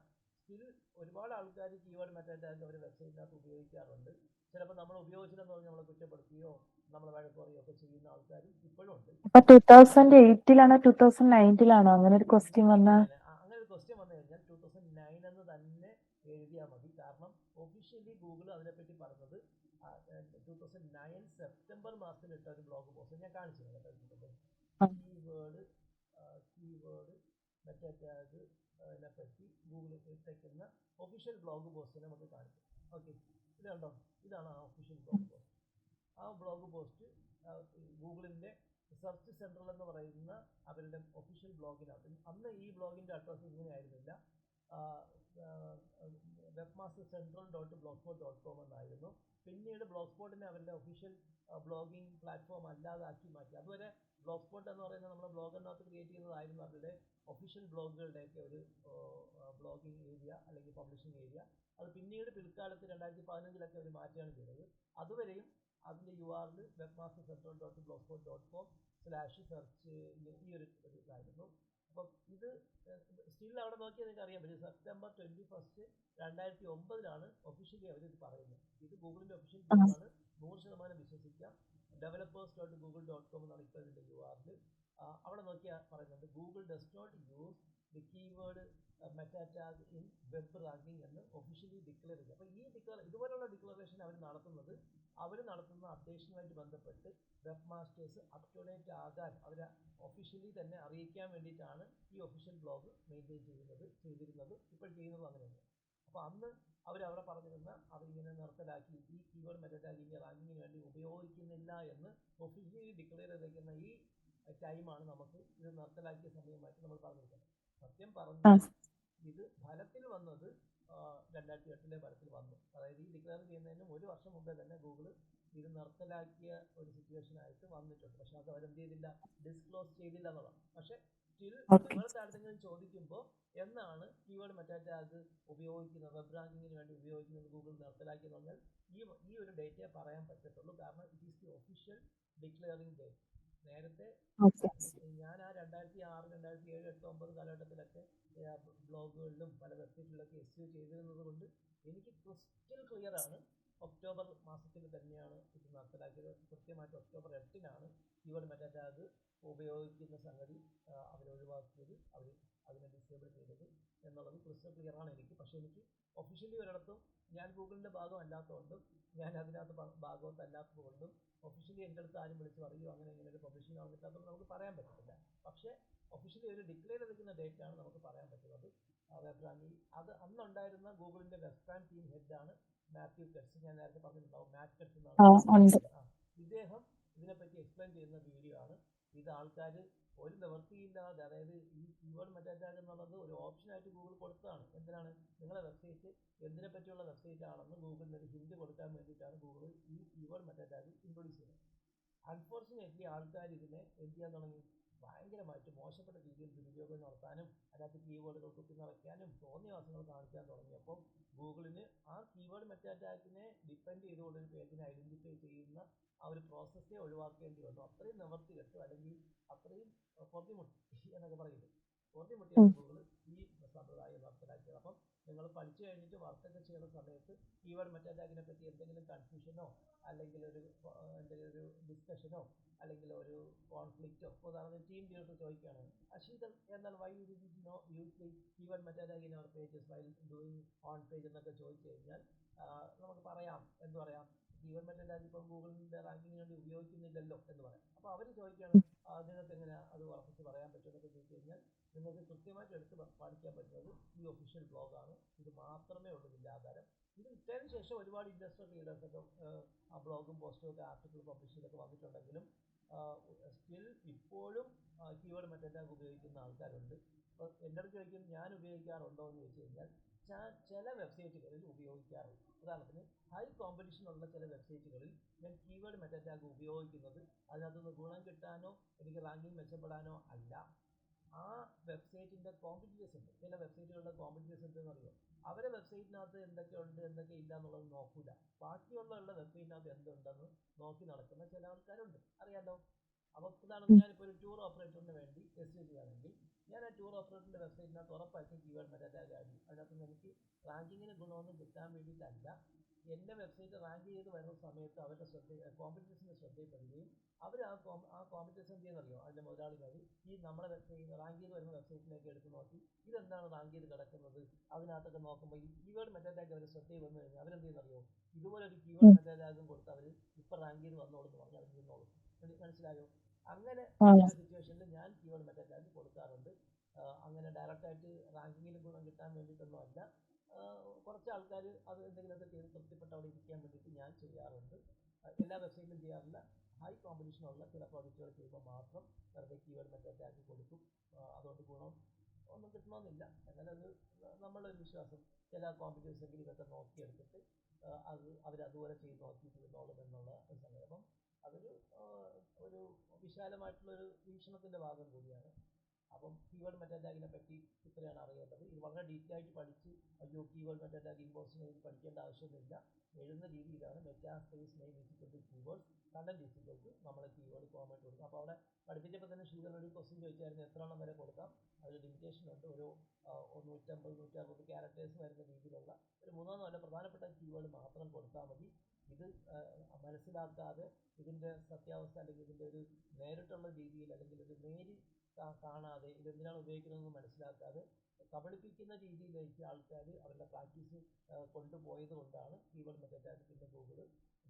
സ്റ്റിൽ ഒരുപാട് ആൾക്കാർ കീവേഡ് മെറ്റാറ്റാഗ് അവർ വെബ്സൈറ്റിനകത്ത് ഉപയോഗിക്കാറുണ്ട്. ചിലപ്പോൾ നമ്മൾ ഉപയോഗിച്ചില്ലെന്ന് പറഞ്ഞ് നമ്മളെ കുറ്റപ്പെടുത്തുകയോ നമ്മളെ വഴക്ക് പറയുകയോ ഒക്കെ ചെയ്യുന്ന ആൾക്കാരും ഇപ്പോഴും ഉണ്ട്. അപ്പൊ 2008 2009 അങ്ങനെ ഒരു ക്വസ്റ്റ്യൻ വന്ന അങ്ങനെ ഒരു ക്വസ്റ്റ്യൻ വന്നു കഴിഞ്ഞാൽ 2009 എന്ന് തന്നെ എഴുതിയാൽ മതി. കാരണം ഒഫീഷ്യലി ഗൂഗിൾ അതിനെപ്പറ്റി പറഞ്ഞത് 2009 സെപ്റ്റംബർ മാസത്തിൽ ഇട്ട ഒരു ബ്ലോഗ് പോസ്റ്റ് ഞാൻ കാണിച്ചു കേട്ടോ. കീവേഡ് മെറ്റാറ്റാഗ് പറ്റി ഗൂഗിൾ ഇട്ടേക്കുന്ന ഒഫീഷ്യൽ ബ്ലോഗ് പോസ്റ്റ് നമുക്ക് കാണിക്കും. ഓക്കെ, ഇതുണ്ടോ? ഇതാണ് ആ ഒഫീഷ്യൽ ബ്ലോഗ് പോസ്റ്റ്. ആ ബ്ലോഗ് പോസ്റ്റ് ഗൂഗിളിൻ്റെ സെർച്ച് സെൻട്രൽ എന്ന് പറയുന്ന അവരുടെ ഒഫീഷ്യൽ ബ്ലോഗിനകത്ത്, അന്ന് ഈ ബ്ലോഗിൻ്റെ അഡ്രസ്സ് ഇങ്ങനെയായിരുന്നില്ല, webmastercentral.blogspot.com എന്നായിരുന്നു. പിന്നീട് ബ്ലോഗ് സ്പോട്ടിനെ അവരുടെ ഒഫീഷ്യൽ ബ്ലോഗിംഗ് പ്ലാറ്റ്ഫോം അല്ലാതാക്കി മാറ്റി. അതുവരെ ബ്ലോഗ് സ്പോട്ട് എന്ന് പറയുന്നത് നമ്മൾ ബ്ലോഗിനകത്ത് ക്രിയേറ്റ് ചെയ്യുന്നതായിരുന്നു അവരുടെ ഒഫീഷ്യൽ ബ്ലോഗുകളുടെയൊക്കെ ഒരു ബ്ലോഗിംഗ് ഏരിയ അല്ലെങ്കിൽ പബ്ലിഷിംഗ് ഏരിയ. അത് പിന്നീട് പിൽക്കാലത്ത് 2015 അവർ മാറ്റുകയാണ് ചെയ്തത്. അതുവരെയും അതിൻ്റെ URL webmastercentral.blogspot.com/search ഈ ഒരു ഇതായിരുന്നു. അപ്പം ഇത് സ്റ്റിൽ അവിടെ നോക്കിയാൽ നിങ്ങൾക്ക് അറിയാൻ പറ്റും. സെപ്റ്റംബർ 21, 2009 ഒഫീഷ്യലി അവരിത് പറയുന്നത്. ഇത് ഗൂഗിളിൻ്റെ ഒഫീഷ്യൽ ബ്ലോഗാണ്, 100% വിശ്വസിക്കാം. developers.google.com എന്നാണ് ഇപ്പോൾ ഇതിൻ്റെ URL. അവിടെ നോക്കിയാൽ പറയുന്നുണ്ട് Google does not use the keyword meta tag in web ranking എന്ന് ഒഫീഷ്യലി ഡിക്ലെയർ ചെയ്തു. അപ്പോൾ ഇതുപോലുള്ള ഡിക്ലറേഷൻ അവർ നടത്തുന്നത് നടത്തുന്ന അപ്ഡേഷനുമായിട്ട് ബന്ധപ്പെട്ട് web masters up to date ആകാൻ അവരെ ഒഫീഷ്യലി തന്നെ അറിയിക്കാൻ വേണ്ടിയിട്ടാണ് ഈ ഒഫീഷ്യൽ ബ്ലോഗ് മെയിൻറ്റെയിൻ ചെയ്തിരുന്നത്. ഇപ്പോൾ ചെയ്യുന്നതും അങ്ങനെയാണ്. അപ്പോൾ അന്ന് അവിടെ പറഞ്ഞിരുന്ന അവരിങ്ങനെ നിർത്തലാക്കി ഈ കീവേഡ് മെറ്റാറ്റാഗ് ഇനി റാങ്കിങ്ങിന് വേണ്ടി ഉപയോഗിക്കുന്നില്ല എന്ന് ഒഫീഷ്യലി ഡിക്ലെയർ ചെയ്തിരിക്കുന്ന ഈ ടൈമാണ് നമുക്ക് ഇത് നിർത്തലാക്കിയ സമയമായിട്ട് നമ്മൾ പറഞ്ഞിരിക്കുന്നത്. സത്യം പറഞ്ഞു ഇത് ഫലത്തിൽ വന്നത് 2008 ഫലത്തിൽ വന്നു. അതായത് ഈ ഡിക്ലെയർ ചെയ്യുന്നതിന് 1 വർഷം മുമ്പേ തന്നെ ഗൂഗിൾ ഇത് നിർത്തലാക്കിയ ഒരു സിറ്റുവേഷൻ ആയിട്ട് വന്നിട്ടുണ്ട്. പക്ഷെ അത് അവരെന്ത് ചെയ്തില്ല, ഡിസ്ക്ലോസ് ചെയ്തില്ല എന്നുള്ളതാണ്. പക്ഷെ സ്റ്റിൽ നിങ്ങൾക്ക് ആർക്കെങ്കിലും ചോദിക്കുമ്പോൾ എന്നാണ് കീവേഡ് മെറ്റാറ്റാഗ് ഉപയോഗിക്കുന്നത്, വെബ് റാങ്കിങ്ങിന് വേണ്ടി ഉപയോഗിക്കുന്നത് ഗൂഗിൾ നിർത്തലാക്കിയെന്ന് പറഞ്ഞാൽ ഈ ഒരു ഡേറ്റയെ പറയാൻ പറ്റത്തുള്ളൂ. കാരണം it is the official declaring date. നേരത്തെ ഞാൻ ആ 2006, 2007, 2008, 2009 കാലഘട്ടത്തിലൊക്കെ ബ്ലോഗുകളിലും പല വെബ്സൈറ്റുകളിലൊക്കെ SEO ചെയ്തിരുന്നത് കൊണ്ട് എനിക്ക് ക്രിസ്റ്റൽ ക്ലിയർ ആണ്. ഒക്ടോബർ മാസത്തിൽ തന്നെയാണ് ഇത് നടപ്പിലാക്കിയത്. കൃത്യമായിട്ട് ഒക്ടോബർ 8 കീവേഡ് മെറ്റാറ്റാഗ് ഉപയോഗിക്കുന്ന സംഗതി അവർ ഒഴിവാക്കിയത്, അവർ അതിനെ ഡിസേബിൾ ചെയ്തത് എന്നുള്ളത് ക്രിസ്റ്റൽ ക്ലിയർ ആണ് എനിക്ക്. പക്ഷേ എനിക്ക് ഒഫീഷ്യലി ഒരിടത്തും ഞാൻ ഗൂഗിളിൻ്റെ ഭാഗമല്ലാത്തതുകൊണ്ടും ഞാൻ അതിനകത്ത് ഭാഗവത്തല്ലാത്തതുകൊണ്ടും ഒഫീഷ്യലി എൻ്റെ അടുത്ത് ആരും വിളിച്ച് പറയുകയോ അങ്ങനെ ഇങ്ങനെ ഒരു പബ്ലിഷിംഗ് നടന്നിട്ടാകുമ്പോൾ നമുക്ക് പറയാൻ പറ്റത്തില്ല. പക്ഷേ ഒഫീഷ്യലി ഒരു ഡിക്ലെയർ ചെയ്തിരിക്കുന്ന ഡേറ്റാണ് നമുക്ക് പറയാൻ പറ്റുന്നത്. വെബ് റാങ്കിങ് അത് അന്നുണ്ടായിരുന്ന ഗൂഗിളിൻ്റെ വെസ്റ്റേൺ ടീം ഹെഡാണ് മാത്യു കട്സ്. ഞാൻ നേരത്തെ പറഞ്ഞിട്ടുണ്ടാവും, മാറ്റ് കട്സ് എന്നാണ്. ഇദ്ദേഹം ഇതിനെപ്പറ്റി എക്സ്പ്ലെയിൻ ചെയ്യുന്ന വീഡിയോ ആണ്. ഇത് ആൾക്കാർ ഒരു നിവൃത്തിയില്ലാതെ, അതായത് ഈ കീവേഡ് മെറ്റാറ്റാഗ് എന്നുള്ളത് ഒരു ഓപ്ഷനായിട്ട് ഗൂഗിൾ കൊടുത്തതാണ്. എന്തിനാണ്, നിങ്ങളുടെ വെബ്സൈറ്റ് എന്തിനെ പറ്റിയുള്ള വെബ്സൈറ്റ് ആണെന്ന് ഗൂഗിളിന് ഒരു ഹിന്റ് കൊടുക്കാൻ വേണ്ടിയിട്ടാണ് ഗൂഗിൾ ഈ കീവേഡ് മെറ്റാറ്റാഗ് ഇൻട്രൊഡ്യൂസ് ചെയ്യുന്നത്. അൺഫോർച്ചുനേറ്റ്ലി ആൾക്കാർ ഇതിനെ എന്ത് ചെയ്യാൻ തുടങ്ങി, ഭയങ്കരമായിട്ട് മോശപ്പെട്ട രീതിയിൽ ദുരുപയോഗം നടത്താനും അതിനകത്ത് കീവേഡുകൾ കുത്തി നിറയ്ക്കാനും തോന്നിയവാസങ്ങൾ കാണിക്കാൻ തുടങ്ങിയപ്പോൾ ഗൂഗിളിന് ആ കീവേഡ് മെറ്റാറ്റാഗിനെ ഡിപ്പെൻഡ് ചെയ്തുകൊണ്ടൊരു പേജിനെ ഐഡൻറ്റിഫൈ ചെയ്യുന്ന ആ ഒരു പ്രോസസ്സേ ഒഴിവാക്കേണ്ടി വന്നു. അത്രയും നിവർത്തി കെട്ടു, അല്ലെങ്കിൽ അത്രയും പൊറുതിമുട്ടി എന്നൊക്കെ പറയുന്നത്, പൊറുതിമുട്ടിയാണ് ഗൂഗിൾ ഈ സമ്പ്രദായം നടപ്പിലാക്കിയത്. അപ്പം നിങ്ങൾ പഠിച്ചു കഴിഞ്ഞിട്ട് വർക്കൊക്കെ ചെയ്യുന്ന സമയത്ത് കീവേഡ് മെറ്റാറ്റാഗിനെ പറ്റി എന്തെങ്കിലും കൺഫ്യൂഷനോ അല്ലെങ്കിൽ എന്തെങ്കിലും ഒരു ഡിസ്കഷനോ അല്ലെങ്കിൽ ഒരു കോൺഫ്ലിക്റ്റോ, ഉദാഹരണത്തിന് ടീം ലീഡർ ചോദിക്കുകയാണ്, അശീതൽ എന്നാൽ why you did not use the keyword meta tag in our pages while doing on page എന്നൊക്കെ ചോദിച്ചു കഴിഞ്ഞാൽ നമുക്ക് പറയാം, എന്ത് പറയാം, കീവേഡ് മെറ്റാറ്റാഗ് ഇപ്പം ഗൂഗിളിൻ്റെ റാങ്കിങ്ങിന് വേണ്ടി ഉപയോഗിക്കുന്നില്ലല്ലോ എന്ന് പറയാം. അപ്പോൾ അവർ ചോദിക്കുകയാണ്, നിങ്ങൾക്ക് എങ്ങനെ അത് ഉറപ്പിച്ച് പറയാൻ പറ്റുമെന്നൊക്കെ ചോദിച്ചു കഴിഞ്ഞാൽ നിങ്ങൾക്ക് കൃത്യമായിട്ട് എടുത്ത് പഠിക്കാൻ പറ്റുന്നത് ഈ ഒഫീഷ്യൽ ബ്ലോഗാണ്. ഇത് മാത്രമേ ഉള്ളൂ ഇതിൻ്റെ ആധാരം. ഇത് ഇട്ടതിന് ശേഷം ഒരുപാട് ഇൻഡസ്ട്രിയൽ ലീഡേഴ്സൊക്കെ ആ ബ്ലോഗും പോസ്റ്റും ഒക്കെ ആർട്ടിക്കിൾ പബ്ലിഷ് ചെയ്തൊക്കെ വന്നിട്ടുണ്ടെങ്കിലും സ്റ്റിൽ ഇപ്പോഴും കീവേഡ് മെറ്റാറ്റാഗ് ഉപയോഗിക്കുന്ന ആൾക്കാരുണ്ട്. അപ്പോൾ എൻ്റെ അടുത്ത് ചോദിക്കും ഞാൻ ഉപയോഗിക്കാറുണ്ടോ എന്ന് ചോദിച്ചു കഴിഞ്ഞാൽ ചില വെബ്സൈറ്റുകളിൽ ഉപയോഗിക്കാറുണ്ട്. ഉദാഹരണത്തിന് ഹൈ കോമ്പറ്റീഷനുള്ള ചില വെബ്സൈറ്റുകളിൽ ഞാൻ കീവേഡ് മെറ്റാറ്റാഗ് ഉപയോഗിക്കുന്നത് അതിനകത്തുനിന്ന് ഗുണം കിട്ടാനോ എനിക്ക് റാങ്കിങ് മെച്ചപ്പെടാനോ അല്ല. ആ വെബ്സൈറ്റിൻ്റെ കോമ്പറ്റീറ്റേഴ്സ് ഉണ്ട്, ചില വെബ്സൈറ്റുകളുടെ കോമ്പറ്റീറ്റേഴ്സ് ഉണ്ടെന്ന് അറിയുമോ, അവരെ വെബ്സൈറ്റിനകത്ത് എന്തൊക്കെ ഉണ്ട് എന്തൊക്കെ ഇല്ല എന്നുള്ളത് നോക്കൂല, ബാക്കിയുള്ള വെബ്സൈറ്റിനകത്ത് എന്തുണ്ടെന്ന് നോക്കി നടക്കുന്ന ചില ആൾക്കാരുണ്ട്, അറിയാലോ. അപ്പോൾ ഇതാണ് ഞാനിപ്പോൾ ഒരു ടൂർ ഓപ്പറേറ്ററിന് വേണ്ടി ടെസ്റ്റ് ചെയ്യുകയാണെങ്കിൽ ഞാൻ ആ ടൂർ ഓപ്പറേറ്ററിൻ്റെ വെബ്സൈറ്റിനകത്ത് ഉറപ്പായിട്ടും കീവേഡ് മെറ്റാ ടാഗ് ആഡ് ചെയ്യും. അതിനകത്ത് നിന്ന് എനിക്ക് റാങ്കിങ്ങിന് ഗുണമൊന്നും കിട്ടാൻ വേണ്ടിയിട്ടല്ല, എൻ്റെ വെബ്സൈറ്റ് റാങ്ക് ചെയ്ത് വരുന്ന സമയത്ത് അവരുടെ കോമ്പറ്റീഷൻ്റെ ശ്രദ്ധയിൽപ്പെടുകയും അവർ ആ കോമ്പറ്റീഷൻ എന്ത് ചെയ്യുന്നറിയോ, അതിൻ്റെ മുതലാളിമാർ ഈ നമ്മുടെ വെബ്സൈറ്റ് റാങ്ക് ചെയ്ത് വരുന്ന വെബ്സൈറ്റിലേക്ക് എടുത്ത് നോക്കി ഇതെന്താണ് റാങ്ക് ചെയ്ത് കിടക്കുന്നത്, അതിനകത്തൊക്കെ നോക്കുമ്പോൾ ഈ കീവേഡ് മെറ്റാ ടാഗ് അവർ ശ്രദ്ധയിൽ വന്നു കഴിഞ്ഞാൽ അവരെന്ത് ചെയ്യുന്നറിയോ, ഇതുപോലെ ഒരു കീവേഡ് മെറ്റാ ടാഗും കൊടുത്ത് അവർ ഇപ്പോൾ റാങ്ക് ചെയ്ത് വന്നോളൂ എന്ന് പറഞ്ഞാൽ അവർ നിന്നോളൂ. മനസ്സിലായോ? അങ്ങനെ ചില സിറ്റുവേഷനിൽ ഞാൻ കീവേഡ് മെറ്റാ ടാഗ് കൊടുക്കാറുണ്ട്. അങ്ങനെ ഡയറക്റ്റായിട്ട് റാങ്കിങ്ങിന് ഗുണം കിട്ടാൻ വേണ്ടിയിട്ടൊന്നും അല്ല, കുറച്ച് ആൾക്കാർ അത് എന്തെങ്കിലുമൊക്കെ ചെയ്ത് തൃപ്തിപ്പെട്ട് അവിടെ ഇരിക്കാൻ വേണ്ടിയിട്ട് ഞാൻ ചെയ്യാറുണ്ട്. എല്ലാ വെബ്സൈറ്റിലും ചെയ്യാറില്ല, ഹൈ കോമ്പറ്റീഷനുള്ള ചില പ്രോജക്റ്റുകൾ ചെയ്യുമ്പോൾ മാത്രം വെറുതെ കീവേഡ് മെറ്റാ ടാഗ് കൊടുക്കും. അതുകൊണ്ട് ഗുണം ഒന്നും കിട്ടണമെന്നില്ല, എന്നാലും അത് നമ്മളൊരു വിശ്വാസം ചില കോമ്പറ്റീഷൻസ് എങ്കിലും ഇതൊക്കെ നോക്കിയെടുത്തിട്ട് അവരതുപോലെ ചെയ്ത് നോക്കിയിരുന്നോളും എന്നുള്ള ഒരു സംഗതി. അപ്പം അതൊരു ഒരു വിശാലമായിട്ടുള്ളൊരു വീക്ഷണത്തിൻ്റെ ഭാഗം കൂടിയാണ്. അപ്പം കീവേഡ് മെറ്റാ ടാഗിനെ പറ്റി ഇത്രയാണ് അറിയേണ്ടത്. ഇത് വളരെ ഡീറ്റെയിൽ ആയിട്ട് പഠിച്ച് അയ്യോ കീവേഡ് മെറ്റാ ടാഗ് ഇമ്പോസിന് പഠിക്കേണ്ട ആവശ്യമൊന്നുമില്ല. എഴുതുന്ന രീതി ഇതാണ്, meta space name equal keyword content equal നമ്മൾ കീവേഡ് കോമന്റ് കൊടുക്കും. അപ്പോൾ അവിടെ പഠിപ്പിച്ചപ്പോൾ തന്നെ ശ്രീധരൻ ഒരു ക്വസ്റ്റ്യൻ ചോദിച്ചായിരുന്നു എത്ര എണ്ണം വരെ കൊടുക്കാം. അതിൽ ലിമിറ്റേഷൻ ഉണ്ട്, ഒരു 150-160 ക്യാരക്ടേഴ്സ് വരുന്ന രീതിയിലുള്ള ഒരു 3-4 പ്രധാനപ്പെട്ട കീവേഡ് മാത്രം കൊടുത്താൽ മതി. ഇത് മനസ്സിലാക്കാതെ ഇതിൻ്റെ സത്യാവസ്ഥ അല്ലെങ്കിൽ ഇതിൻ്റെ ഒരു നേരിട്ടുള്ള രീതിയിൽ അല്ലെങ്കിൽ ഒരു നേരി കാണാതെ ഇതെന്തിനാണ് ഉപയോഗിക്കുന്നതെന്ന് മനസ്സിലാക്കാതെ കബളിപ്പിക്കുന്ന രീതിയിലേക്ക് ആൾക്കാർ അവരുടെ പ്രാക്ടീസ് കൊണ്ടുപോയത് കൊണ്ടാണ് കീവേഡ് മെറ്റാ ടാഗ് പിന്നെ ഗൂഗിൾ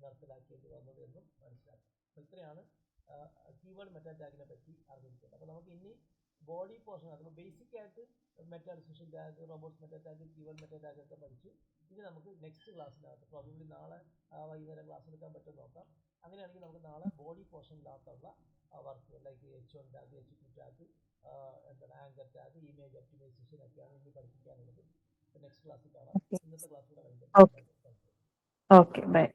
നിർത്തലാക്കിയേണ്ടി വന്നത് എന്നും മനസ്സിലാക്കുക. അപ്പോൾ ഇത്രയാണ് കീവേഡ് മെറ്റാ ടാഗിനെ പറ്റി അറിഞ്ഞിരിക്കുന്നത്. അപ്പോൾ നമുക്ക് ഇനി ബോഡി പോർഷൻ അപ്പോൾ ബേസിക് ആയിട്ട് meta description tag, robots meta tag, keyword meta tag ഒക്കെ പഠിച്ചു. ഇനി നമുക്ക് നെക്സ്റ്റ് ക്ലാസ്സിനകത്ത് പ്രോബബ്ലി നാളെ വൈകുന്നേരം ക്ലാസ് എടുക്കാൻ പറ്റുമെന്ന് നോക്കാം. അങ്ങനെയാണെങ്കിൽ നമുക്ക് നാളെ ബോഡി പോർഷനിനകത്തുള്ള work like H1 tag, H2 tag, എന്താണ് ആങ്കർ ടാഗ്, ഇമേജ് ഒപ്റ്റിമൈസേഷൻ ഒക്കെയാണ് ഇനി പഠിപ്പിക്കാനുള്ളത്. നെക്സ്റ്റ് ക്ലാസ്സിൽ കാണാം. ഇന്നത്തെ ക്ലാസ്സിലൂടെ കഴിഞ്ഞു. Okay by.